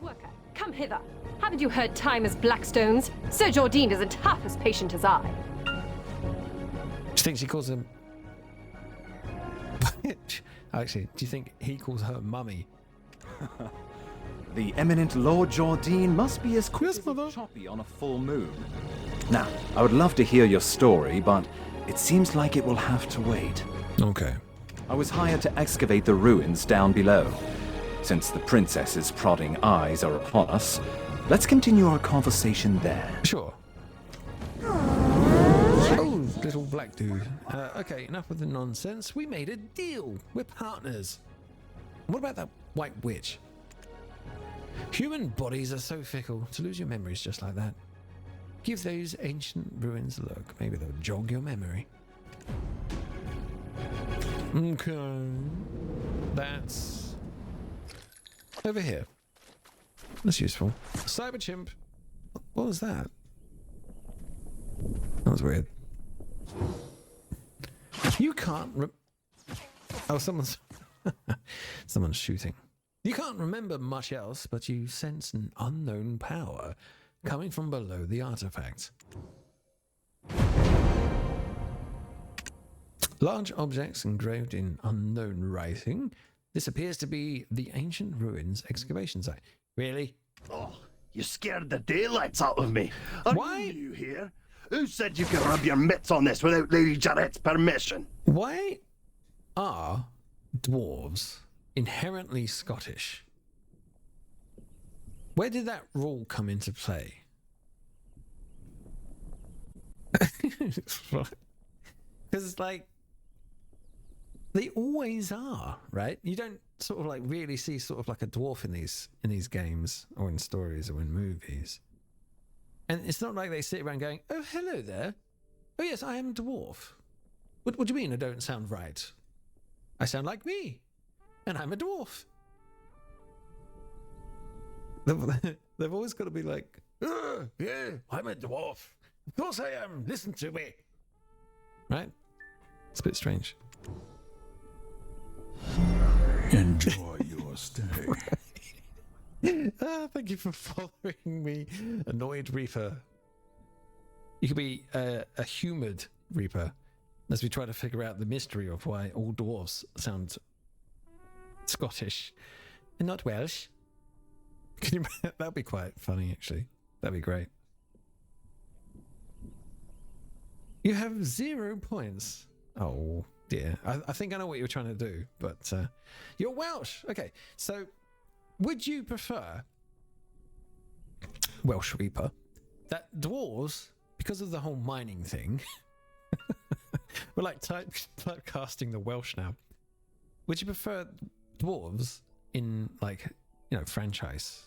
Worker, come hither. Haven't you heard time as Blackstones? Sir Jordine isn't half as patient as I. She thinks he calls him... Actually, do you think he calls her mummy? The eminent Lord Jordine must be as quick as choppy on a full moon. Now, I would love to hear your story, but it seems like it will have to wait. Okay. I was hired to excavate the ruins down below. Since the princess's prodding eyes are upon us, let's continue our conversation there. Sure. Oh, little black dude. Okay, enough with the nonsense. We made a deal. We're partners. What about that white witch? Human bodies are so fickle. To lose your memories just like that. Give those ancient ruins a look. Maybe they'll jog your memory. Okay. That's over here. That's useful. Cyber chimp. What was that? That was weird. You can't oh, someone's shooting. You can't remember much else, but you sense an unknown power coming from below the artifact. Large objects engraved in unknown writing. This appears to be the ancient ruins excavation site. Really? Oh, you scared the daylights out of me. Are you new here? Who said you could rub your mitts on this without Lady Jarrett's permission? Why are dwarves inherently Scottish? Where did that rule come into play? Because, like, they always are, right? You don't sort of like really see sort of like a dwarf in these games or in stories or in movies. And it's not like they sit around going, "Oh, hello there. Oh, yes, I am a dwarf. What do you mean I don't sound right? I sound like me, and I'm a dwarf." They've always got to be like, "Yeah, I'm a dwarf. Of course I am. Listen to me." Right? It's a bit strange. Enjoy your stay. Thank you for following me, Annoyed Reaper. You could be a humoured Reaper as we try to figure out the mystery of why all dwarves sound Scottish and not Welsh. Can you? That'd be quite funny, actually. That'd be great. You have 0 points. Oh dear. I think I know what you're trying to do, but you're Welsh. Okay, so would you prefer, Welsh Reaper, that dwarves, because of the whole mining thing, we're like typecasting the Welsh now. Would you prefer dwarves in, like, you know, franchise?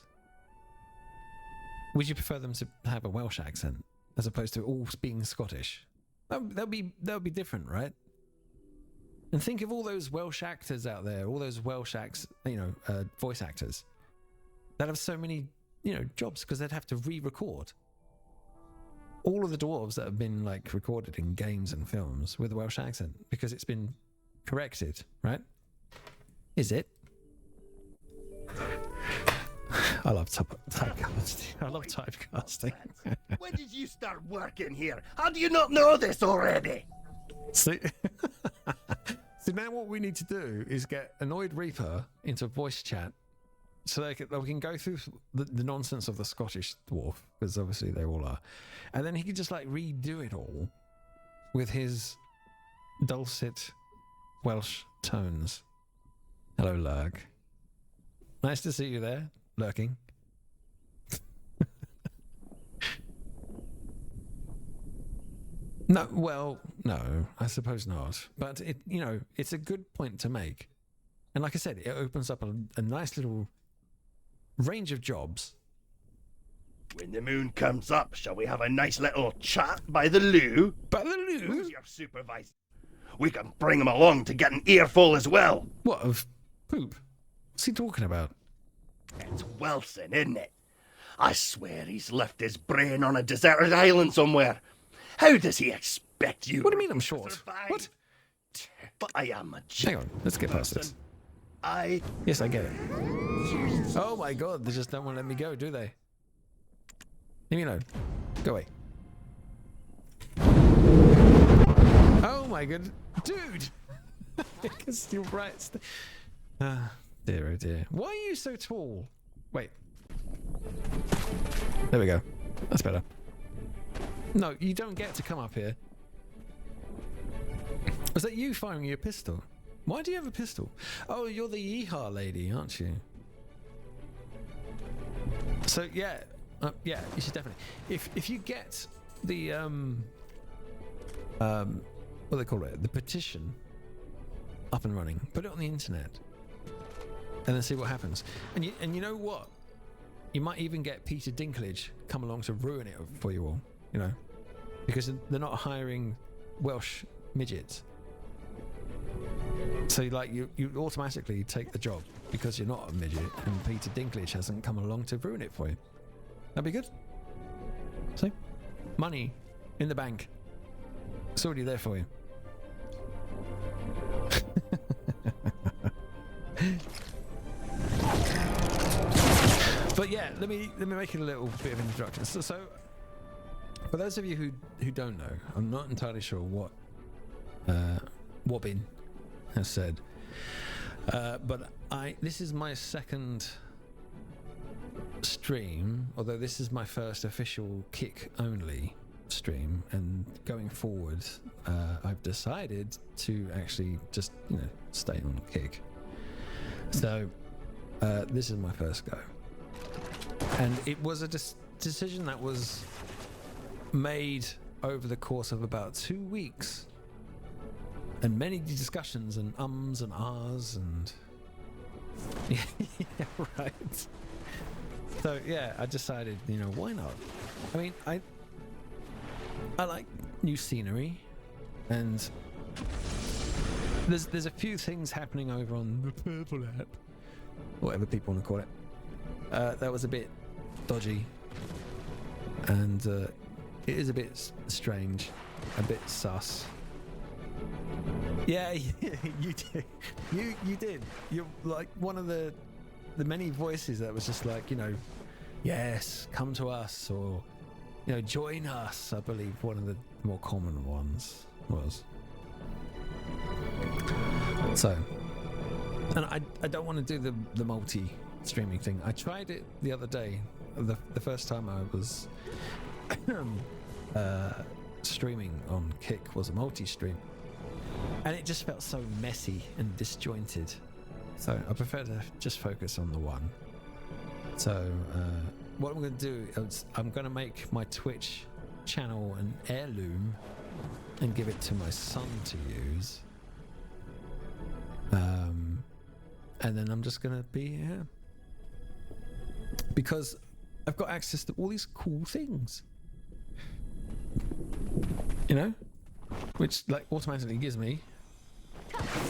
Would you prefer them to have a Welsh accent as opposed to all being Scottish? That would be different, right? And think of all those Welsh actors out there, all those Welsh voice actors that have so many, jobs because they'd have to re-record. All of the dwarves that have been like recorded in games and films with a Welsh accent because it's been corrected, right? Is it? I love typecasting. I love typecasting. When did you start working here? How do you not know this already? See, now what we need to do is get Annoyed Reaper into voice chat so we can go through the nonsense of the Scottish dwarf, because obviously they all are, and then he can just like redo it all with his dulcet Welsh tones. Hello, Lurg. Nice to see you there, lurking. No, I suppose not. But it's a good point to make. And like I said, it opens up a nice little range of jobs. When the moon comes up, shall we have a nice little chat by the loo? By the loo? Who's your supervisor? We can bring him along to get an earful as well. What, of poop? What's he talking about? It's Wilson, isn't it? I swear he's left his brain on a deserted island somewhere. How does he expect you? What do you mean I'm short? What? But I am a Hang on, let's get past this. Yes, I get it. Oh my god, they just don't want to let me go, do they? Leave me alone. Go away. Oh my god. Dude! Because you're right. Dear, oh dear. Why are you so tall? Wait. There we go. That's better. No, you don't get to come up here. Was that you firing your pistol? Why do you have a pistol? Oh, you're the yeehaw lady, aren't you? So yeah, you should definitely. If you get the what do they call it? The petition up and running. Put it on the internet, and then see what happens. And you know what? you might even get Peter Dinklage come along to ruin it for you all, you know, because they're not hiring Welsh midgets. So like you automatically take the job because you're not a midget, and Peter Dinklage hasn't come along to ruin it for you. That'd be good. See, money in the bank. It's already there for you. But yeah, let me make it a little bit of an introduction. So for those of you who don't know, I'm not entirely sure what Wobbin has said, but this is my second stream, although this is my first official Kick only stream, and going forward I've decided to actually just, you know, stay on Kick. So this is my first go, and it was a decision that was made over the course of about 2 weeks, and many discussions and ums and ahs and yeah, right. So yeah, I decided, you know, why not? I mean, I like new scenery, and there's a few things happening over on the Purple app, whatever people want to call it, that was a bit dodgy, and it is a bit strange, a bit sus. Yeah, you did. You did. You're like one of the many voices that was just like, you know, yes, come to us, or, you know, join us. I believe one of the more common ones was. So, and I don't want to do the multi-streaming thing. I tried it the other day. The first time I was streaming on Kick was a multi-stream, and it just felt so messy and disjointed. So I prefer to just focus on the one. So what I'm going to do is I'm going to make my Twitch channel an heirloom and give it to my son to use. And then I'm just going to be here because I've got access to all these cool things, you know, which like automatically gives me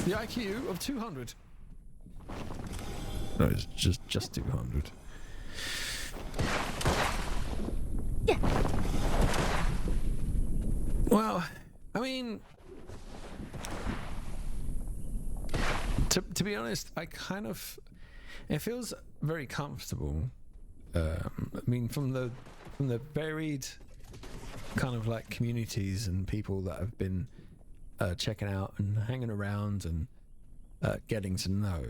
the IQ of 200. No, it's just 200. Yeah. Well, I mean, to be honest, it feels very comfortable. I mean, from the varied kind of like communities and people that have been checking out and hanging around and getting to know,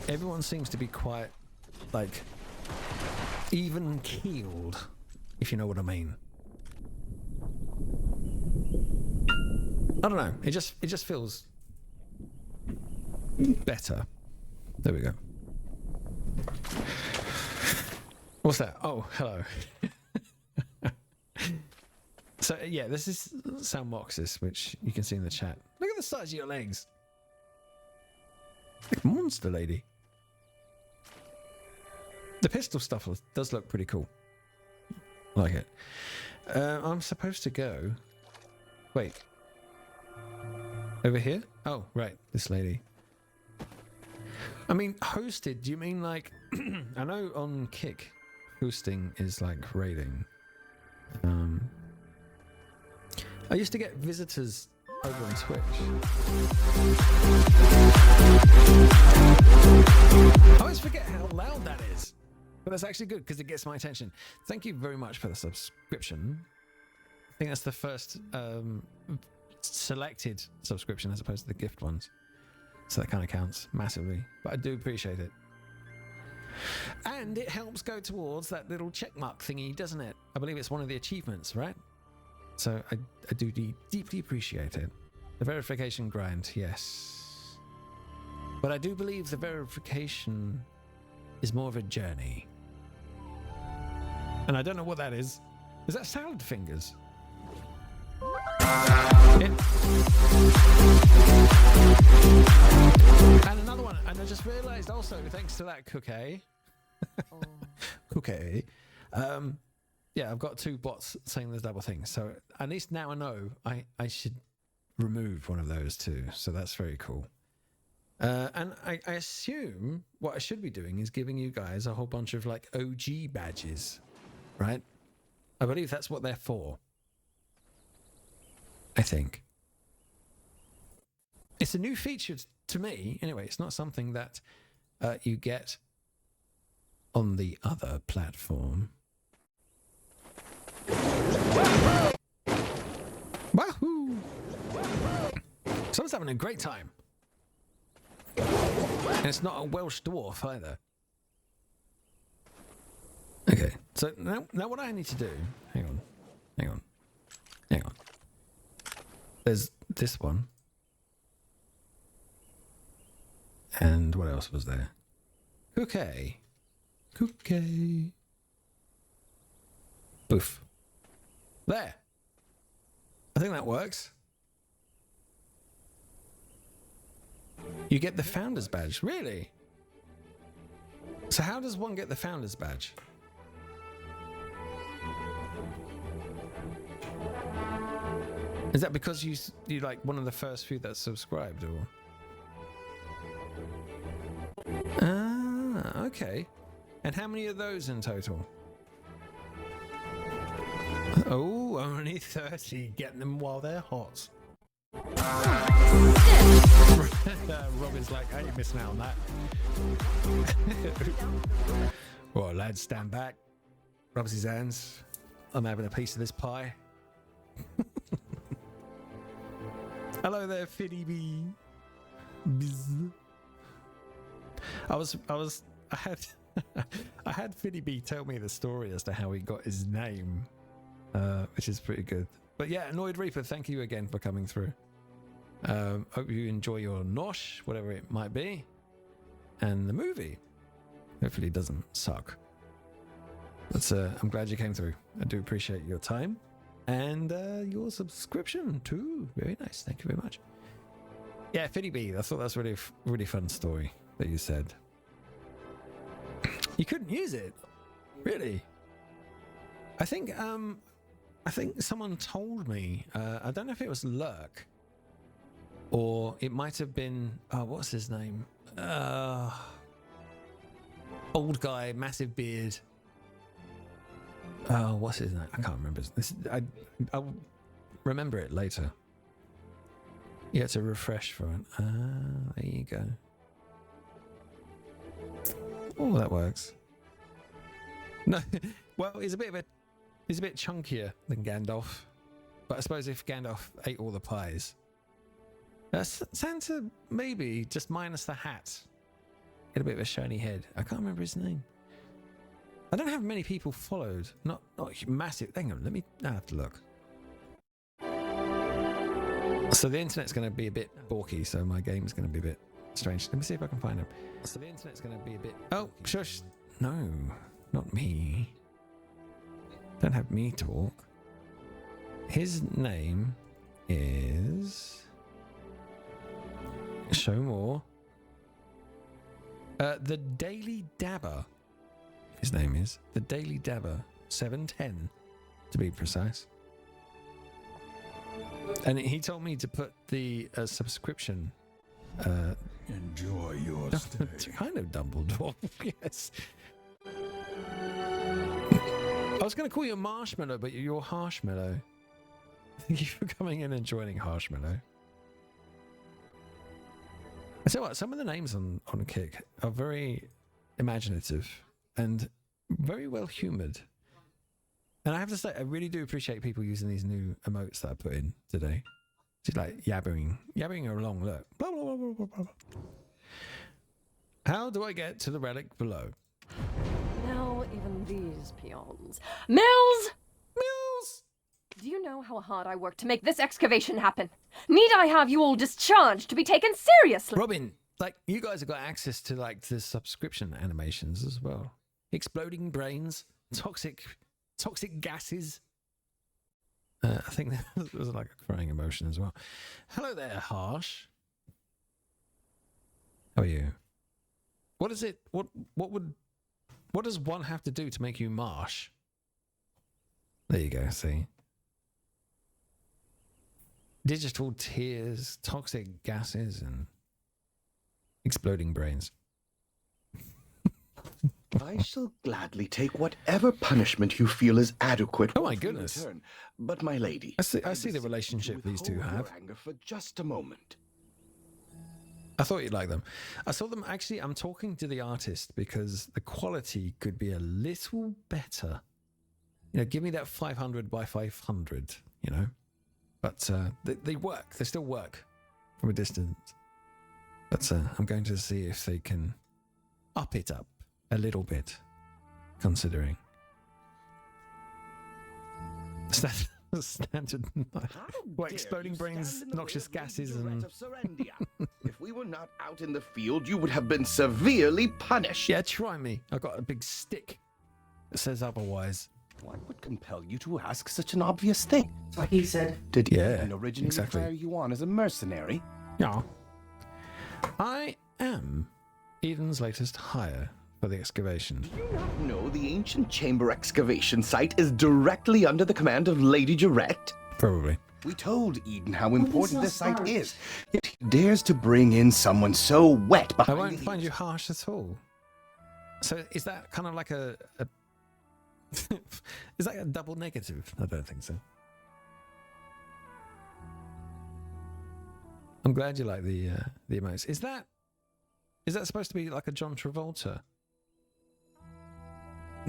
everyone seems to be quite like even keeled, if you know what I mean. I don't know. It just feels better. There we go. What's that? Oh, hello. So yeah, this is Sound Moxis, which you can see in the chat. Look at the size of your legs. Like monster lady. The pistol stuff does look pretty cool. I like it. I'm supposed to go. Wait. Over here? Oh, right. This lady. I mean, hosted. Do you mean like... I know on Kick, hosting is like raiding. I used to get visitors over on Twitch. I always forget how loud that is. But that's actually good because it gets my attention. Thank you very much for the subscription. I think that's the first selected subscription as opposed to the gift ones. So that kind of counts massively. But I do appreciate it. And it helps go towards that little checkmark thingy, doesn't it? I believe it's one of the achievements, right? So I do deeply appreciate it. The verification grind, yes. But I do believe the verification is more of a journey. And I don't know what that is. Is that salad fingers? Yeah. And another one. And I just realised also, thanks to that cookie, Okay. Yeah, I've got 2 bots saying the double thing. So at least now I know I should remove one of those 2. So that's very cool. And I assume what I should be doing is giving you guys a whole bunch of like OG badges, right? I believe that's what they're for. I think. It's a new feature to me. Anyway, it's not something that you get on the other platform. Wahoo! Someone's having a great time. And it's not a Welsh dwarf either. Okay, so now what I need to do... Hang on. There's this one. And what else was there? Cookie. Boof. There. I think that works. You get the Founder's Badge. Really? So how does one get the Founder's Badge? Is that because you like one of the first few that subscribed, or? Ah, okay. And how many of those in total? Oh, only 30. Getting them while they're hot. Robin's like, I ain't missing out on that. Well, lads, stand back. Rubs his hands. I'm having a piece of this pie. Hello there, Fiddy B. I had Fiddy B tell me the story as to how he got his name, which is pretty good. But yeah, Annoyed Reaper, thank you again for coming through. Hope you enjoy your nosh, whatever it might be, and the movie. Hopefully it doesn't suck. But I'm glad you came through. I do appreciate your time and your subscription too. Very nice. Thank you very much. Yeah, Fiddy B, I thought that was a really fun story that you said. You couldn't use it, really. I think someone told me. I don't know if it was Lurk, or it might have been. Oh, what's his name? Old guy, massive beard. Oh, what's his name? I can't remember. I'll remember it later. You have to refresh for it. There you go. Oh, that works. No, well, he's a bit chunkier than Gandalf, but I suppose if Gandalf ate all the pies, Santa maybe just minus the hat, get a bit of a shiny head. I can't remember his name. I don't have many people followed. Not massive. Hang on, I have to look. So the internet's going to be a bit balky, so my game's going to be a bit strange. Let me see if I can find him. So the internet's going to be a bit... Oh, shush. No, not me. Don't have me talk. His name is... Show more. The Daily Dabber. His name is The Daily Dabber. 710, to be precise. And he told me to put the subscription. Enjoy your stay. Kind of Dumbledore, yes. I was going to call you Marshmallow, but you're Harshmallow. Thank you for coming in and joining Harshmallow. I tell you what, some of the names on Kick are very imaginative and very well humoured. And I have to say, I really do appreciate people using these new emotes that I put in today. Just like yabbering along. Look, blah blah blah blah blah blah. How do I get to the relic below? Now even these peons. Mills! Do you know how hard I worked to make this excavation happen? Need I have you all discharged to be taken seriously? Robin, like, you guys have got access to like the subscription animations as well. Exploding brains, toxic gases. I think there was like a crying emotion as well. Hello there, Harsh. How are you? What is it? What would What does one have to do to make you marsh? There you go, see. Digital tears, toxic gases, and exploding brains. I shall gladly take whatever punishment you feel is adequate. Oh my goodness! Return. But my lady, I see the relationship these two have. Your anger for just a moment. I thought you'd like them. I saw them actually. I'm talking to the artist because the quality could be a little better. You know, give me that 500 by 500. You know, but they work. They still work from a distance. But I'm going to see if they can up it up a little bit, considering. Standard. What, exploding brains, noxious gases, and. If we were not out in the field, you would have been severely punished. Yeah, try me. I've got a big stick that says otherwise. What would compel you to ask such an obvious thing? So he said, Did Yeah, Eden originally exactly. hire you on as a mercenary? Yeah. I am Eden's latest hire for the excavation. Do you not know the ancient chamber excavation site is directly under the command of Lady Jarrett? Probably. We told Eden how important this site is, yet he dares to bring in someone so wet I behind won't the find you harsh at all. So is that kind of like a is that a double negative? I don't think so. I'm glad you like the emotes. Is that supposed to be like a John Travolta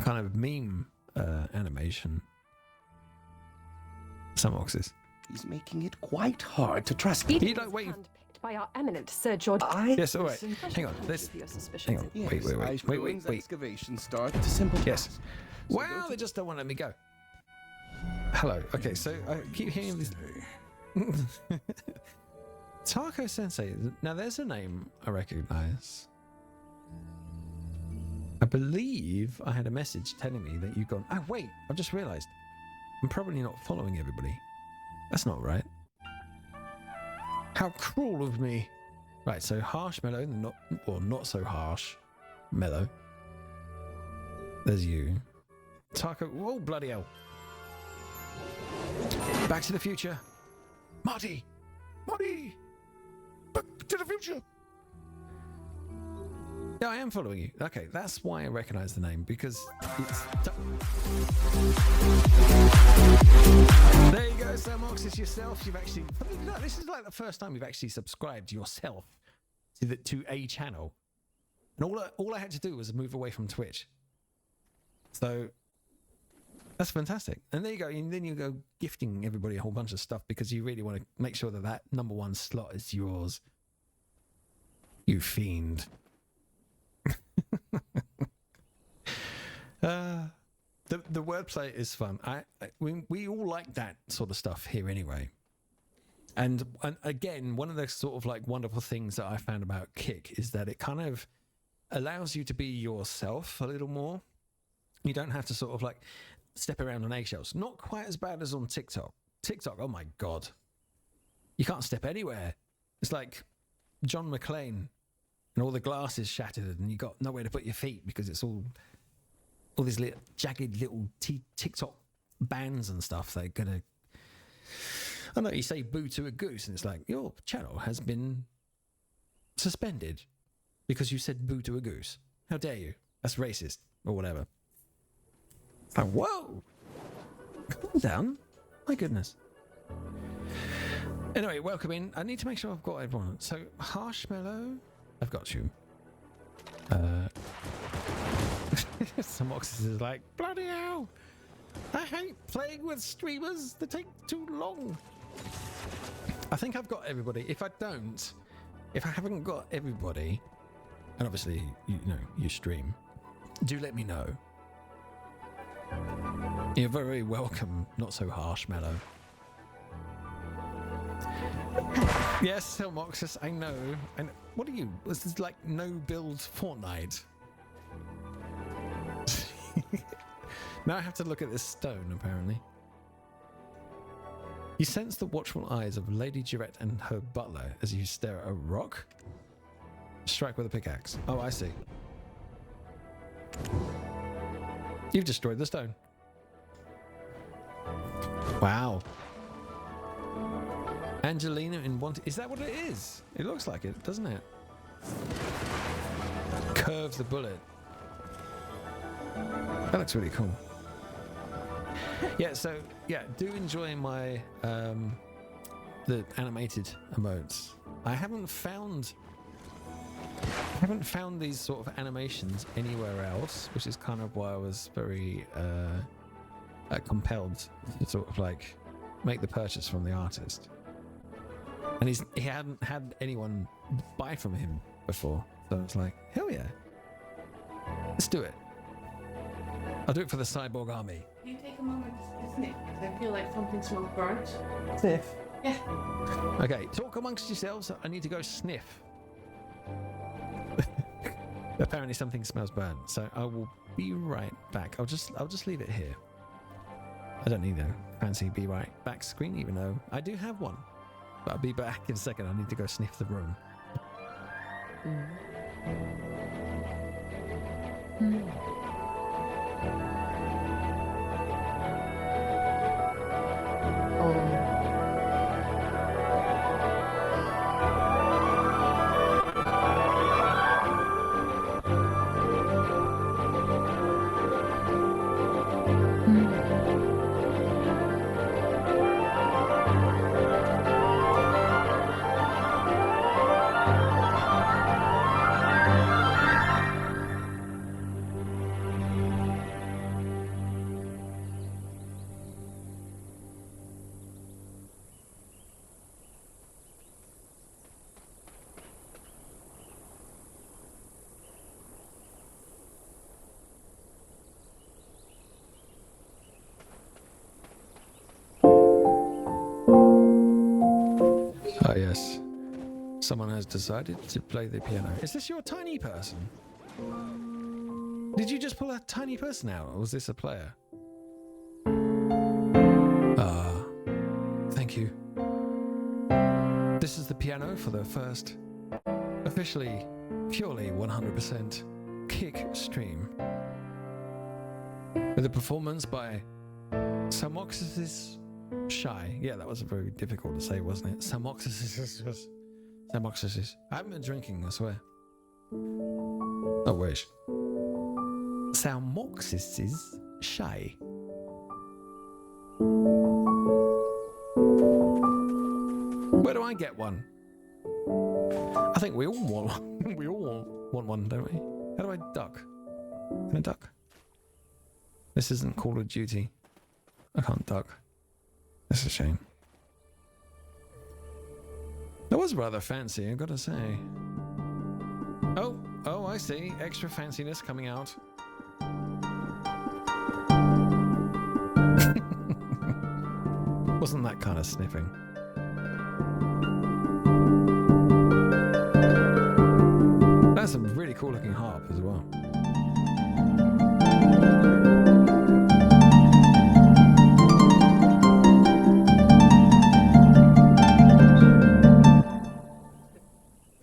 kind of meme animation? Some oxes. He's making it quite hard to trust. You don't wait. Handpicked by our eminent Sir George. Yes, all right. Hang on. Hang on. Wait. Excavation start to simple. Yes. Wow, they just don't want to let me go. Hello. Okay, so I keep hearing this. Taco Sensei. Now, there's a name I recognize. I believe I had a message telling me that you've gone. Oh, wait. I've just realized. I'm probably not following everybody. That's not right. How cruel of me. Right, so harsh mellow, not so harsh mellow. There's you. Taco. Whoa, bloody hell. Back to the Future. Marty! Back to the Future! Yeah, I am following you. Okay, that's why I recognize the name, because it's... There you go, Sir Mox, it's yourself. You've actually... No, this is like the first time you've actually subscribed yourself to a channel. And all I had to do was move away from Twitch. So... That's fantastic. And there you go. And then you go gifting everybody a whole bunch of stuff because you really want to make sure that that #1 slot is yours. You fiend. The wordplay is fun. We all like that sort of stuff here anyway. And again, one of the sort of like wonderful things that I found about Kick is that it kind of allows you to be yourself a little more. You don't have to sort of like step around on eggshells. Not quite as bad as on TikTok. TikTok, oh my God. You can't step anywhere. It's like John McClane and all the glass is shattered and you got nowhere to put your feet because it's all these little jagged little TikTok bands and stuff. They're gonna... I know you say boo to a goose and it's like, your channel has been suspended because you said boo to a goose. How dare you? That's racist or whatever. Oh, whoa! Calm down. My goodness. Anyway, welcome in. I need to make sure I've got everyone. So, Harshmellow, I've got you. Some oxys is like, bloody hell! I hate playing with streamers. They take too long. I think I've got everybody. If I haven't got everybody, and obviously, you stream, do let me know. You're very welcome, not so harsh, Mellow. Yes, Helmoxus, I know. And what are you? This is like no build Fortnite. Now I have to look at this stone, apparently. You sense the watchful eyes of Lady Jarrett and her butler as you stare at a rock. Strike with a pickaxe. Oh, I see. You've destroyed the stone. Wow. Angelina in one. Is that what it is? It looks like it, doesn't it? Curve the bullet. That looks really cool. Yeah, so yeah, do enjoy my the animated emotes. I haven't found these sort of animations anywhere else, which is kind of why I was very compelled to sort of like make the purchase from the artist. And he hadn't had anyone buy from him before, so it's like, hell yeah, let's do it. I'll do it for the cyborg army. Can you take a moment to sniff? Because I feel like something smells burnt. Sniff? Yeah. Okay, talk amongst yourselves. I need to go sniff. Apparently something smells burnt, so I will be right back. I'll just leave it here. I don't need a fancy be right back screen, even though I do have one. But I'll be back in a second. I need to go sniff the room. Ah, yes. Someone has decided to play the piano. Is this your tiny person? Did you just pull a tiny person out, or was this a player? Ah, thank you. This is the piano for the first, officially, purely 100% kick stream. With a performance by Samoxis Shy. Yeah, that was very difficult to say, wasn't it? Samoxis. Samoxis. I haven't been drinking, I swear. Oh, wish. Samoxis Shy. Where do I get one? I think we all want one. We all want one, don't we? How do I duck? Can I duck? This isn't Call of Duty. I can't duck. That's a shame. That was rather fancy, I've got to say. Oh, I see. Extra fanciness coming out. Wasn't that kind of sniffing? That's a really cool looking harp as well.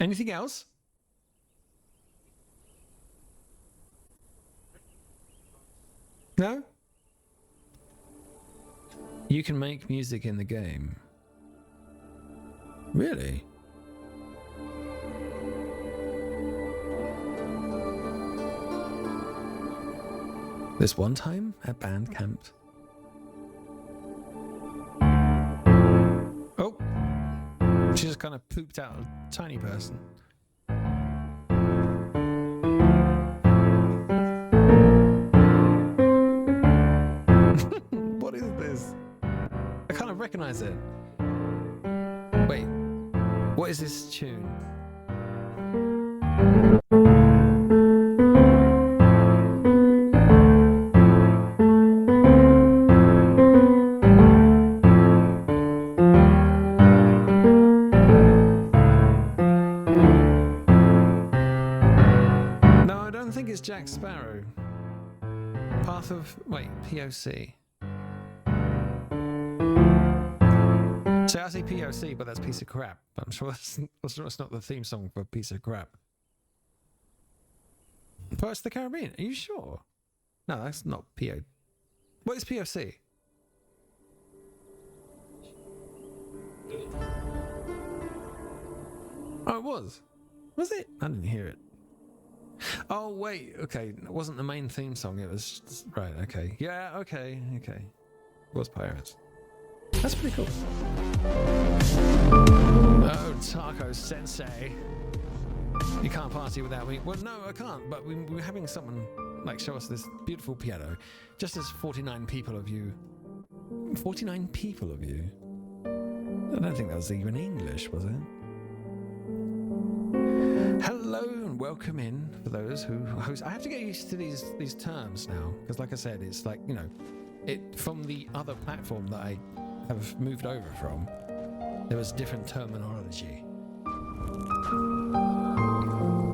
Anything else? No? You can make music in the game. Really? This one time at band camp. Oh! She just kind of pooped out a tiny person. What is this? I kind of recognize it. Wait, what is this tune? Jack Sparrow. Path of... Wait, POC. So I say POC, but that's piece of crap. I'm sure it's not the theme song for Piece of Crap. Pirates of the Caribbean, are you sure? No, that's not PO. What is POC? Oh, it was. Was it? I didn't hear it. Oh, wait. Okay. It wasn't the main theme song. It was... Just, right, okay. Yeah, okay. Okay. It was Pirates. That's pretty cool. Oh, Taco Sensei. You can't party without me. Well, no, I can't. But we're having someone like show us this beautiful piano. Just as 49 people of you. 49 people of you. I don't think that was even English, was it? Hello and welcome in for those who host. I have to get used to these terms now because, like I said, it's like, you know, it from the other platform that I have moved over from. There was different terminology.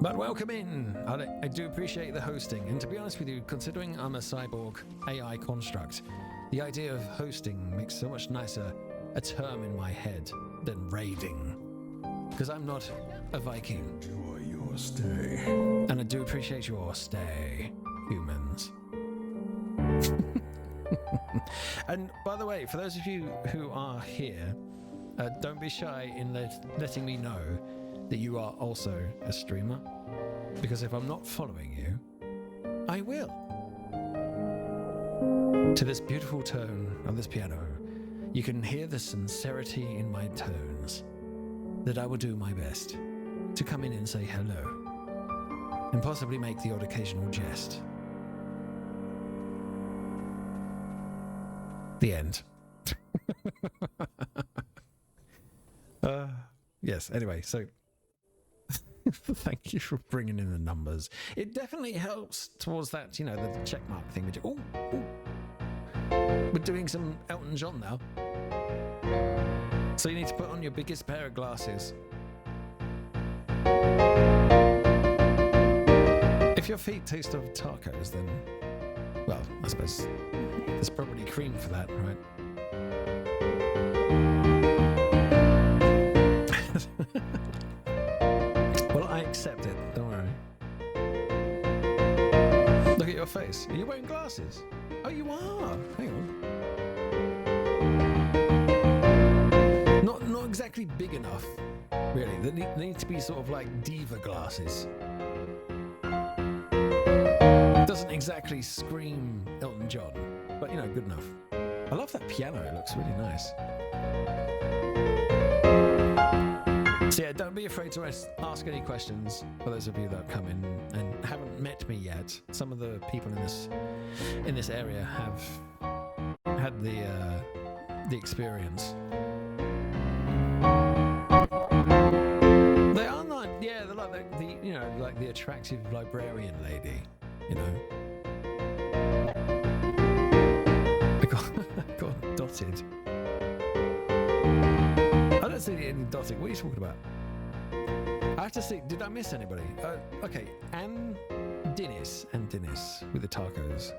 But welcome in. I do appreciate the hosting, and to be honest with you, considering I'm a cyborg AI construct, the idea of hosting makes so much nicer a term in my head than raiding, because I'm not a Viking. Enjoy your stay. And I do appreciate your stay, humans. And by the way, for those of you who are here, don't be shy in letting me know that you are also a streamer, because if I'm not following you, I will. To this beautiful tone of this piano, you can hear the sincerity in my tones, that I will do my best to come in and say hello, and possibly make the odd occasional jest. The end. Yes, anyway, so thank you for bringing in the numbers. It definitely helps towards that, you know, the checkmark thing. Oh, we're doing some Elton John now. So you need to put on your biggest pair of glasses. If your feet taste of tacos, then, well, I suppose there's probably cream for that, right? Well, I accept it, don't worry. Look at your face. Are you wearing glasses? Oh, you are. Hang on. Not exactly big enough, really. They need to be sort of like diva glasses. Doesn't exactly scream Elton John, but, you know, good enough. I love that piano. It looks really nice. So yeah, don't be afraid to ask any questions for those of you that come in and haven't met me yet. Some of the people in this area have had the experience. They are not, yeah, they're like the you know, like the attractive librarian lady, you know. I got dotted. I don't see any dotting. What are you talking about? I have to see. Did I miss anybody? Okay. Ann Dennis with the tacos.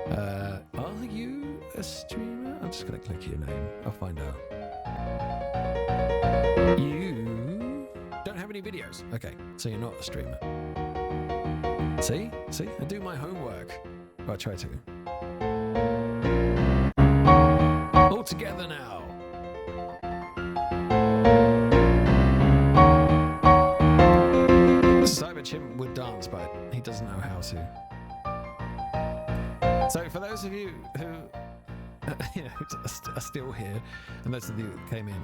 Are you a streamer? I'm just going to click your name. I'll find out. You don't have any videos. Okay. So you're not a streamer. See? I do my homework. Well, I try to. All together now. Cyberchimp would dance, but he doesn't know how to. So for those of you who you know, are still here, and those of you that came in,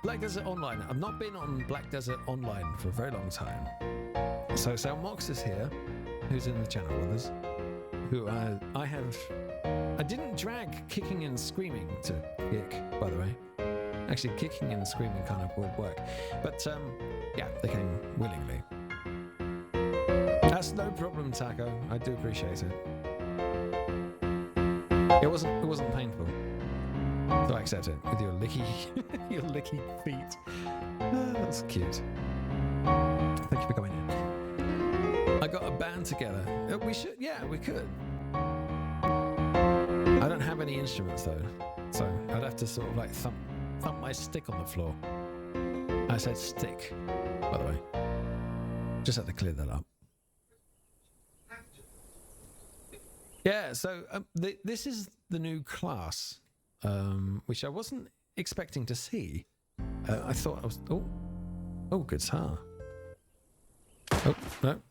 Black Desert Online. I've not been on Black Desert Online for a very long time. So Salmox is here, who's in the channel with us, who I didn't drag Kicking and Screaming to kick, by the way. Actually, Kicking and Screaming kind of would work. But, yeah, they came willingly. That's no problem, Taco. I do appreciate it. It wasn't painful. So I accept it with your licky feet. That's cute. Thank you for coming in. I got a band together. We could. I don't have any instruments though, so I'd have to sort of like thump my stick on the floor. I said stick, by the way. Just had to clear that up. Yeah, so this is the new class, which I wasn't expecting to see. I thought I was... Oh, guitar. Oh, no.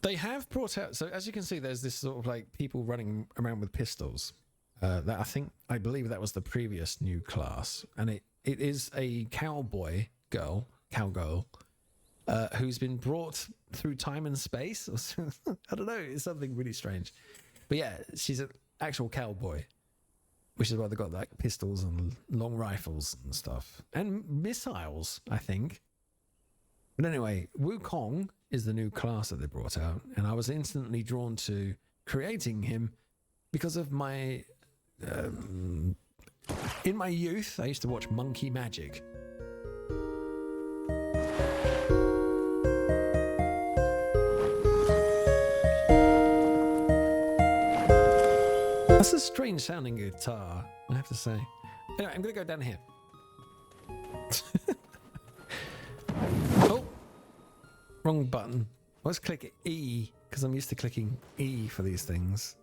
They have brought out... So as you can see, there's this sort of like people running around with pistols. That I believe that was the previous new class. And it is a cowgirl, who's been brought through time and space. I don't know, it's something really strange. But yeah, she's an actual cowboy, which is why they got like pistols and long rifles and stuff. And missiles, I think. But anyway, Wukong is the new class that they brought out. And I was instantly drawn to creating him because of my... in my youth, I used to watch Monkey Magic. That's a strange sounding guitar, I have to say. Anyway, I'm going to go down here. Oh, wrong button. Let's click E, because I'm used to clicking E for these things.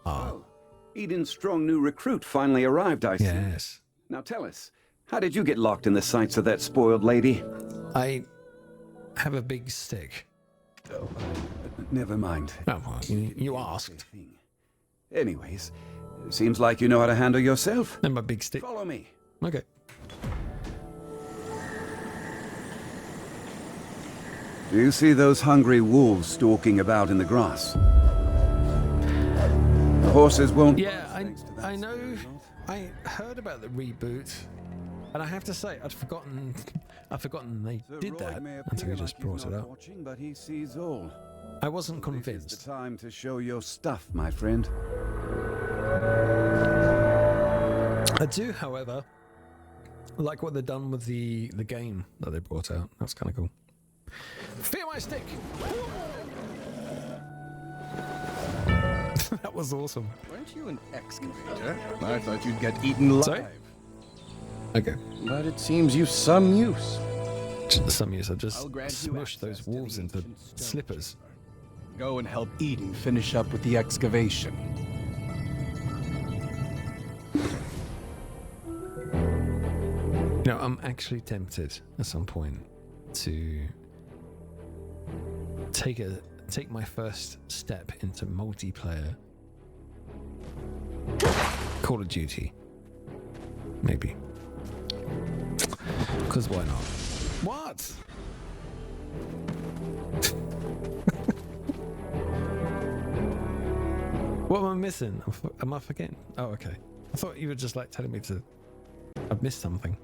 Oh, Eden's strong new recruit finally arrived, I see. Yes. Now tell us, how did you get locked in the sights of that spoiled lady? I have a big stick. Oh, never mind. Oh, well, you asked. Anyways, seems like you know how to handle yourself. And my big stick. Follow me. Okay. Do you see those hungry wolves stalking about in the grass? The horses won't... Yeah, I know. I heard about the reboot, and I have to say, I'd forgotten they did that until you just brought it up. But he sees all. I wasn't convinced. It's the time to show your stuff, my friend. I do, however, like what they've done with the game that they brought out. That's kind of cool. Fear my stick! That was awesome. Weren't you an excavator? I thought you'd get eaten alive. Sorry? Okay. But it seems you've some use. Some use. I just smushed those wolves into slippers. Go and help Eden finish up with the excavation. You know, I'm actually tempted at some point to take my first step into multiplayer Call of Duty. Maybe. Because why not? What? What am I missing? Am I forgetting? Oh, okay. I thought you were just like telling me to... I've missed something.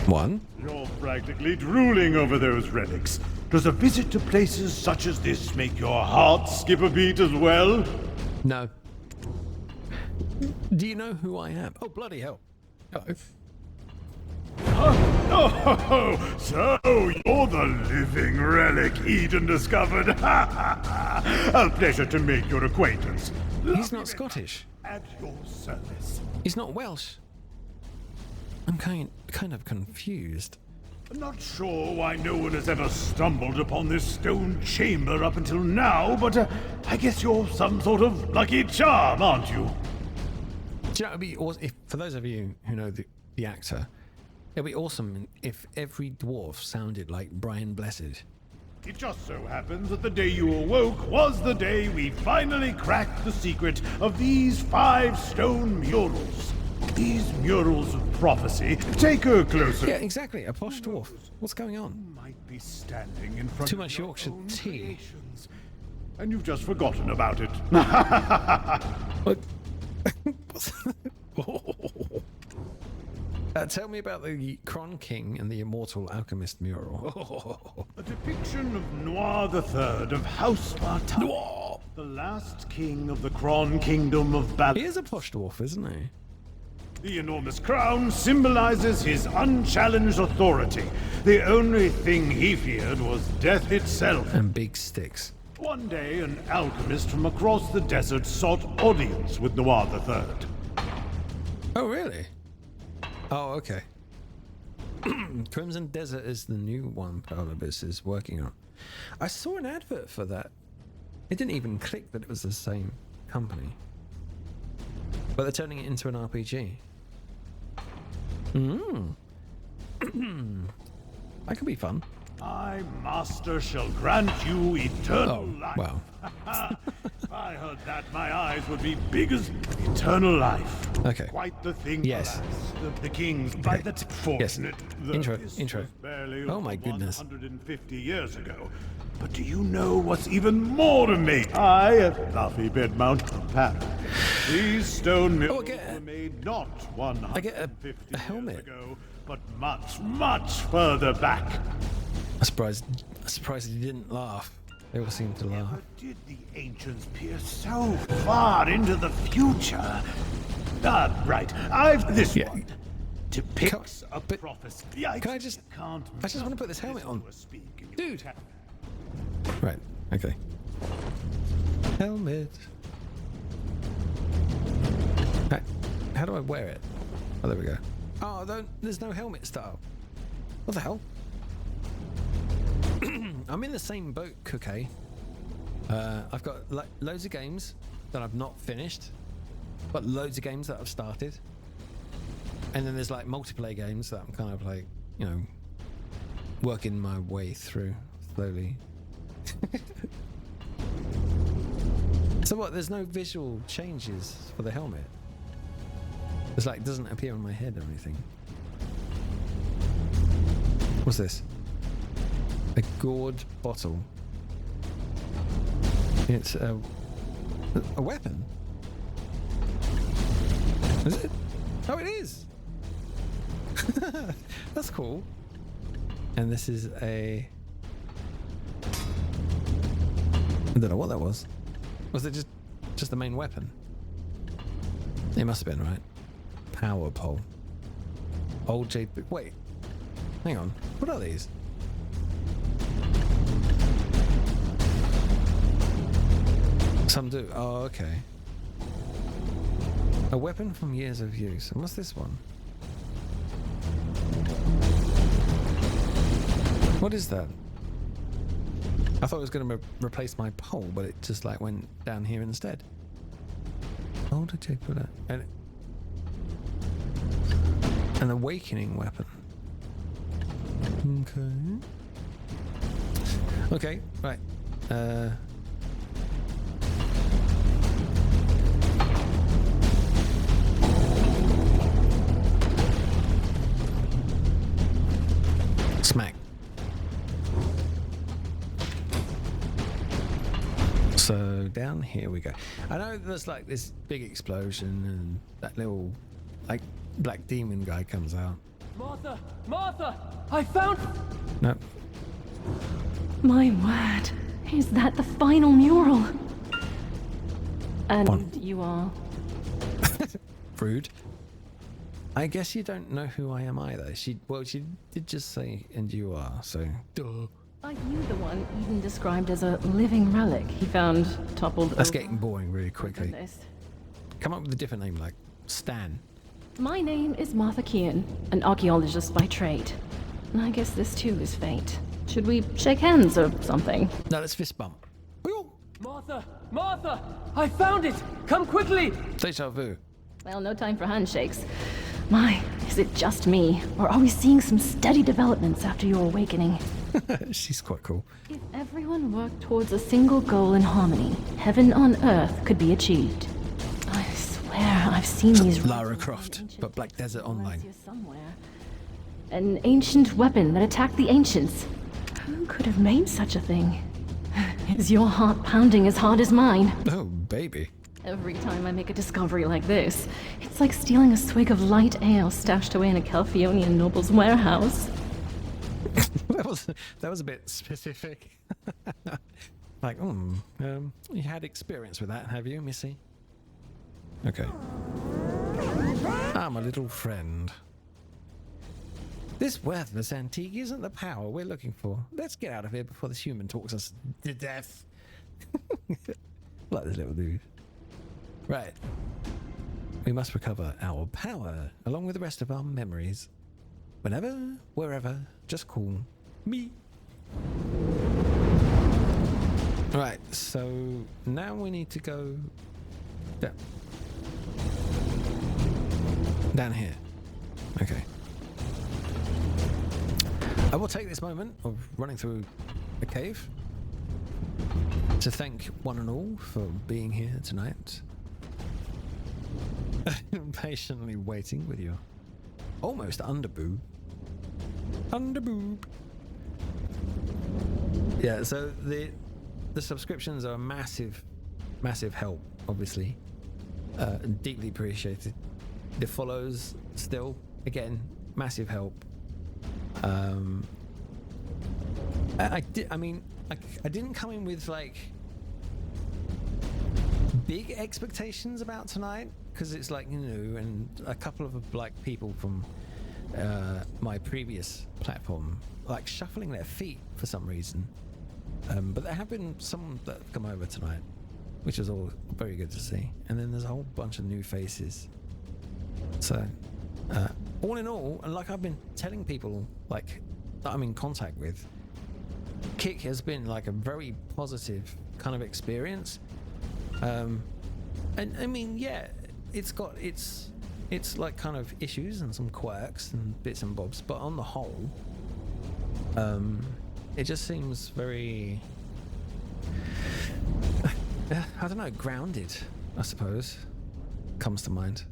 One. You're practically drooling over those relics. Does a visit to places such as this make your heart skip a beat as well? No. Do you know who I am? Oh, bloody hell. Hello. Oh, so you're the living relic Eden discovered. A pleasure to make your acquaintance. He's not Scottish. At your service. He's not Welsh. I'm kind of confused. Not sure why no one has ever stumbled upon this stone chamber up until now, but I guess you're some sort of lucky charm, aren't you? Do you know, it'd be awesome if, for those of you who know the actor, it'd be awesome if every dwarf sounded like Brian Blessed. It just so happens that the day you awoke was the day we finally cracked the secret of these 5 stone murals. These murals of prophecy. Take a closer. Yeah, exactly. A posh dwarf. What's going on? Might be standing in front Too of much your Yorkshire own tea. creations, and you've just forgotten about it. What? Tell me about the Cron King and the Immortal Alchemist mural. A depiction of Noir III of House Spartan. Noir! The last king of the Cron Kingdom of Bal. He is a posh dwarf, isn't he? The enormous crown symbolizes his unchallenged authority. The only thing he feared was death itself. And big sticks. One day, an alchemist from across the desert sought audience with Noir III. Oh, really? Oh, okay. Crimson Desert is the new one Paulabus is working on. I saw an advert for that. It didn't even click that it was the same company. But they're turning it into an RPG. That could be fun. My master shall grant you eternal life. Wow. If I heard that, my eyes would be big as eternal life. Okay. Quite the thing. Yes. Alas, the kings, by the fortunate. Intro. This intro. was barely Oh my goodness. 150 years ago. But do you know what's even more amazing? I have Luffy Bed Mountain Path. These stone murals were made not 150 helmet. years ago, but much, much further back. I'm surprised he didn't laugh. They all seem to laugh. Did the ancients peer so far into the future? Right. I've this one. Depicts a prophecy. I just want to put this helmet on. Dude. Right. Okay. Helmet. How do I wear it? Oh, there we go. Oh, there's no helmet style. What the hell? I'm in the same boat, Cookie. I've got loads of games that I've not finished, but loads of games that I've started. And then there's like multiplayer games that I'm kind of like, you know, working my way through slowly. So what, there's no visual changes for the helmet? It's like, it doesn't appear on my head or anything. What's this? A gourd bottle. It's a weapon. Is it? Oh, it is! That's cool. And this is a... I don't know what that was. Was it just the main weapon? It must have been, right? Power pole. Old jade... Wait. Hang on. What are these? Some do. Oh, okay. A weapon from years of use. And what's this one? What is that? I thought it was going to replace my pole, but it just like went down here instead. Oh, did you put that? An awakening weapon. Okay. Okay, right. Smack. So down here we go. I know there's like this big explosion and that little like black demon guy comes out. Martha! Martha! I found... No. My word. Is that the final mural? And you are... Rude. I guess you don't know who I am either. She did just say, and you are, so... Duh. Are you the one Eden described as a living relic he found toppled That's over? getting boring really quickly. Goodness. Come up with a different name, like Stan. My name is Martha Kean, an archaeologist by trade. I guess this too is fate. Should we shake hands or something? No, let's fist bump. Martha! Martha! I found it! Come quickly! Deja vu. Well, no time for handshakes. My, is it just me? Or are we seeing some steady developments after your awakening? She's quite cool. If everyone worked towards a single goal in harmony, heaven on earth could be achieved. I swear I've seen these... Lara Croft, but Black Desert Online. Somewhere. An ancient weapon that attacked the ancients. Who could have made such a thing? Is your heart pounding as hard as mine? Oh, baby. Every time I make a discovery like this, it's like stealing a swig of light ale stashed away in a Calphionian noble's warehouse. that was a bit specific. Like, you had experience with that, have you, Missy? Okay. Ah, my little friend. This worthless antique isn't the power we're looking for. Let's get out of here before this human talks us to death. Like this little dude. Right. We must recover our power, along with the rest of our memories. Whenever, wherever, just call me. Right, so now we need to go down here. Okay. I will take this moment of running through a cave to thank one and all for being here tonight. Patiently waiting with your almost underboob. Underboob. Yeah, so the subscriptions are a massive help, obviously. Deeply appreciated. The follows still, again, massive help. I didn't come in with like big expectations about tonight, because it's like, you know, and a couple of like people from my previous platform like shuffling their feet for some reason, but there have been some that have come over tonight, which is all very good to see. And then there's a whole bunch of new faces. So all in all, and like I've been telling people like that I'm in contact with, Kick has been like a very positive kind of experience. And I mean, yeah, it's got it's like kind of issues and some quirks and bits and bobs, but on the whole, it just seems very, I don't know, grounded, I suppose, comes to mind.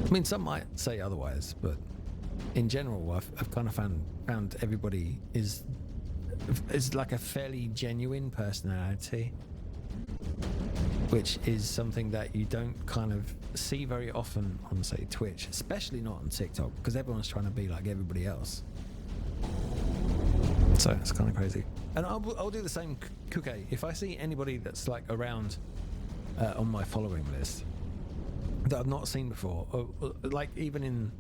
I mean, some might say otherwise, but in general, I've kind of found everybody is like a fairly genuine personality, which is something that you don't kind of see very often on, say, Twitch, especially not on TikTok, because everyone's trying to be like everybody else. So it's kind of crazy. And I'll do the same, Kuke. If I see anybody that's like around on my following list that I've not seen before, or like even in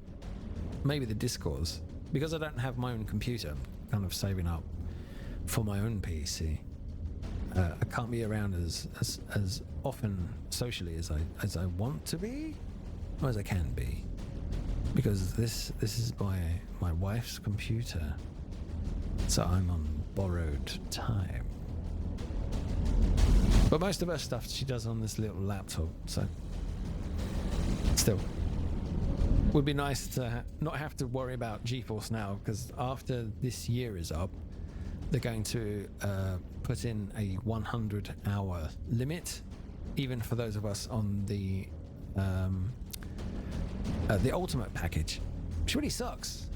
maybe the Discords, because I don't have my own computer, I'm kind of saving up for my own PC. I can't be around as often socially as I want to be, or as I can be, because this is my wife's computer, so I'm on borrowed time. But most of her stuff she does on this little laptop, so still would be nice to not have to worry about GeForce Now, because after this year is up, they're going to put in a 100-hour limit, even for those of us on the ultimate package, which really sucks.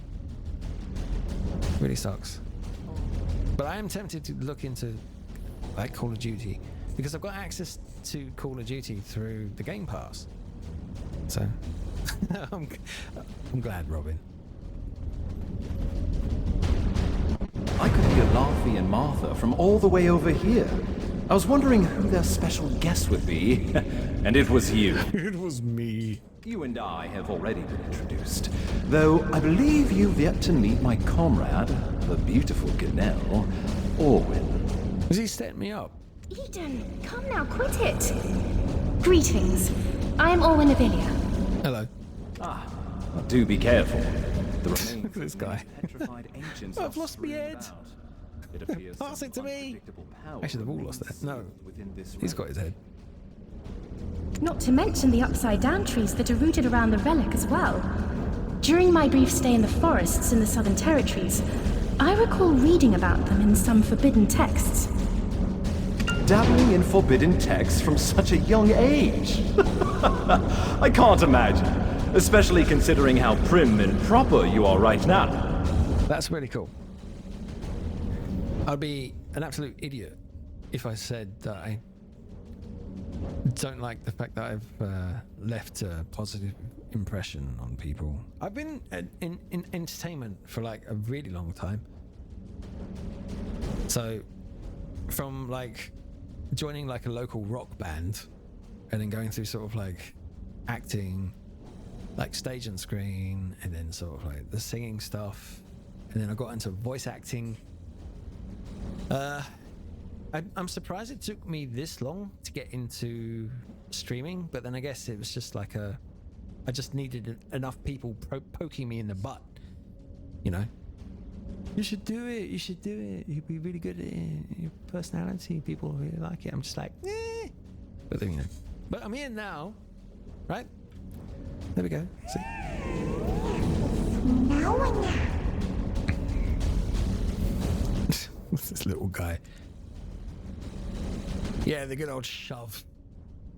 Really sucks. But I am tempted to look into like Call of Duty, because I've got access to Call of Duty through the Game Pass. So I'm glad, Robin. I could hear Laufey and Martha from all the way over here. I was wondering who their special guest would be, and it was you. It was me. You and I have already been introduced, though I believe you've yet to meet my comrade, the beautiful Ganelle, Orwyn. Has he set me up? Eden, come now, quit it. Greetings. I'm Orwyn Avilia. Hello. Do be careful. The Look at this guy. petrified ancients I've lost my head. It appears Pass it to me. power Actually, they've all lost it. No, he's got his head. Not to mention the upside-down trees that are rooted around the relic as well. During my brief stay in the forests in the Southern Territories, I recall reading about them in some forbidden texts. Dabbling in forbidden texts from such a young age? I can't imagine, especially considering how prim and proper you are right now. That's really cool. I'd be an absolute idiot if I said that I don't like the fact that I've left a positive impression on people. I've been in entertainment for like a really long time. So from like joining like a local rock band and then going through sort of like acting, like stage and screen, and then sort of like the singing stuff, and then I got into voice acting. I'm surprised it took me this long to get into streaming, but then I guess it was just like a I just needed enough people poking me in the butt. You know? You should do it. You should do it. You'd be really good at it. Your personality, people really like it. I'm just like, eh. But then, you know. But I'm here now, right? There we go. See? This little guy. Yeah, the good old shove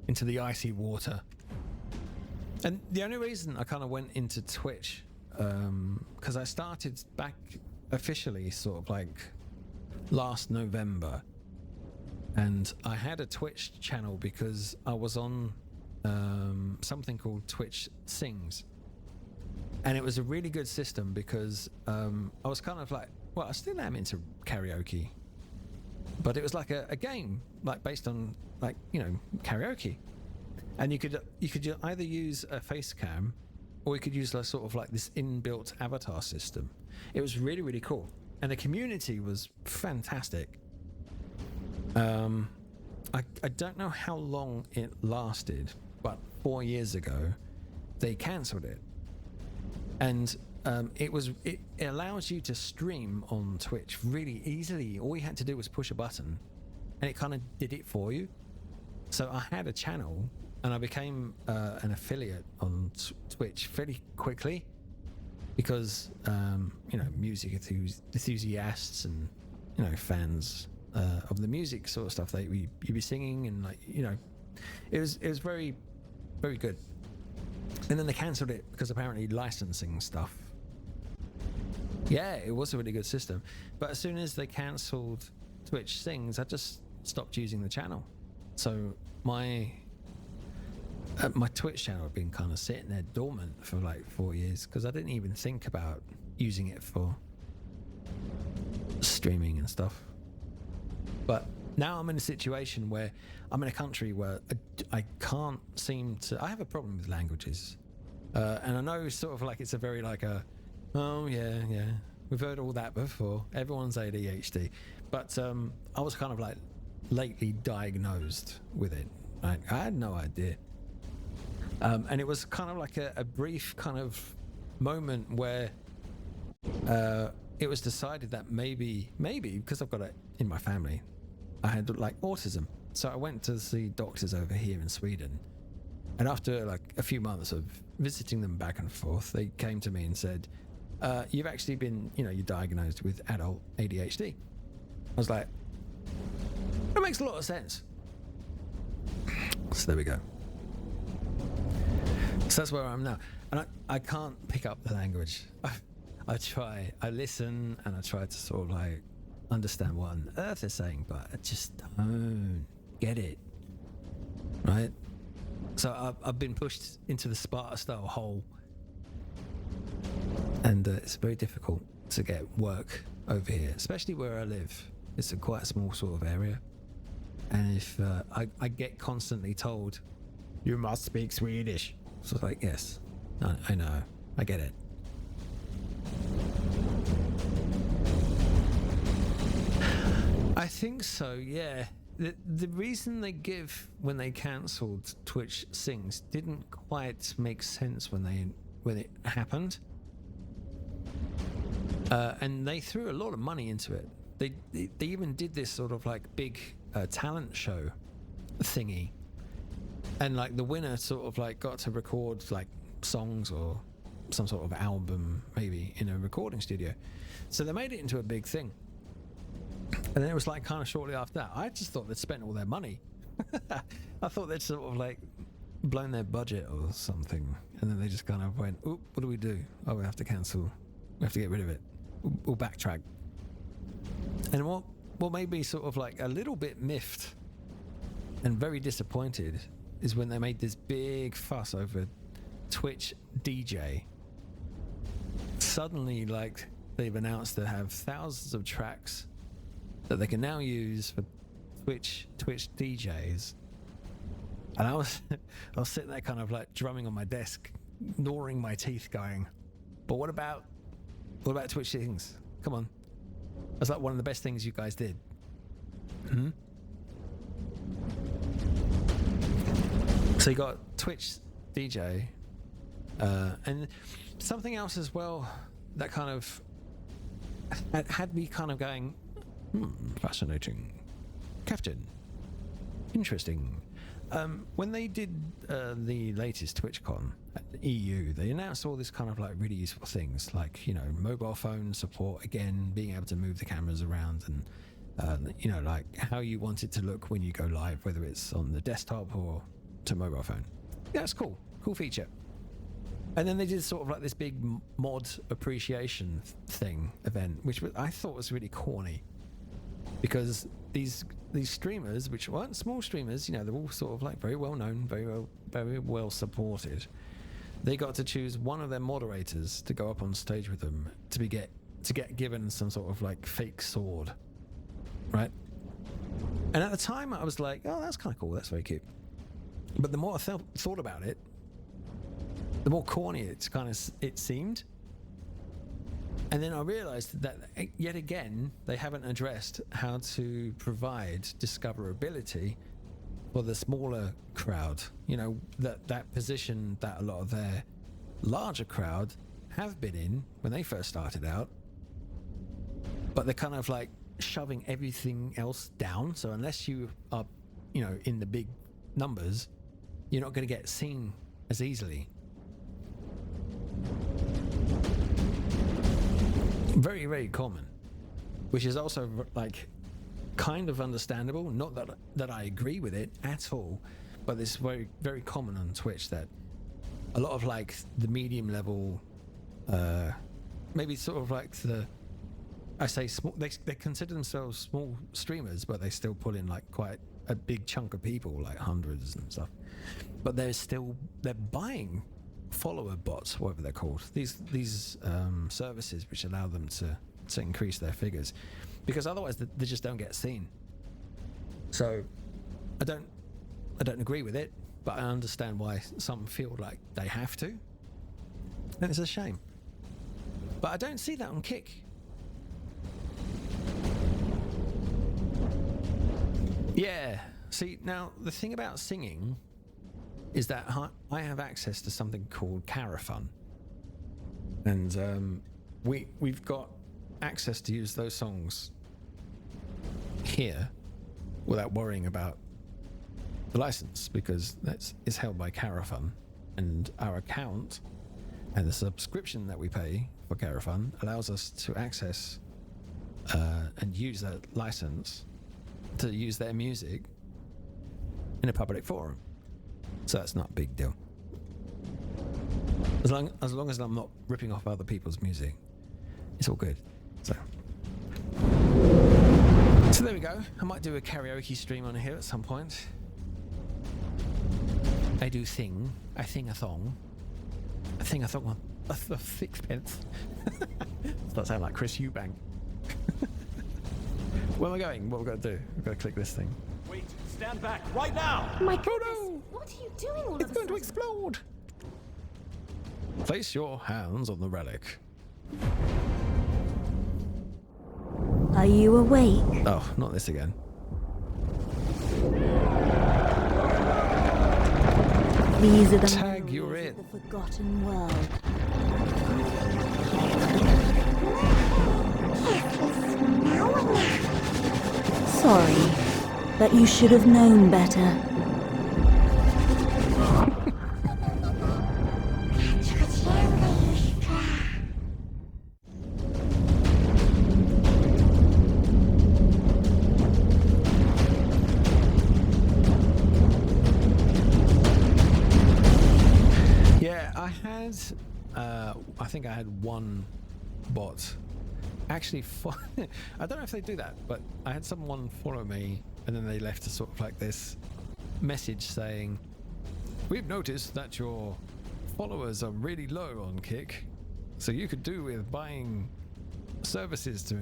into the icy water. And the only reason I kind of went into Twitch, because I started back officially sort of like last November, and I had a Twitch channel because I was on something called Twitch Sings, and it was a really good system because I was kind of like, well, I still am into karaoke, but it was like a game like based on like, you know, karaoke, and you could either use a face cam or you could use like sort of like this inbuilt avatar system. It was really, really cool, and the community was fantastic. I don't know how long it lasted, but 4 years ago they cancelled it, and it allows you to stream on Twitch really easily. All you had to do was push a button and it kind of did it for you. So I had a channel and I became an affiliate on Twitch fairly quickly because you know, music enthusiasts and, you know, fans of the music sort of stuff that you'd be singing, and like, you know, it was very, very good. And then they cancelled it because apparently licensing stuff. Yeah, it was a really good system, but as soon as they cancelled Twitch Sings, I just stopped using the channel. So my Twitch channel had been kind of sitting there dormant for like 4 years because I didn't even think about using it for streaming and stuff. But now I'm in a situation where I'm in a country where I can't seem to... I have a problem with languages. And I know sort of like it's a very like a... Oh, yeah. We've heard all that before. Everyone's ADHD. But I was kind of like lately diagnosed with it. I had no idea. And it was kind of like a brief kind of moment where it was decided that maybe because I've got it in my family, I had like autism. So I went to see doctors over here in Sweden, and after like a few months of visiting them back and forth, they came to me and said, you've actually been, you know, you're diagnosed with adult ADHD. I was like, that makes a lot of sense. So there we go. So that's where I am now, and I can't pick up the language. I try, I listen, and I try to sort of like understand what on earth they're saying, but I just don't get it, right? So I've been pushed into the Sparta-style hole, and it's very difficult to get work over here, especially where I live. It's a quite small sort of area, and if I get constantly told, you must speak Swedish. So it's like, yes, I know, I get it. I think so, yeah. The reason they give when they cancelled Twitch Sings didn't quite make sense when it happened. And they threw a lot of money into it. They even did this sort of like big talent show thingy. And like the winner sort of like got to record like songs or some sort of album maybe in a recording studio. So they made it into a big thing. And then it was like kind of shortly after that, I just thought they'd spent all their money. I thought they'd sort of like blown their budget or something. And then they just kind of went, oop, what do we do? Oh, we have to cancel. We have to get rid of it. We'll backtrack. And what made me sort of like a little bit miffed and very disappointed is when they made this big fuss over Twitch DJ. Suddenly, like, they've announced they have thousands of tracks that they can now use for Twitch DJs. And I was sitting there kind of like drumming on my desk, gnawing my teeth going, but what about Twitch Sings? Come on. That's like one of the best things you guys did. So you got Twitch DJ, And something else as well that kind of had me kind of going, fascinating, Captain, interesting. When they did the latest TwitchCon at the EU, they announced all this kind of like really useful things, like, you know, mobile phone support, again, being able to move the cameras around, and you know, like how you want it to look when you go live, whether it's on the desktop or to mobile phone. Yeah, it's cool feature. And then they did sort of like this big mod appreciation thing event, which I thought was really corny, because these streamers, which weren't small streamers, you know, they're all sort of like very well known, very well supported. They got to choose one of their moderators to go up on stage with them to get given some sort of like fake sword, right? And at the time, I was like, oh, that's kind of cool. That's very cute. But the more I thought about it, the more corny it seemed. And then I realized that yet again, they haven't addressed how to provide discoverability for the smaller crowd. You know, that position that a lot of their larger crowd have been in when they first started out. But they're kind of like shoving everything else down. So unless you are, you know, in the big numbers, you're not going to get seen as easily. Very, very common, which is also like kind of understandable. Not that I agree with it at all, but it's very, very common on Twitch that a lot of like the medium level, maybe sort of like I say small, they consider themselves small streamers, but they still pull in like quite a big chunk of people, like hundreds and stuff. But they're buying follower bots, whatever they're called, these services which allow them to increase their figures, because otherwise they just don't get seen. So I don't agree with it, but I understand why some feel like they have to, and it's a shame. But I don't see that on Kick. Yeah, see, now the thing about singing is that I have access to something called Carafun, and we've got access to use those songs here without worrying about the license, because it's held by Carafun, and our account and the subscription that we pay for Carafun allows us to access and use that license to use their music in a public forum. So that's not a big deal. As long as I'm not ripping off other people's music, it's all good. So there we go. I might do a karaoke stream on here at some point. I sing a thong on a sixpence. Does that sound like Chris Eubank? Where am I going? What have we got to do? We've got to click this thing. Wait, stand back right now! My goodness, what are you doing all of a sudden? It's going to explode! Place your hands on the relic. Are you awake? Oh, not this again. These are the Tag, you're in. of the forgotten world. Sorry, but you should have known better. Yeah, I think I had one bot. Actually, I don't know if they do that, but I had someone follow me, and then they left a sort of like this message saying, "We've noticed that your followers are really low on Kick, so you could do with buying services to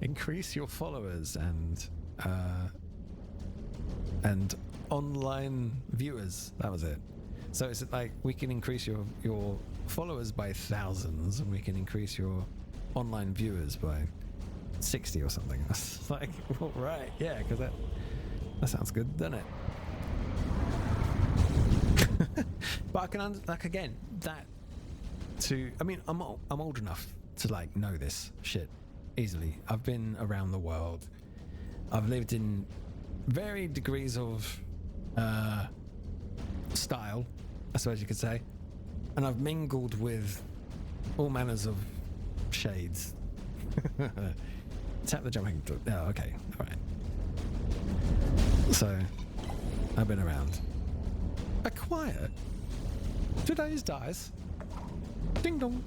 increase your followers and online viewers." That was it. So it's like we can increase your followers by thousands, and we can increase your online viewers by 60 or something. It's like, well, right, yeah, because that sounds good, doesn't it? But I can like again that to. I mean, I'm old enough to like know this shit easily. I've been around the world. I've lived in varied degrees of style, I suppose you could say, and I've mingled with all manners of shades. Tap the jumping. Oh, okay, all right. So I've been around. Acquire today's dice. Ding dong.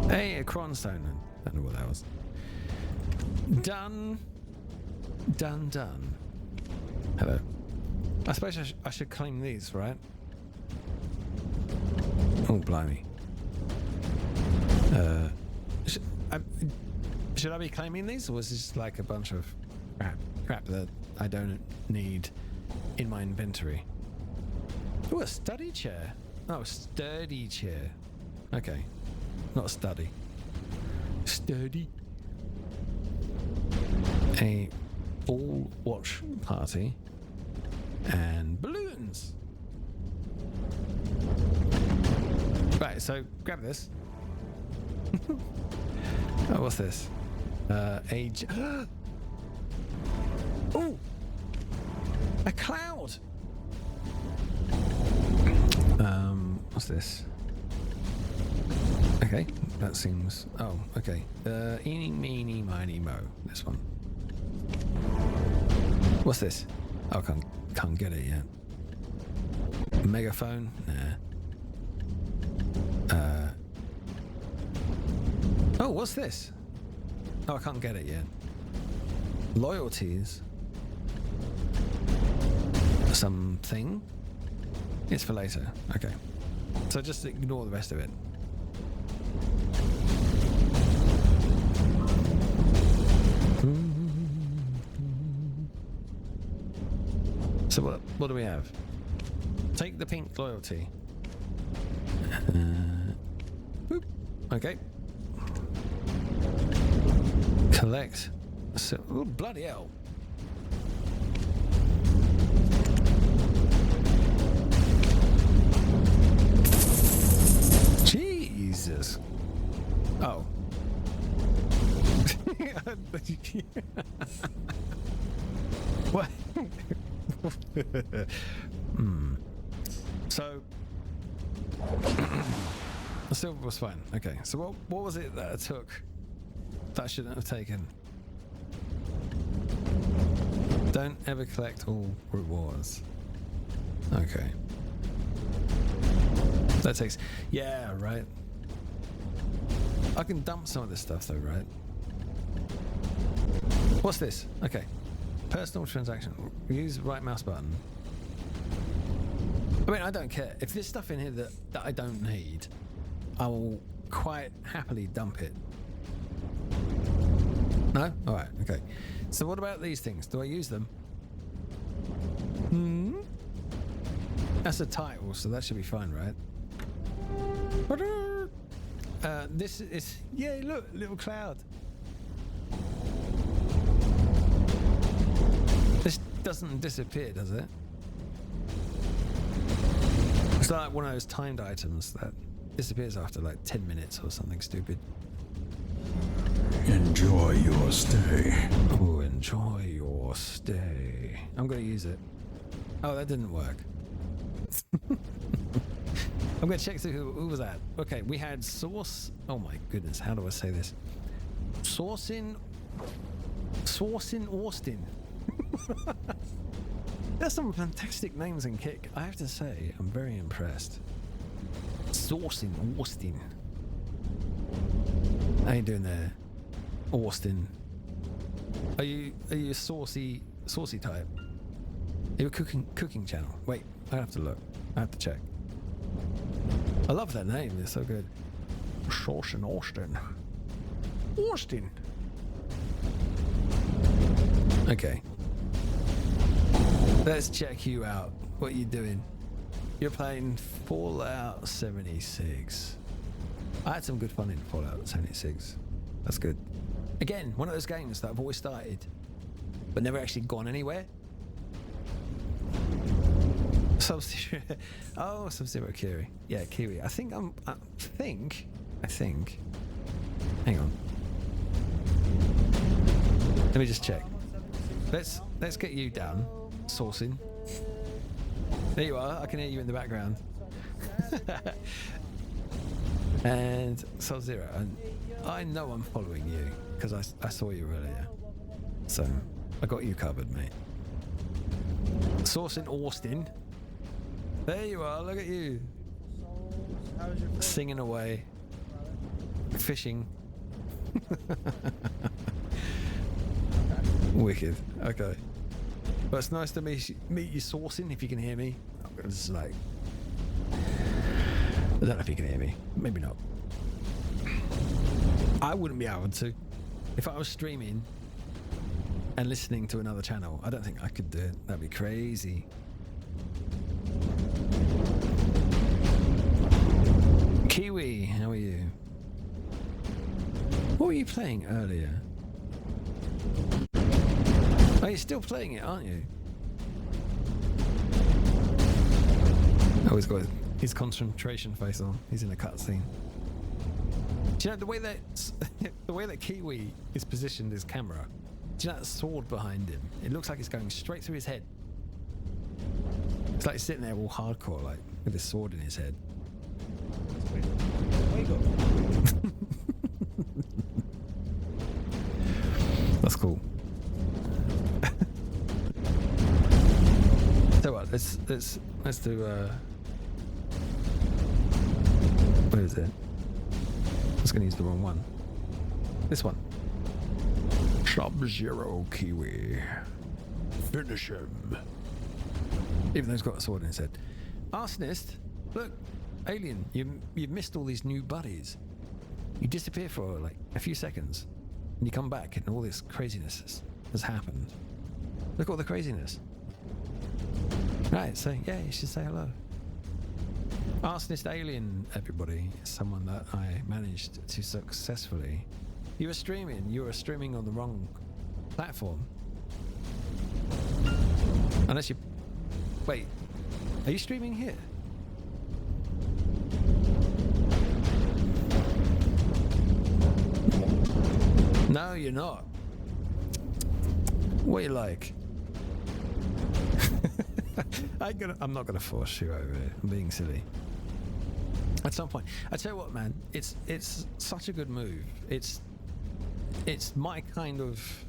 Hey, a cronstone. I don't know what that was. Done. Done. Hello. I suppose I should claim these, right? Oh, blimey. Should I be claiming these, or is this like a bunch of crap that I don't need in my inventory? Oh, a study chair. Oh, sturdy chair. Okay. Not a study. Sturdy. A all watch party and balloons. Right, so grab this. Oh, what's this? Age. Oh, a cloud. What's this? Okay, that seems. Oh, okay. Eeny, meeny, miny, mo. This one. What's this? Oh, can't get it yet. Megaphone? Nah. Oh, what's this? Oh, I can't get it yet. Loyalties. Something. It's for later. Okay. So just ignore the rest of it. So what do we have? Take the pink loyalty. Boop. Okay. Collect. So, oh, bloody hell. Jesus. Oh. What? So the silver was fine. Okay, so what was it that I took that I shouldn't have taken? Don't ever collect all rewards. Okay. That takes... Yeah, right. I can dump some of this stuff though, right? What's this? Okay. Personal transaction. Use right mouse button. I mean, I don't care. If there's stuff in here that I don't need, I will quite happily dump it. No? Alright, okay. So what about these things? Do I use them? That's a title, so that should be fine, right? This is... Yay, look! Little cloud. This doesn't disappear, does it? It's like one of those timed items that disappears after like 10 minutes or something stupid. Enjoy your stay. Oh, enjoy your stay. I'm going to use it. Oh, that didn't work. I'm going to check through who was that. Okay, we had Sauce. Oh my goodness, how do I say this? Sauce in Austin. There's some fantastic names in Kick. I have to say, I'm very impressed. Sauce in Austin. How you doing there, Austin? Are you a saucy type? Are you a cooking channel? Wait, I have to look. I have to check. I love that name. It's so good. Sauce in Austin. Austin. Okay. Let's check you out. What are you doing? You're playing Fallout 76. I had some good fun in Fallout 76. That's good. Again, one of those games that I've always started, but never actually gone anywhere. Sub-Zero. Oh, Sub-Zero Kiwi. Yeah, Kiwi. I think. Hang on. Let me just check. Let's get you down, sourcing. There you are. I can hear you in the background. And Sub-Zero. And I know I'm following you because I saw you earlier. So I got you covered, mate. Sourcing Austin. There you are. Look at you. Singing away. Fishing. Wicked. Okay. Well, it's nice to meet you, sourcing, if you can hear me. It's like... I don't know if you can hear me. Maybe not. I wouldn't be able to. If I was streaming and listening to another channel, I don't think I could do it. That'd be crazy. Kiwi, how are you? What were you playing earlier? Oh, you're still playing it, aren't you? Oh, he's got his concentration face on. He's in a cutscene. Do you know the way that Kiwi is positioned his camera? Do you know that sword behind him? It looks like it's going straight through his head. It's like he's sitting there all hardcore, like with his sword in his head. That's cool. So what? Let's do. What is it? I was going to use the wrong one. This one. Sub-Zero Kiwi. Finish him. Even though he's got a sword in his head. Arsonist, look, alien, you've missed all these new buddies. You disappear for like a few seconds, and you come back, and all this craziness has happened. Look at all the craziness. Right, so yeah, you should say hello. Arsonist Alien, everybody, is someone that I managed to successfully. You were streaming on the wrong platform. Unless you... Wait, are you streaming here? No, you're not. What are you like? I'm not gonna force you over it. I'm being silly. At some point, I tell you what, man, it's such a good move. It's my kind of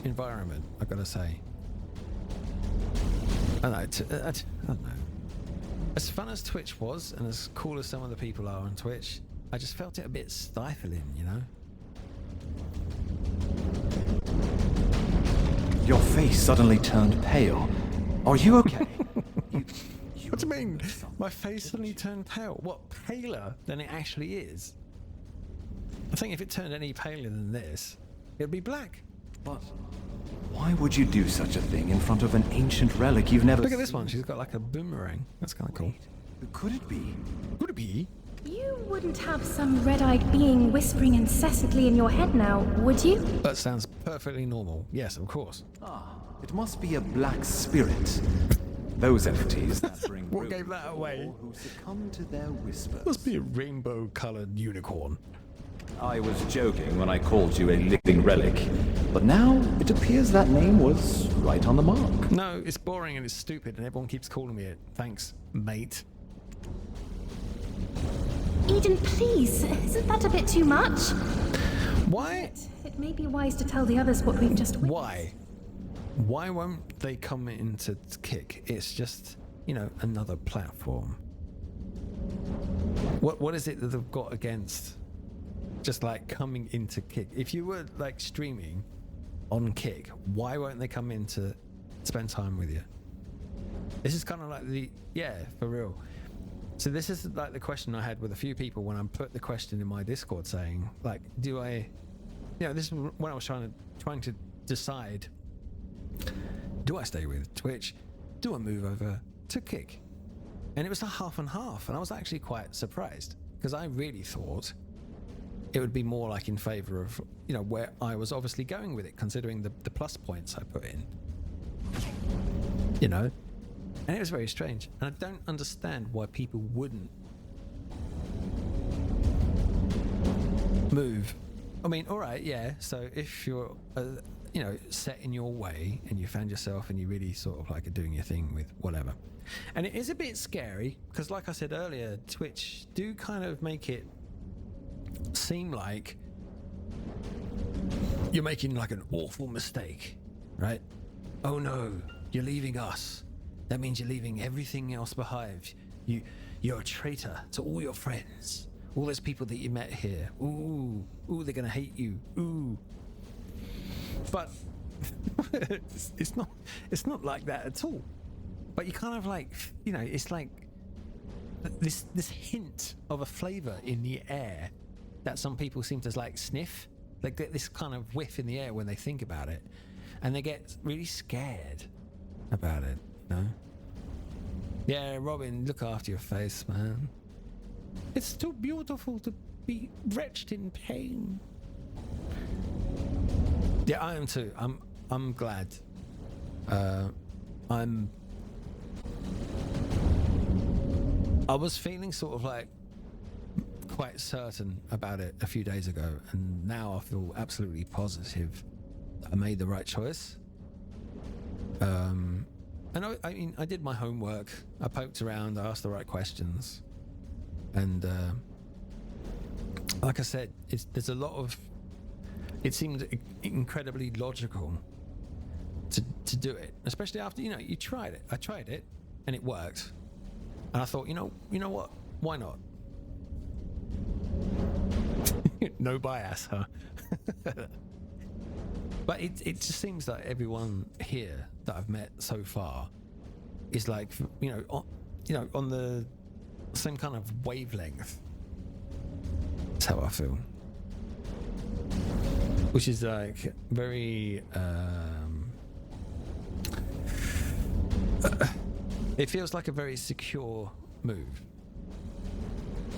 environment, I gotta say. I don't know. As fun as Twitch was, and as cool as some of the people are on Twitch, I just felt it a bit stifling, you know? Your face suddenly turned pale. Are you okay? What do you mean? My face suddenly turned pale? What, paler than it actually is? I think if it turned any paler than this, it'd be black. But why would you do such a thing in front of an ancient relic you've never seen? Look at this one. She's got like a boomerang. That's kind of cool. Who could it be? Could it be? You wouldn't have some red-eyed being whispering incessantly in your head now, would you? That sounds perfectly normal. Yes, of course. Ah, it must be a black spirit. Those entities that bring what gave that away? Who succumb to their whispers. Must be a rainbow-colored unicorn. I was joking when I called you a living relic, but now it appears that name was right on the mark. No, it's boring and it's stupid, and everyone keeps calling me it. Thanks, mate. Eden, please, isn't that a bit too much? Why? It may be wise to tell the others what we've just witnessed. Why? Why won't they come into Kick? It's just, you know, another platform. What is it that they've got against just like coming into Kick? If you were like streaming on Kick, why won't they come in to spend time with you? This is kind of like for real. So this is like the question I had with a few people when I put the question in my Discord saying, like, do I, you know, this is when I was trying to decide, do I stay with Twitch? Do I move over to Kick? And it was a half and half, and I was actually quite surprised because I really thought it would be more like in favor of, you know, where I was obviously going with it, considering the plus points I put in. You know, And it was very strange. And I don't understand why people wouldn't move. I mean, all right, yeah. So if you're, you know, set in your way and you found yourself and you really sort of like are doing your thing with whatever. And it is a bit scary because, like I said earlier, Twitch do kind of make it seem like you're making like an awful mistake, right? Oh no, you're leaving us. That means you're leaving everything else behind. You're a traitor to all your friends. All those people that you met here. Ooh, they're gonna hate you. Ooh. But it's not like that at all. But you kind of like, you know, it's like this hint of a flavor in the air that some people seem to like sniff. Like get this kind of whiff in the air when they think about it, and they get really scared about it. You know? Yeah, Robin, look after your face, man. It's too beautiful to be wretched in pain. Yeah, I am too. I'm glad. I was feeling sort of like quite certain about it a few days ago, and now I feel absolutely positive that I made the right choice. And I mean, I did my homework. I poked around. I asked the right questions, and like I said, there's a lot of. It seemed incredibly logical to do it, especially after you tried it. I tried it, and it worked, and I thought, you know what? Why not? No bias, huh? But it just seems like everyone here that I've met so far is like, on the same kind of wavelength. That's how I feel. Which is like very, it feels like a very secure move.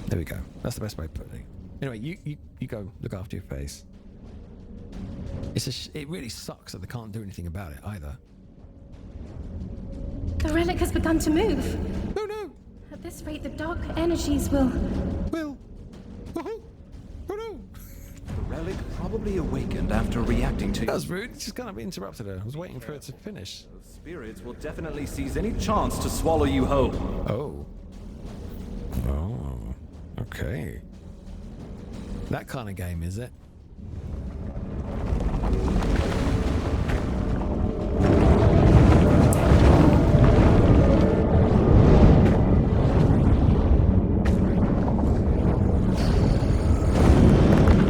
There we go. That's the best way of putting it. Anyway, you go look after your face. It really sucks that they can't do anything about it either. The relic has begun to move. Oh no! At this rate, the dark energies will... Oh no! The relic probably awakened after reacting to... That was rude. Just kind of interrupted her. I was waiting for her to finish. Those spirits will definitely seize any chance to swallow you whole. Oh, okay. That kind of game, is it?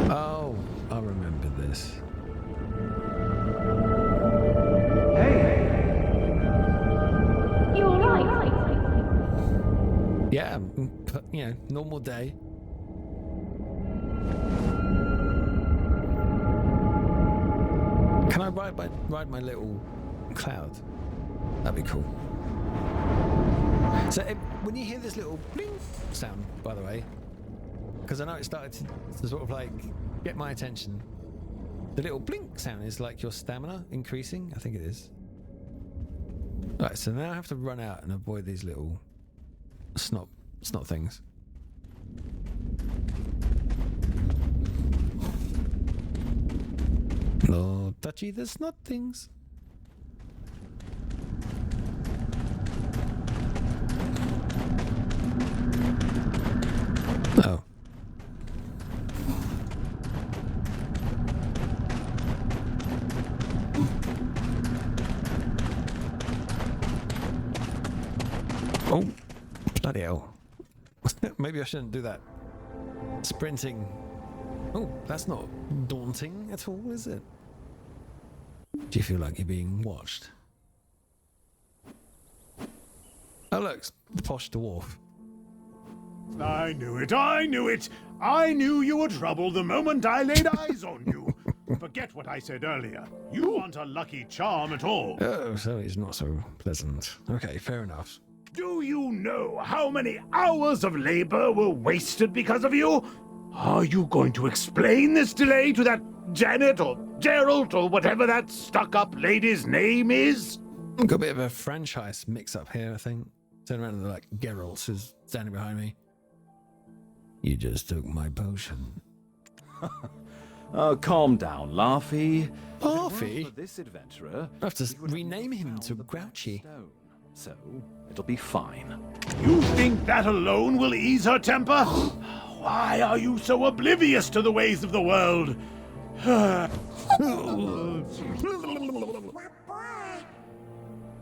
Oh, I remember this. You alright? Yeah, normal day. Can I ride my little cloud? That'd be cool. So when you hear this little bling sound, by the way, because I know it started to sort of like get my attention, the little blink sound is like your stamina increasing. I think it is. Right, so now I have to run out and avoid these little snot things. No touchy the snot things. Oh. Oh, bloody hell. Maybe I shouldn't do that. Sprinting. Oh, that's not daunting at all, is it? Do you feel like you're being watched? Oh, look, the posh dwarf. I knew it, I knew it! I knew you were trouble the moment I laid eyes on you. Forget what I said earlier. You aren't a lucky charm at all. Oh, so he's not so pleasant. Okay, fair enough. Do you know how many hours of labor were wasted because of you? Are you going to explain this delay to that Janet or Gerald or whatever that stuck-up lady's name is? Got a bit of a franchise mix up here, I think. Turn around and they're like, Geralt who's standing behind me. You just took my potion. Calm down, Laufey. Laufey? For this adventurer, I have to rename him to Grouchy. So it'll be fine. You think that alone will ease her temper? Why are you so oblivious to the ways of the world?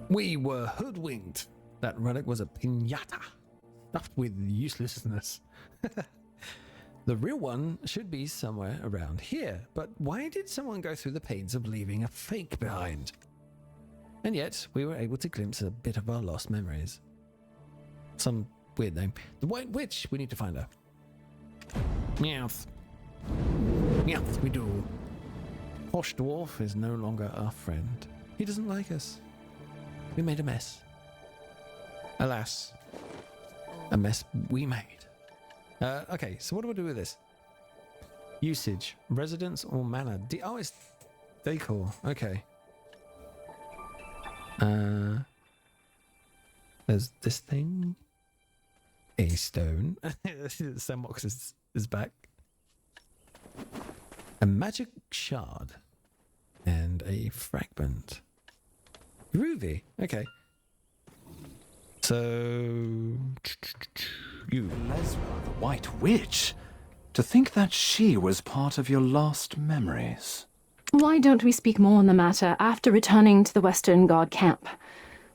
We were hoodwinked. That relic was a piñata, stuffed with uselessness. The real one should be somewhere around here, but why did someone go through the pains of leaving a fake behind? And yet, we were able to glimpse a bit of our lost memories. Some weird name. The White Witch, we need to find her. Meowth. Meowth, we do. Posh Dwarf is no longer our friend. He doesn't like us. We made a mess. Alas, a mess we made. Okay, so what do I do with this? Usage, residence or manor? Oh, it's decor. Okay. There's this thing. A stone. Samox is back. A magic shard. And a fragment. Groovy. Okay. So, you. Lesra, the White Witch. To think that she was part of your lost memories. Why don't we speak more on the matter after returning to the Western Guard camp?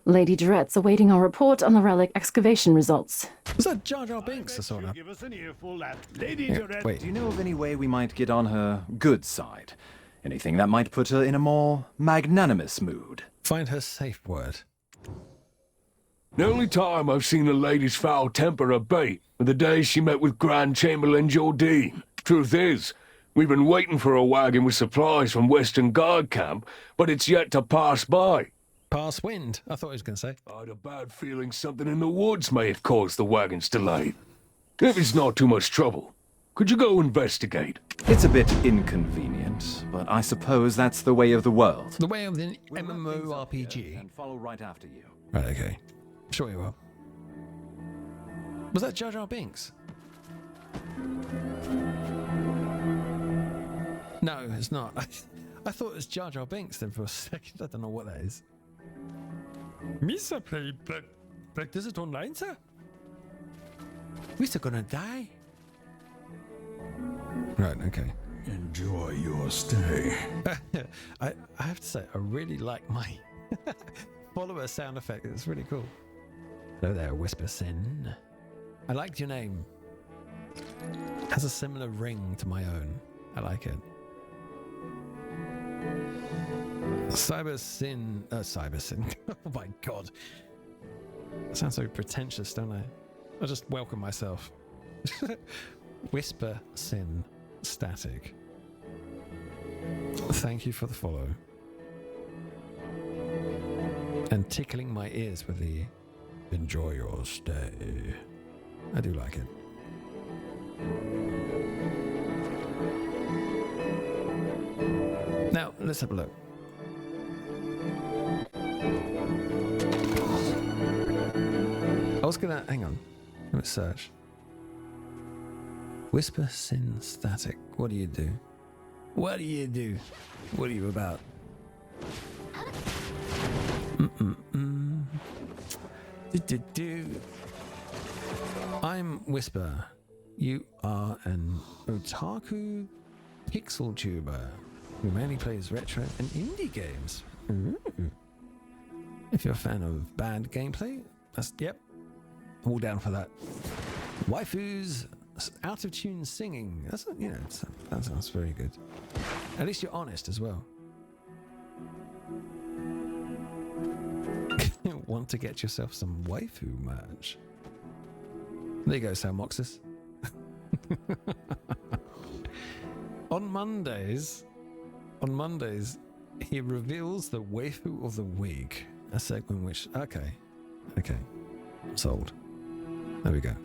Lady Durette's awaiting our report on the relic excavation results. Was that Jar Jar Binks I saw now? Give us an earful, Lady Yeah, Durette. wait. Do you know of any way we might get on her good side? Anything that might put her in a more magnanimous mood? Find her safe word. The only time I've seen a lady's foul temper abate were the days she met with Grand Chamberlain Jordine. Truth is, we've been waiting for a wagon with supplies from Western Guard camp, but it's yet to pass by. Pass wind, I thought he was going to say. I had a bad feeling something in the woods may have caused the wagon's delay. If it's not too much trouble, could you go investigate? It's a bit inconvenient, but I suppose that's the way of the world. The way of the MMORPG. And follow right after you. Right, okay. Sure you will. Was that Jar Jar Binks? No, it's not. I thought it was Jar Jar Binks then for a second. I don't know what that is. Misa played Black Desert Online, sir? We're still gonna die. Right, okay. Enjoy your stay. I have to say, I really like my follower sound effect. It's really cool. Hello there, Whisper Sin. I liked your name. It has a similar ring to my own. I like it. Cyber Sin. Oh my god. I sound so pretentious, don't I? I'll just welcome myself. Whisper Sin Static. Thank you for the follow. And tickling my ears with the enjoy your stay. I do like it. Now, let's have a look. I was gonna, hang on, let me search. Whisper Sin Static, what do you do? What do you do? What are you about? I'm Whisper. You are an otaku pixel tuber who mainly plays retro and indie games. Ooh. If you're a fan of bad gameplay, that's, yep, all down for that. Waifus, out of tune singing. That's, you know, that sounds very good. At least you're honest as well. Want to get yourself some waifu merch? There you go, Salmoxis. On Mondays, he reveals the waifu of the week. A segment which, okay, sold. There we go.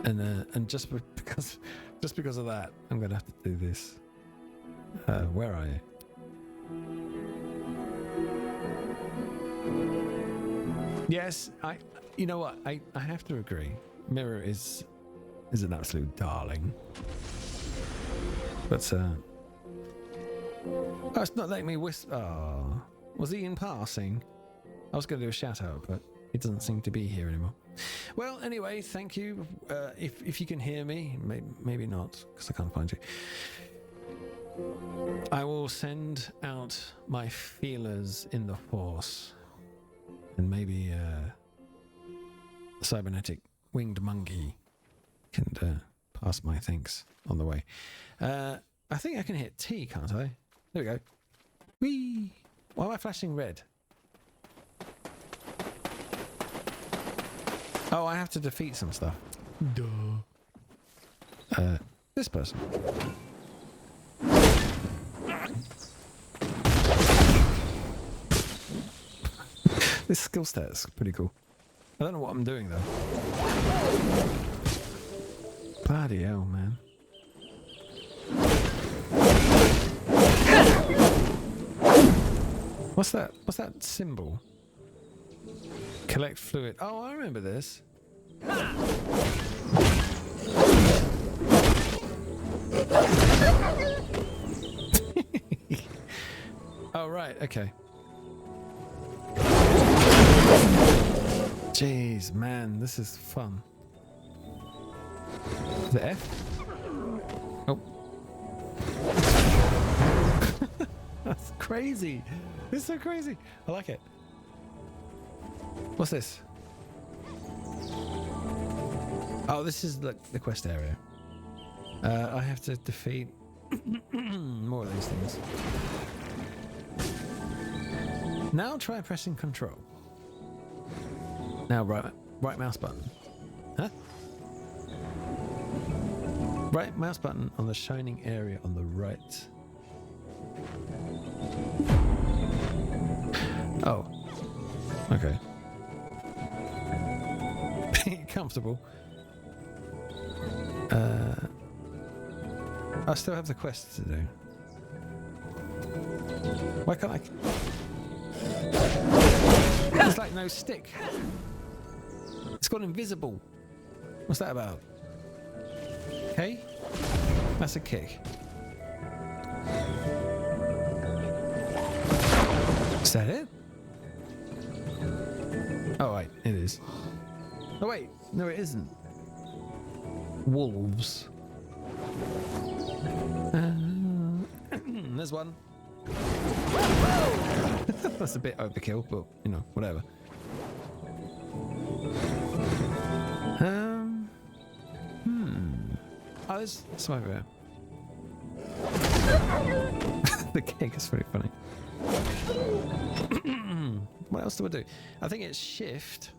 And just because of that, I'm gonna have to do this. Where are you? Yes, you know what? I have to agree. Mirror is an absolute darling. But oh, it's not letting me whisper. Oh, was he in passing? I was going to do a shout out, but he doesn't seem to be here anymore. Well, anyway, thank you. If you can hear me, maybe not, because I can't find you. I will send out my feelers in the Force, and maybe a cybernetic winged monkey can pass my thanks on the way. I think I can hit T, can't I? There we go. Whee! Why am I flashing red? Oh, I have to defeat some stuff. Duh. This person. This skill stat's pretty cool. I don't know what I'm doing though. Bloody hell, man. What's that? What's that symbol? Collect fluid. Oh, I remember this. Oh, right. Okay. Jeez, man, this is fun. The F? Oh. That's crazy. This is so crazy. I like it. What's this? Oh, this is the quest area. I have to defeat more of these things. Now try pressing control. Now right mouse button. Huh? Right mouse button on the shining area on the right. Oh. Okay. Comfortable. I still have the quest to do. Why can't I? There's like no stick. It's gone invisible. What's that about? Okay. That's a kick. Is that it? Oh wait, it is. Oh wait, no it isn't. Wolves. There's one. That's a bit overkill, but you know, whatever. Oh, there's some over here. The kick is pretty funny. What else do I do? I think it's shift.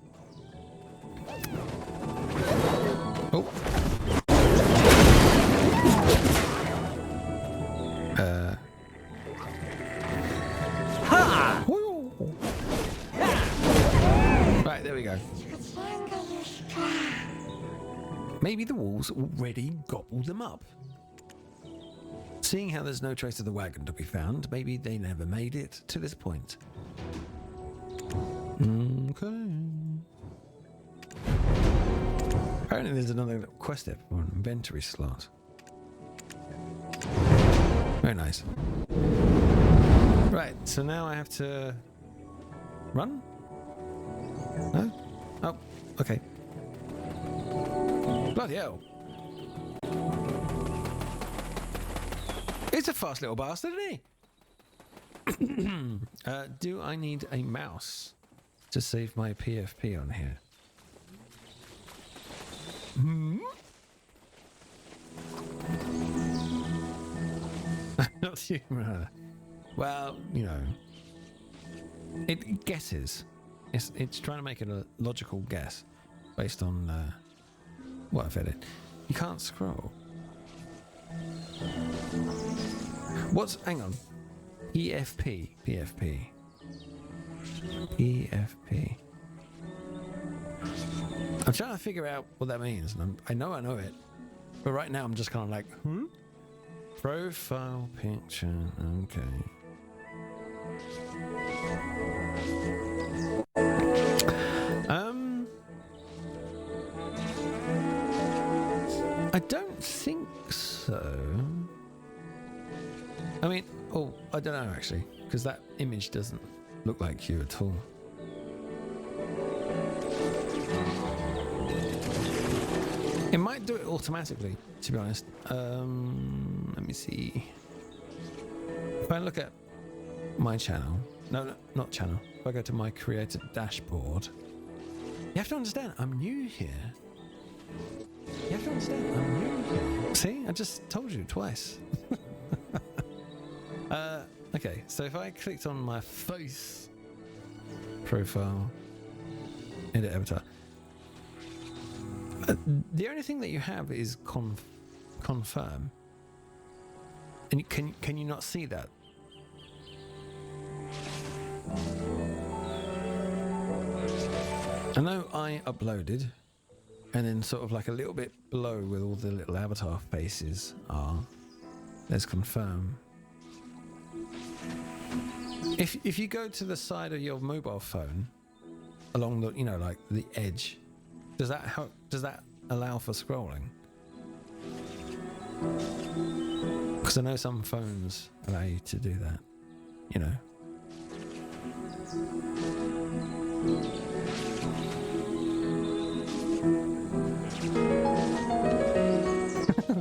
Oh. Ha! Right, there we go. Maybe the wolves already gobbled them up. Seeing how there's no trace of the wagon to be found, maybe they never made it to this point. Okay. Apparently there's another quest step or an inventory slot. Very nice. Right, so now I have to run? No? Oh, okay. Bloody hell. He's a fast little bastard, isn't he? Do I need a mouse to save my PFP on here? Not you. Well, you know, it guesses. It's trying to make it a logical guess based on what I've edited. You can't scroll. What's, hang on, PFP. I'm trying to figure out what that means, and I know it, but right now I'm just kind of like, Profile picture, okay. I mean, oh, I don't know actually, because that image doesn't look like you at all. It might do it automatically, to be honest. Let me see. If I look at my channel, no, not channel. If I go to my creator dashboard, you have to understand, I'm new here. You have to understand, I'm new here. See, I just told you twice. Okay, so if I clicked on my face profile, edit avatar, the only thing that you have is confirm, and can you not see that? I know I uploaded, and then sort of like a little bit below with all the little avatar faces are, there's confirm. If you go to the side of your mobile phone, along the, you know, like the edge, does that help? Does that allow for scrolling? Because I know some phones allow you to do that, you know.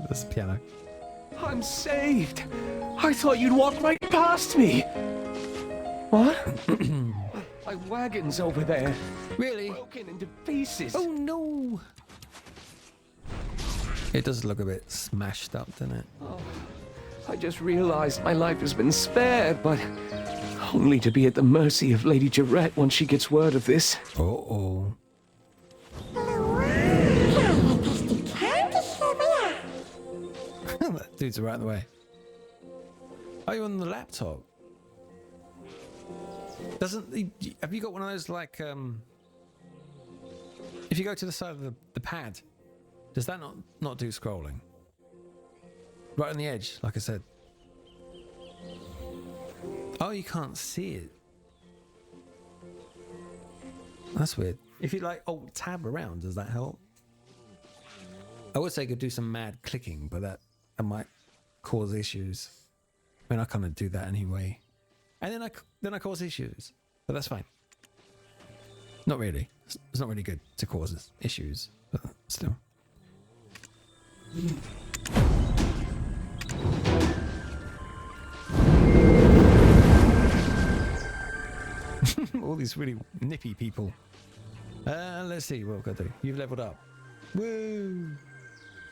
This piano. I'm saved. I thought you'd walk right past me. What? My wagon's over there. Really? Broken into pieces. Oh no! It does look a bit smashed up, doesn't it? Oh, I just realized my life has been spared, but only to be at the mercy of Lady Jarrett once she gets word of this. Uh-oh. That dude's right in the way. Are you on the laptop? Have you got one of those, like, if you go to the side of the pad, does that not do scrolling? Right on the edge, like I said. Oh, you can't see it. That's weird. If you like alt tab around, does that help? I would say you could do some mad clicking, but that might cause issues. I mean, I kind of do that anyway. And then I cause issues, but that's fine. Not really. It's not really good to cause issues, but still. All these really nippy people. Let's see what we've got to do. You've leveled up. Woo!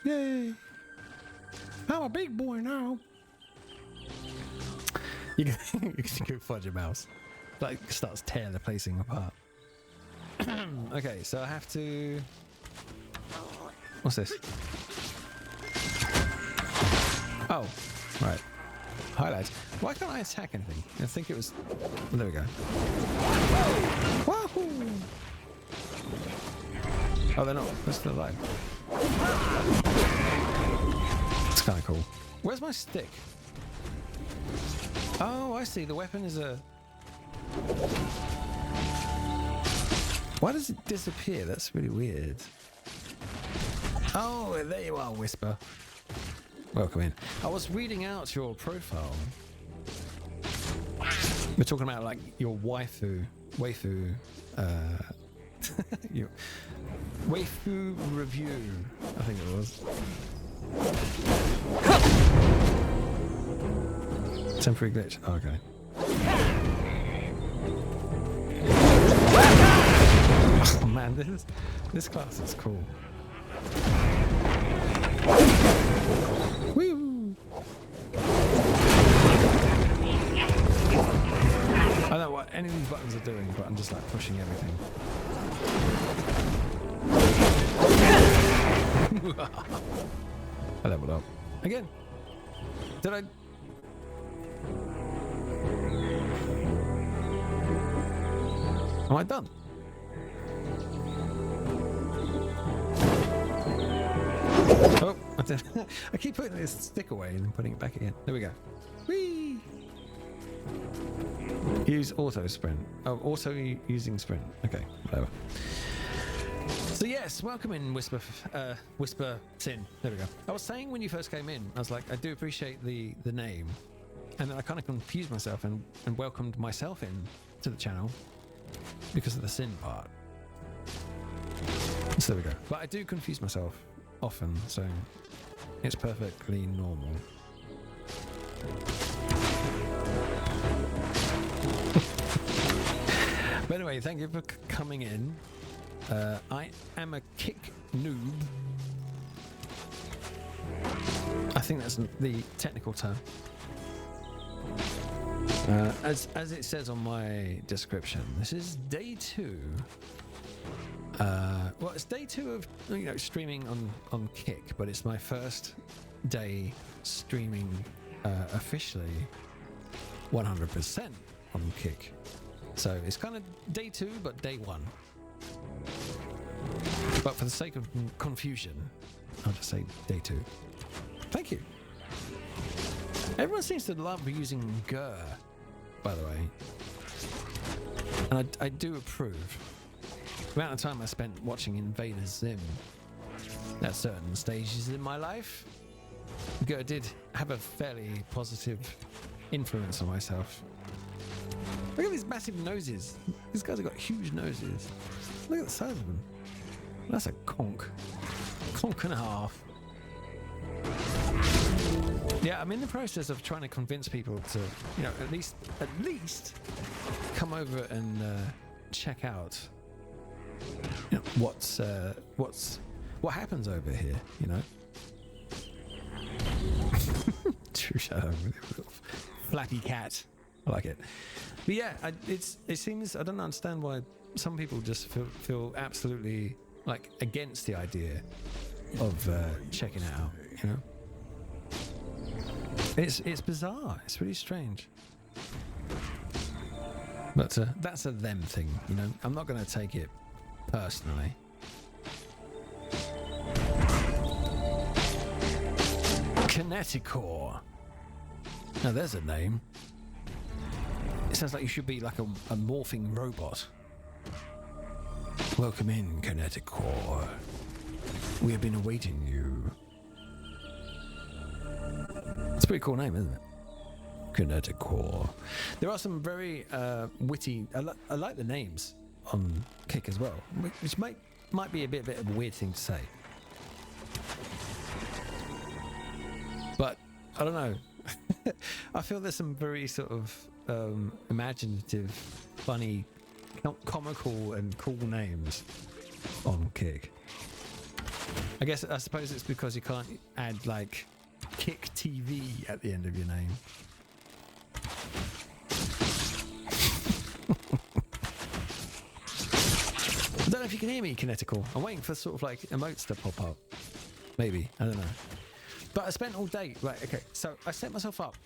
Yay! I'm a big boy now. You can go fudge your mouse. Like, starts tearing the placing apart. Okay, so I have to... What's this? Oh, right. Highlights. Why can't I attack anything? I think it was... Well, there we go. Wahoo! Oh, they're not. They're still alive. It's kind of cool. Where's my stick? Oh, I see. The weapon is a... Why does it disappear? That's really weird. Oh, there you are, Whisper. Welcome in. I was reading out your profile. We're talking about, like, your waifu, your waifu review, I think it was. Temporary glitch. Oh, okay. Oh man, this class is cool. Woo! I don't know what any of these buttons are doing, but I'm just like pushing everything. I leveled up. Again. Did I... Am I done? Oh, I keep putting this stick away and putting it back again. There we go. Whee! Use auto sprint. Oh, auto using sprint. Okay, whatever. So yes, welcome in, Whisper Sin. There we go. I was saying when you first came in, I was like, I do appreciate the name. and then I kind of confused myself and welcomed myself in to the channel because of the sin part. So there we go. But I do confuse myself often, so it's perfectly normal. But anyway, thank you for coming in. I am a kick noob. I think that's the technical term. As it says on my description, this is day 2. Well, it's day 2 of streaming on Kick, but it's my first day streaming officially 100% on Kick. So it's kind of day 2, but day 1. But for the sake of confusion, I'll just say day 2. Thank you. Everyone seems to love using Gur, by the way. And I do approve. The amount of time I spent watching Invader Zim at certain stages in my life, Gur did have a fairly positive influence on myself. Look at these massive noses. These guys have got huge noses. Look at the size of them. That's a conch. Conch and a half. Yeah, I'm in the process of trying to convince people to, at least come over and check out what happens over here, True shadow with a little flappy cat. I like it. But yeah, it seems I don't understand why some people just feel absolutely like against the idea of checking it out. It's bizarre. It's really strange. But that's a them thing. I'm not going to take it personally. Kineticore. Now there's a name. It sounds like you should be like a morphing robot. Welcome in, Kineticore. We have been awaiting you. It's a pretty cool name, isn't it? Kineticore. There are some very witty... I like the names on Kick as well, which might be a bit of a weird thing to say. But, I don't know. I feel there's some very sort of imaginative, funny, comical and cool names on Kick. I suppose it's because you can't add like Kick TV at the end of your name. I don't know if you can hear me, Kinetical. I'm waiting for sort of like emotes to pop up. Maybe, I don't know. But I spent all day, right, okay, so I set myself up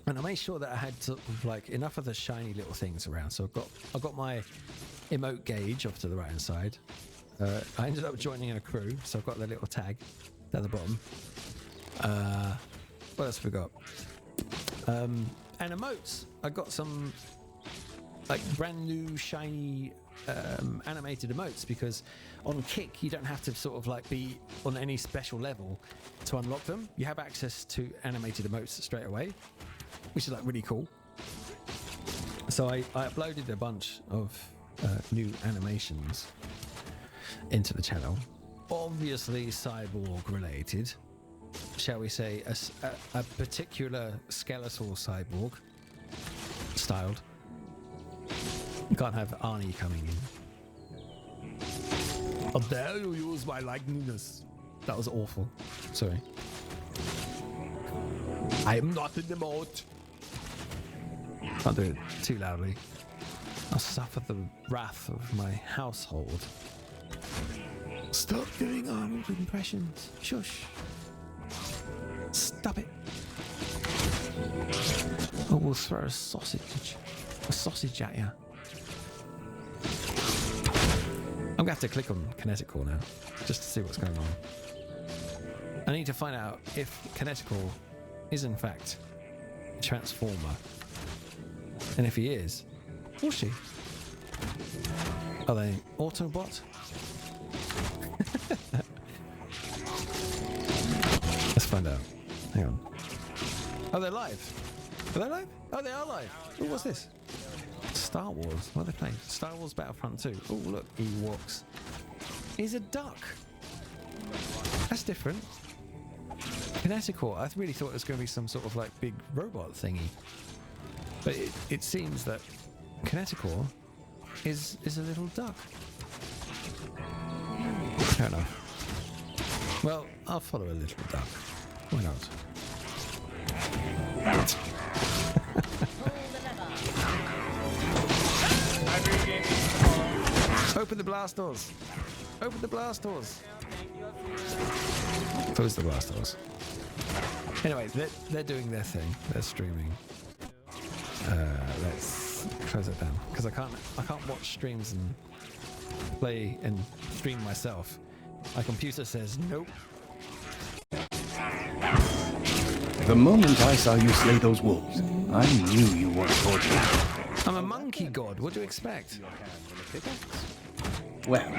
and I made sure that I had sort of like enough of the shiny little things around. So I got my emote gauge off to the right hand side. I ended up joining a crew, so I've got the little tag down the bottom. What else have we got? And emotes. I got some like brand new shiny animated emotes, because on Kick you don't have to sort of like be on any special level to unlock them. You have access to animated emotes straight away, which is like really cool. So I uploaded a bunch of new animations into the channel, obviously cyborg related, shall we say, a particular skeletal cyborg styled. You can't have Arnie coming in. How dare you use my likeness? That was awful. Sorry. I am not an emote. Can't do it too loudly. I'll suffer the wrath of my household. Stop doing Arnold impressions. Shush. Stop it. Or we'll throw a sausage at you. I'm gonna have to click on Kineticore now, just to see what's going on. I need to find out if Kineticore is in fact a Transformer. And if he is, or she, are they Autobot? Let's find out. Hang on. Oh, they're live. Are they alive? Oh, they are alive. Oh, what's this? Star Wars. What are they playing? Star Wars Battlefront 2. Oh, look, Ewoks. He's a duck. That's different. Kineticore. I really thought it was going to be some sort of like big robot thingy. But it seems that Kineticore is a little duck. Fair enough. Well, I'll follow a little duck. Why not? Open the blast doors. Open the blast doors. Close the blast doors. Anyway, they're doing their thing. They're streaming. Let's close it down because I can't watch streams and play and stream myself. My computer says nope. The moment I saw you slay those wolves, I knew you weren't tortured. I'm a monkey god. What do you expect? Well,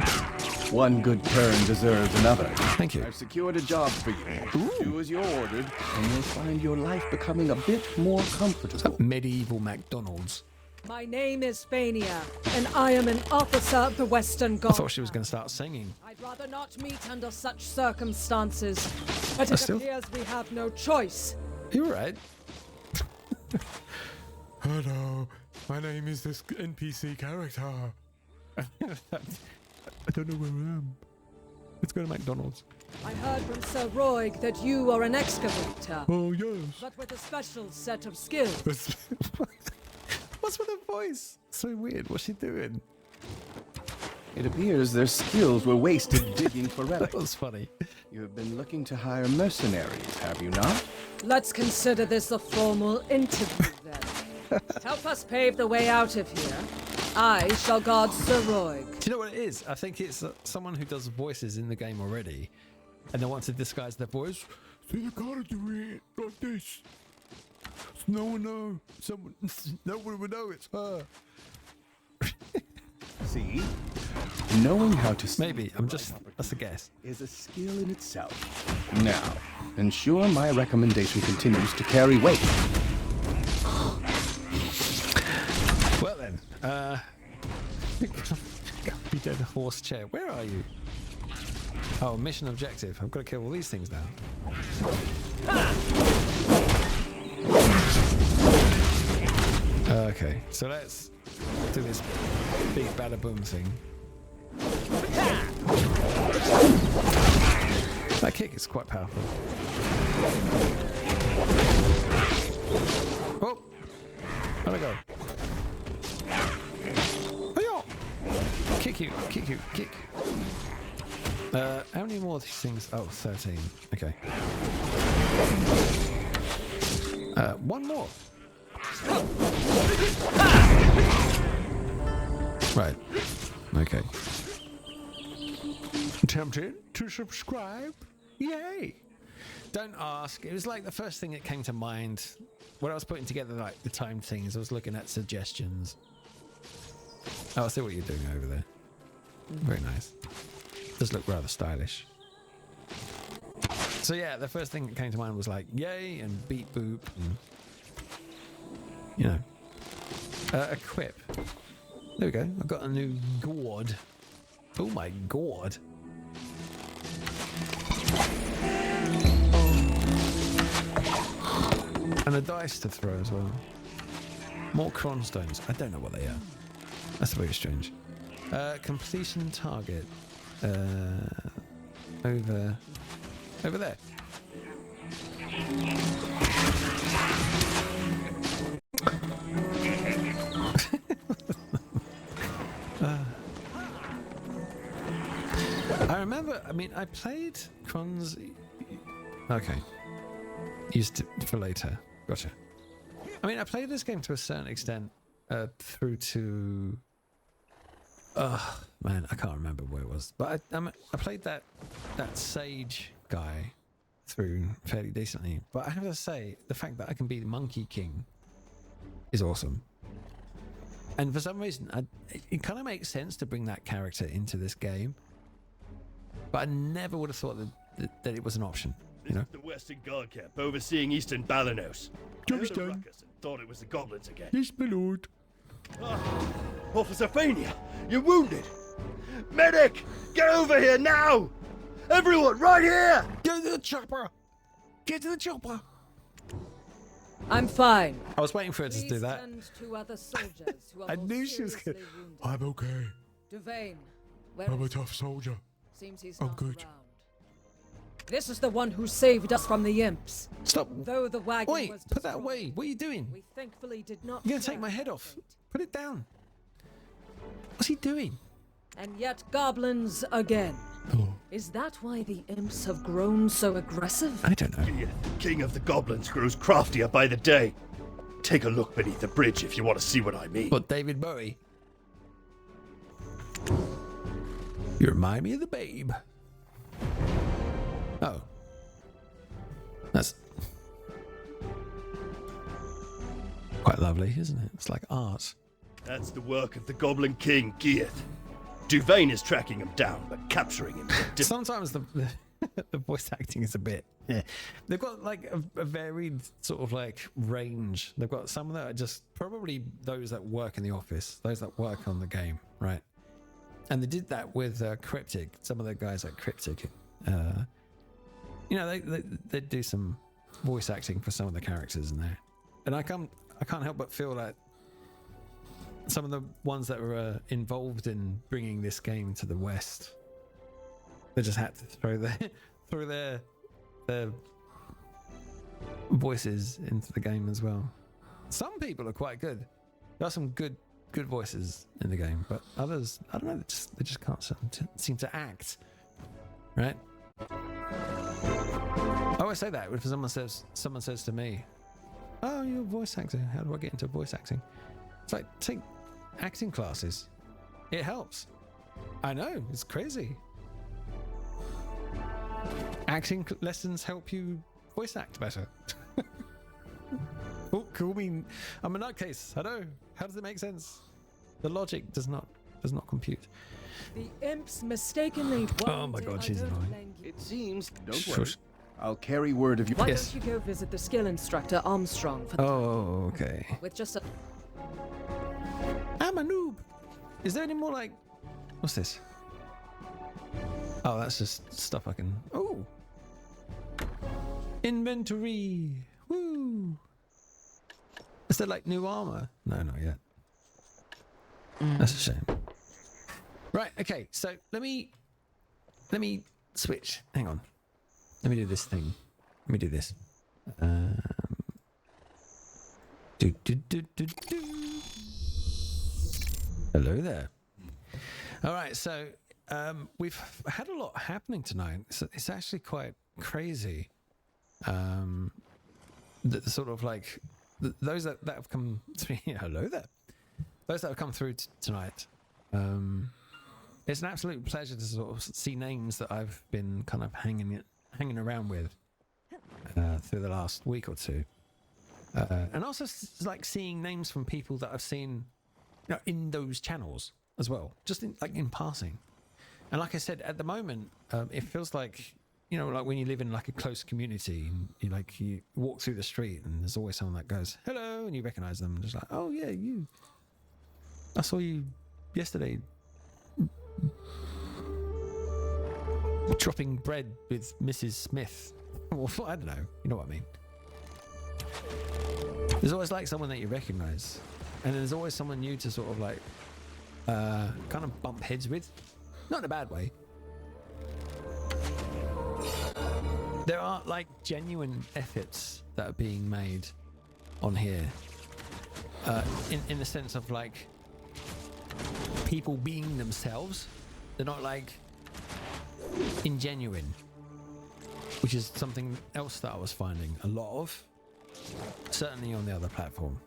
one good turn deserves another. Thank you. I've secured a job for you. Do as you're ordered, and you'll find your life becoming a bit more comfortable. Medieval McDonald's. My name is Fania, and I am an officer of the Western Guard. I thought she was going to start singing. I'd rather not meet under such circumstances, but it appears we have no choice. You're right. Hello, my name is this NPC character. I don't know where I am. Let's go to McDonald's. I heard from Sir Roig that you are an excavator. Oh, yes. But with a special set of skills. What's with her voice? So weird. What's she doing? It appears their skills were wasted digging for relics. That was funny. You have been looking to hire mercenaries, have you not? Let's consider this a formal interview then. Help us pave the way out of here. I shall guard Sir Roig. Do you know what it is? I think it's someone who does voices in the game already, and they want to disguise their voice. So you gotta do it like this. No one knows. No one would know it's her. See? Knowing how to maybe that's a guess. Is a skill in itself. Now, ensure my recommendation continues to carry weight. Well then, be dead horse chair. Where are you? Oh, mission objective. I've got to kill all these things now. Okay, so let's do this big bada boom thing. That kick is quite powerful. Oh! Where'd I go? Oh, yeah. Kick you, kick. How many more of these things? Oh, 13. Okay. One more. Right. Okay. Tempted to subscribe? Yay! Don't ask. It was like the first thing that came to mind when I was putting together like the time things. I was looking at suggestions. Oh, I see what you're doing over there. Very nice. Does look rather stylish. So yeah, the first thing that came to mind was like yay and beat boop and you know. Equip. There we go. I've got a new gourd. Oh my god. And a dice to throw as well. More cronstones. I don't know what they are. That's very strange. Completion target. Over there. I remember, I played Crons. Okay. Used it for later. Gotcha. I played this game to a certain extent through to. Oh, man, I can't remember where it was. But I played that Sage guy through fairly decently. But I have to say, the fact that I can be the Monkey King is awesome. And for some reason, it kind of makes sense to bring that character into this game. But I never would have thought that it was an option. You know? The Western Guard camp overseeing Eastern Balanos. Job is done. Thought it was the goblins again. Yes, my lord. Officer Fania, you're wounded. Medic, get over here now! Everyone, right here! Get to the chopper! Get to the chopper! I'm fine. I was waiting for her to do that. Send 2 other soldiers who are I more knew she was seriously gonna- wounded. I'm okay. Devane, where I'm a is tough soldier. Seems he's I'm not good. around. This is the one who saved us from the imps. Stop. Though the wagon Wait, was put that destroyed, away. What are you doing? we thankfully did not. You're gonna share take my head that off. fate. Put it down. What's he doing? And yet goblins again. Oh. Is that why the imps have grown so aggressive? I don't know. Geath, King of the Goblins, grows craftier by the day. Take a look beneath the bridge if you want to see what I mean. What, David Bowie? You remind me of the Babe. Oh. That's quite lovely, isn't it? It's like art. That's the work of the Goblin King, Geath. Duvane is tracking him down, but capturing him. Sometimes the voice acting is a bit. Yeah. They've got like a varied sort of like range. They've got some that are just probably those that work in the office, those that work on the game, right? And they did that with Cryptic. Some of the guys like Cryptic, you know, they do some voice acting for some of the characters in there, and I can't help but feel that some of the ones that were involved in bringing this game to the West, they just had to throw their voices into the game as well. Some people are quite good. There are some good voices in the game, but others, I don't know, they just can't seem to act, right? I always say that if someone says to me, "Oh, you're a voice actor. How do I get into voice acting?" It's like, take acting classes. It helps. I know, it's crazy. Acting lessons help you voice act better. Oh, call me. I'm a nutcase. I know. How does it make sense? The logic does not compute. The imps mistakenly. Oh my God, she's annoying. It seems. Don't Shush. worry. I'll carry word of you. Why Yes. don't you go visit the skill instructor Armstrong for Oh, okay. with just a. I'm a noob. Is there any more like? What's this? Oh, that's just stuff I can. Oh. Inventory. Woo. Is there like new armor? No, not yet. That's a shame. Right. Okay. So let me switch. Hang on. Let me do this thing. Let me do this. Hello there. All right. So we've had a lot happening tonight. It's actually quite crazy. The sort of like those that have come through. Hello there. Those that have come through tonight. It's an absolute pleasure to sort of see names that I've been kind of hanging around with through the last week or two, and also like seeing names from people that I've seen, you know, in those channels as well, just in passing. And like I said, at the moment, it feels like, you know, like when you live in like a close community, and you walk through the street and there's always someone that goes hello, and you recognize them, and just like, oh yeah, I saw you yesterday dropping bread with Mrs. Smith. Well, I don't know, you know what I mean. There's always like someone that you recognize, and there's always someone new to sort of like kind of bump heads with, not in a bad way. There are like genuine efforts that are being made on here, in the sense of like people being themselves. They're not like ingenuine, which is something else that I was finding a lot of, certainly on the other platform,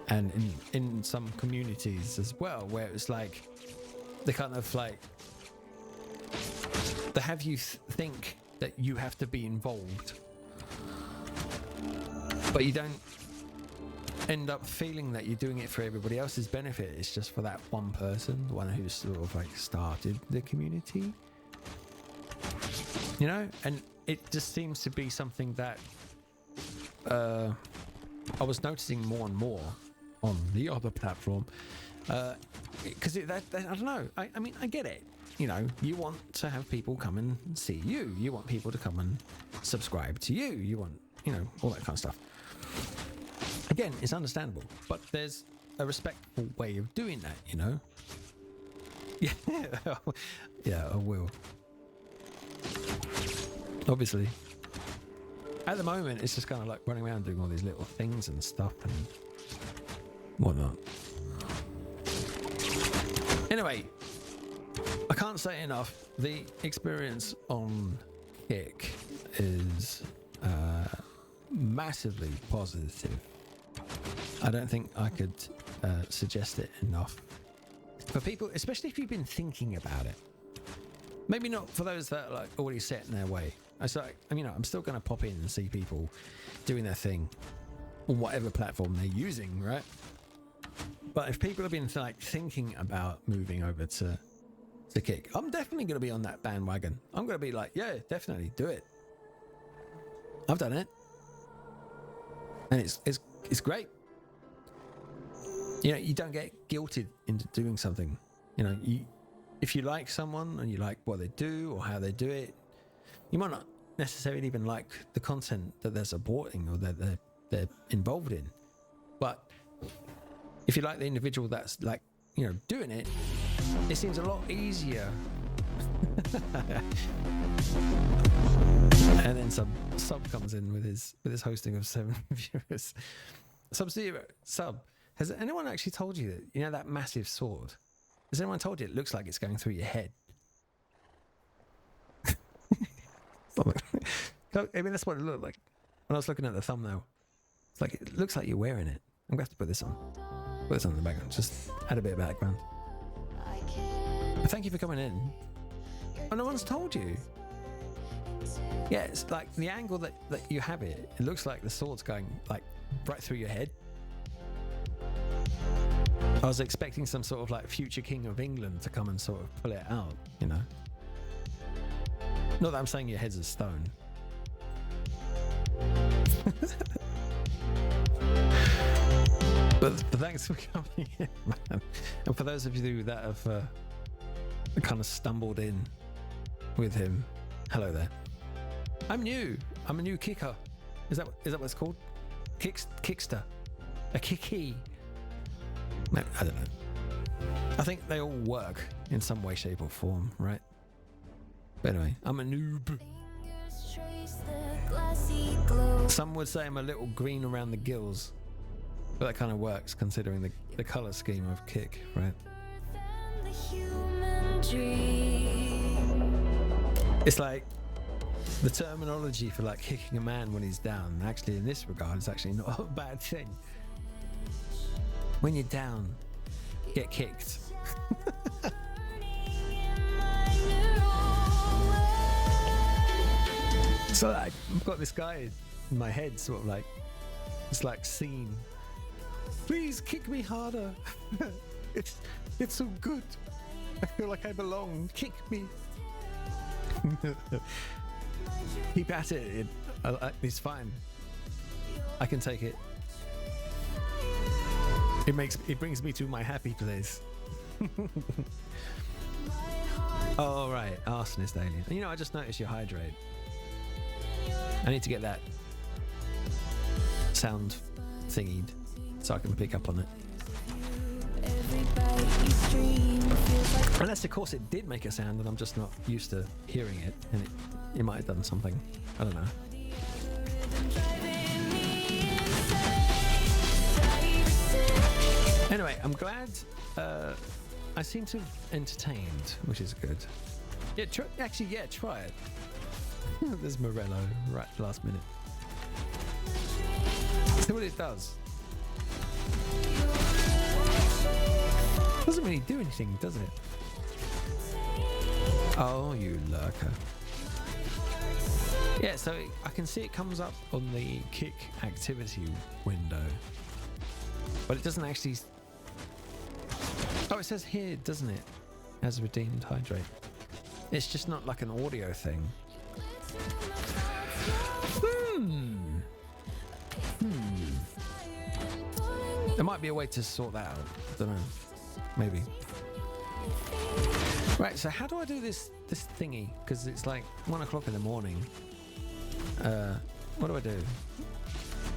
and in some communities as well, where it's like they kind of like they have you think that you have to be involved, but you don't end up feeling that you're doing it for everybody else's benefit. It's just for that one person, the one who's sort of like started the community, you know. And it just seems to be something that I was noticing more and more on the other platform, because I don't know. I mean, I get it. You know, you want to have people come and see you. You want people to come and subscribe to you. You want, you know, all that kind of stuff. Again, it's understandable, but there's a respectful way of doing that, you know? Yeah, yeah, I will. Obviously. At the moment, it's just kind of like running around doing all these little things and stuff and whatnot. Anyway, I can't say enough. The experience on Kick is massively positive. I don't think I could suggest it enough for people, especially if you've been thinking about it. Maybe not for those that are like already set in their way. I'm still going to pop in and see people doing their thing on whatever platform they're using, right? But if people have been like thinking about moving over to Kick, I'm definitely going to be on that bandwagon. I'm going to be like, yeah, definitely do it. I've done it, and it's great. You know, you don't get guilted into doing something. You know, if you like someone and you like what they do or how they do it, you might not necessarily even like the content that they're supporting or that they're involved in. But if you like the individual that's like, you know, doing it, it seems a lot easier. And then sub comes in with his hosting of 7 viewers. Sub, has anyone actually told you that, you know, that massive sword? Has anyone told you it looks like it's going through your head? I mean, that's what it looked like when I was looking at the thumbnail. It's like, it looks like you're wearing it. I'm going to have to put this on. Put this on in the background. Just add a bit of background. But thank you for coming in. Oh, no one's told you. Yeah, it's like the angle that you have it looks like the sword's going like right through your head. I was expecting some sort of like future king of England to come and sort of pull it out, you know. Not that I'm saying your head's a stone. but thanks for coming in, man. And for those of you that have kind of stumbled in with him, hello there. I'm new. I'm a new kicker. Is that what it's called? Kickster. A kicky. No, I don't know. I think they all work in some way, shape, or form, right? But anyway, I'm a noob. Some would say I'm a little green around the gills, but that kind of works considering the color scheme of Kick, right? It's like the terminology for like kicking a man when he's down. Actually, in this regard, it's actually not a bad thing. When you're down, get kicked. So like, I've got this guy in my head, sort of like, it's like scene. Please kick me harder. It's so good. I feel like I belong. Kick me. Keep at it. It's fine. I can take it. It brings me to my happy place. Oh right, arsonist alien. And you know, I just noticed you hydrate. I need to get that sound thingied so I can pick up on it. Unless of course it did make a sound and I'm just not used to hearing it, and it might have done something. I don't know. Anyway, I'm glad I seem to have entertained, which is good. Yeah, try it. There's Morello right last minute. See what it does. Doesn't really do anything, does it? Oh, you lurker. Yeah, so I can see it comes up on the Kick activity window, but it doesn't actually. Oh, it says here, doesn't it? As redeemed hydrate. It's just not like an audio thing. There might be a way to sort that out. I don't know. Maybe. Right, so how do I do this thingy? Because it's like 1 o'clock in the morning. What do I do?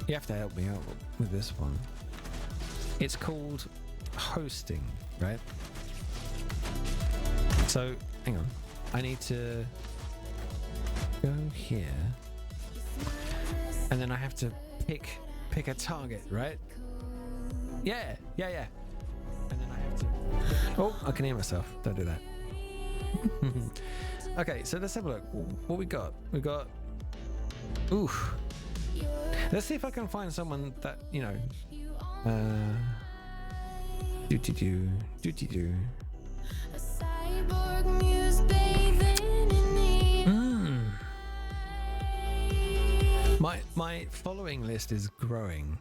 You have to help me out with this one. It's called hosting, right? So, hang on. I need to go here. And then I have to pick a target, right? Yeah. And then I have to... Oh, I can hear myself. Don't do that. Okay, so let's have a look. What we got? We got... Ooh. Let's see if I can find someone that, you know... Do-do-do. My following list is growing.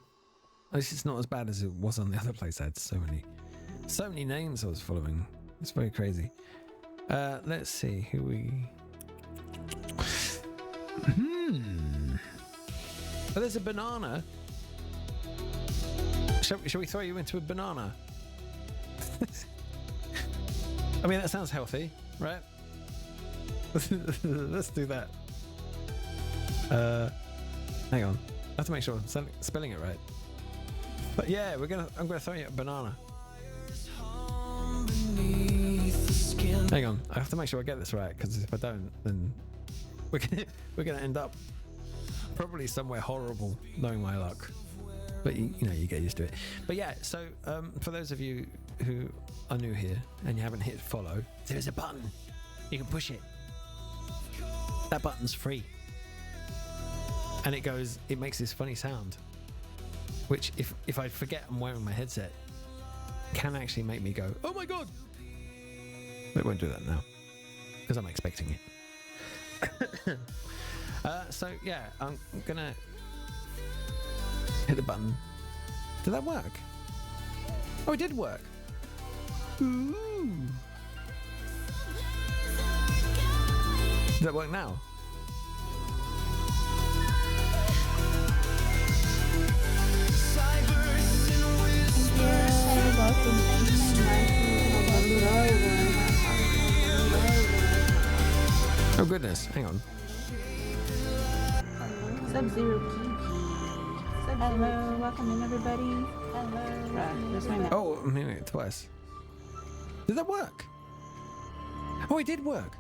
At least it's not as bad as it was on the other place. I had so many names I was following. It's very crazy. Let's see who we... Oh, there's a banana. Shall we throw you into a banana? I mean, that sounds healthy, right? Let's do that. Hang on. I have to make sure I'm spelling it right. But yeah, I'm gonna throw you a banana. Hang on, I have to make sure I get this right, because if I don't, then we're gonna end up probably somewhere horrible, knowing my luck. But you know, you get used to it. But yeah, so for those of you who are new here and you haven't hit follow, there's a button. You can push it. That button's free. And it makes this funny sound, which if I forget I'm wearing my headset, can actually make me go, oh my god! But it won't do that now, because I'm expecting it. So yeah, I'm gonna hit the button. Did that work? Oh, it did work. Ooh. Does that work now? Oh goodness, hang on. Sub-Zero Kiki. Hello, welcome in everybody. Hello. There's my Oh, I'm hearing it twice. Did that work? Oh, it did work.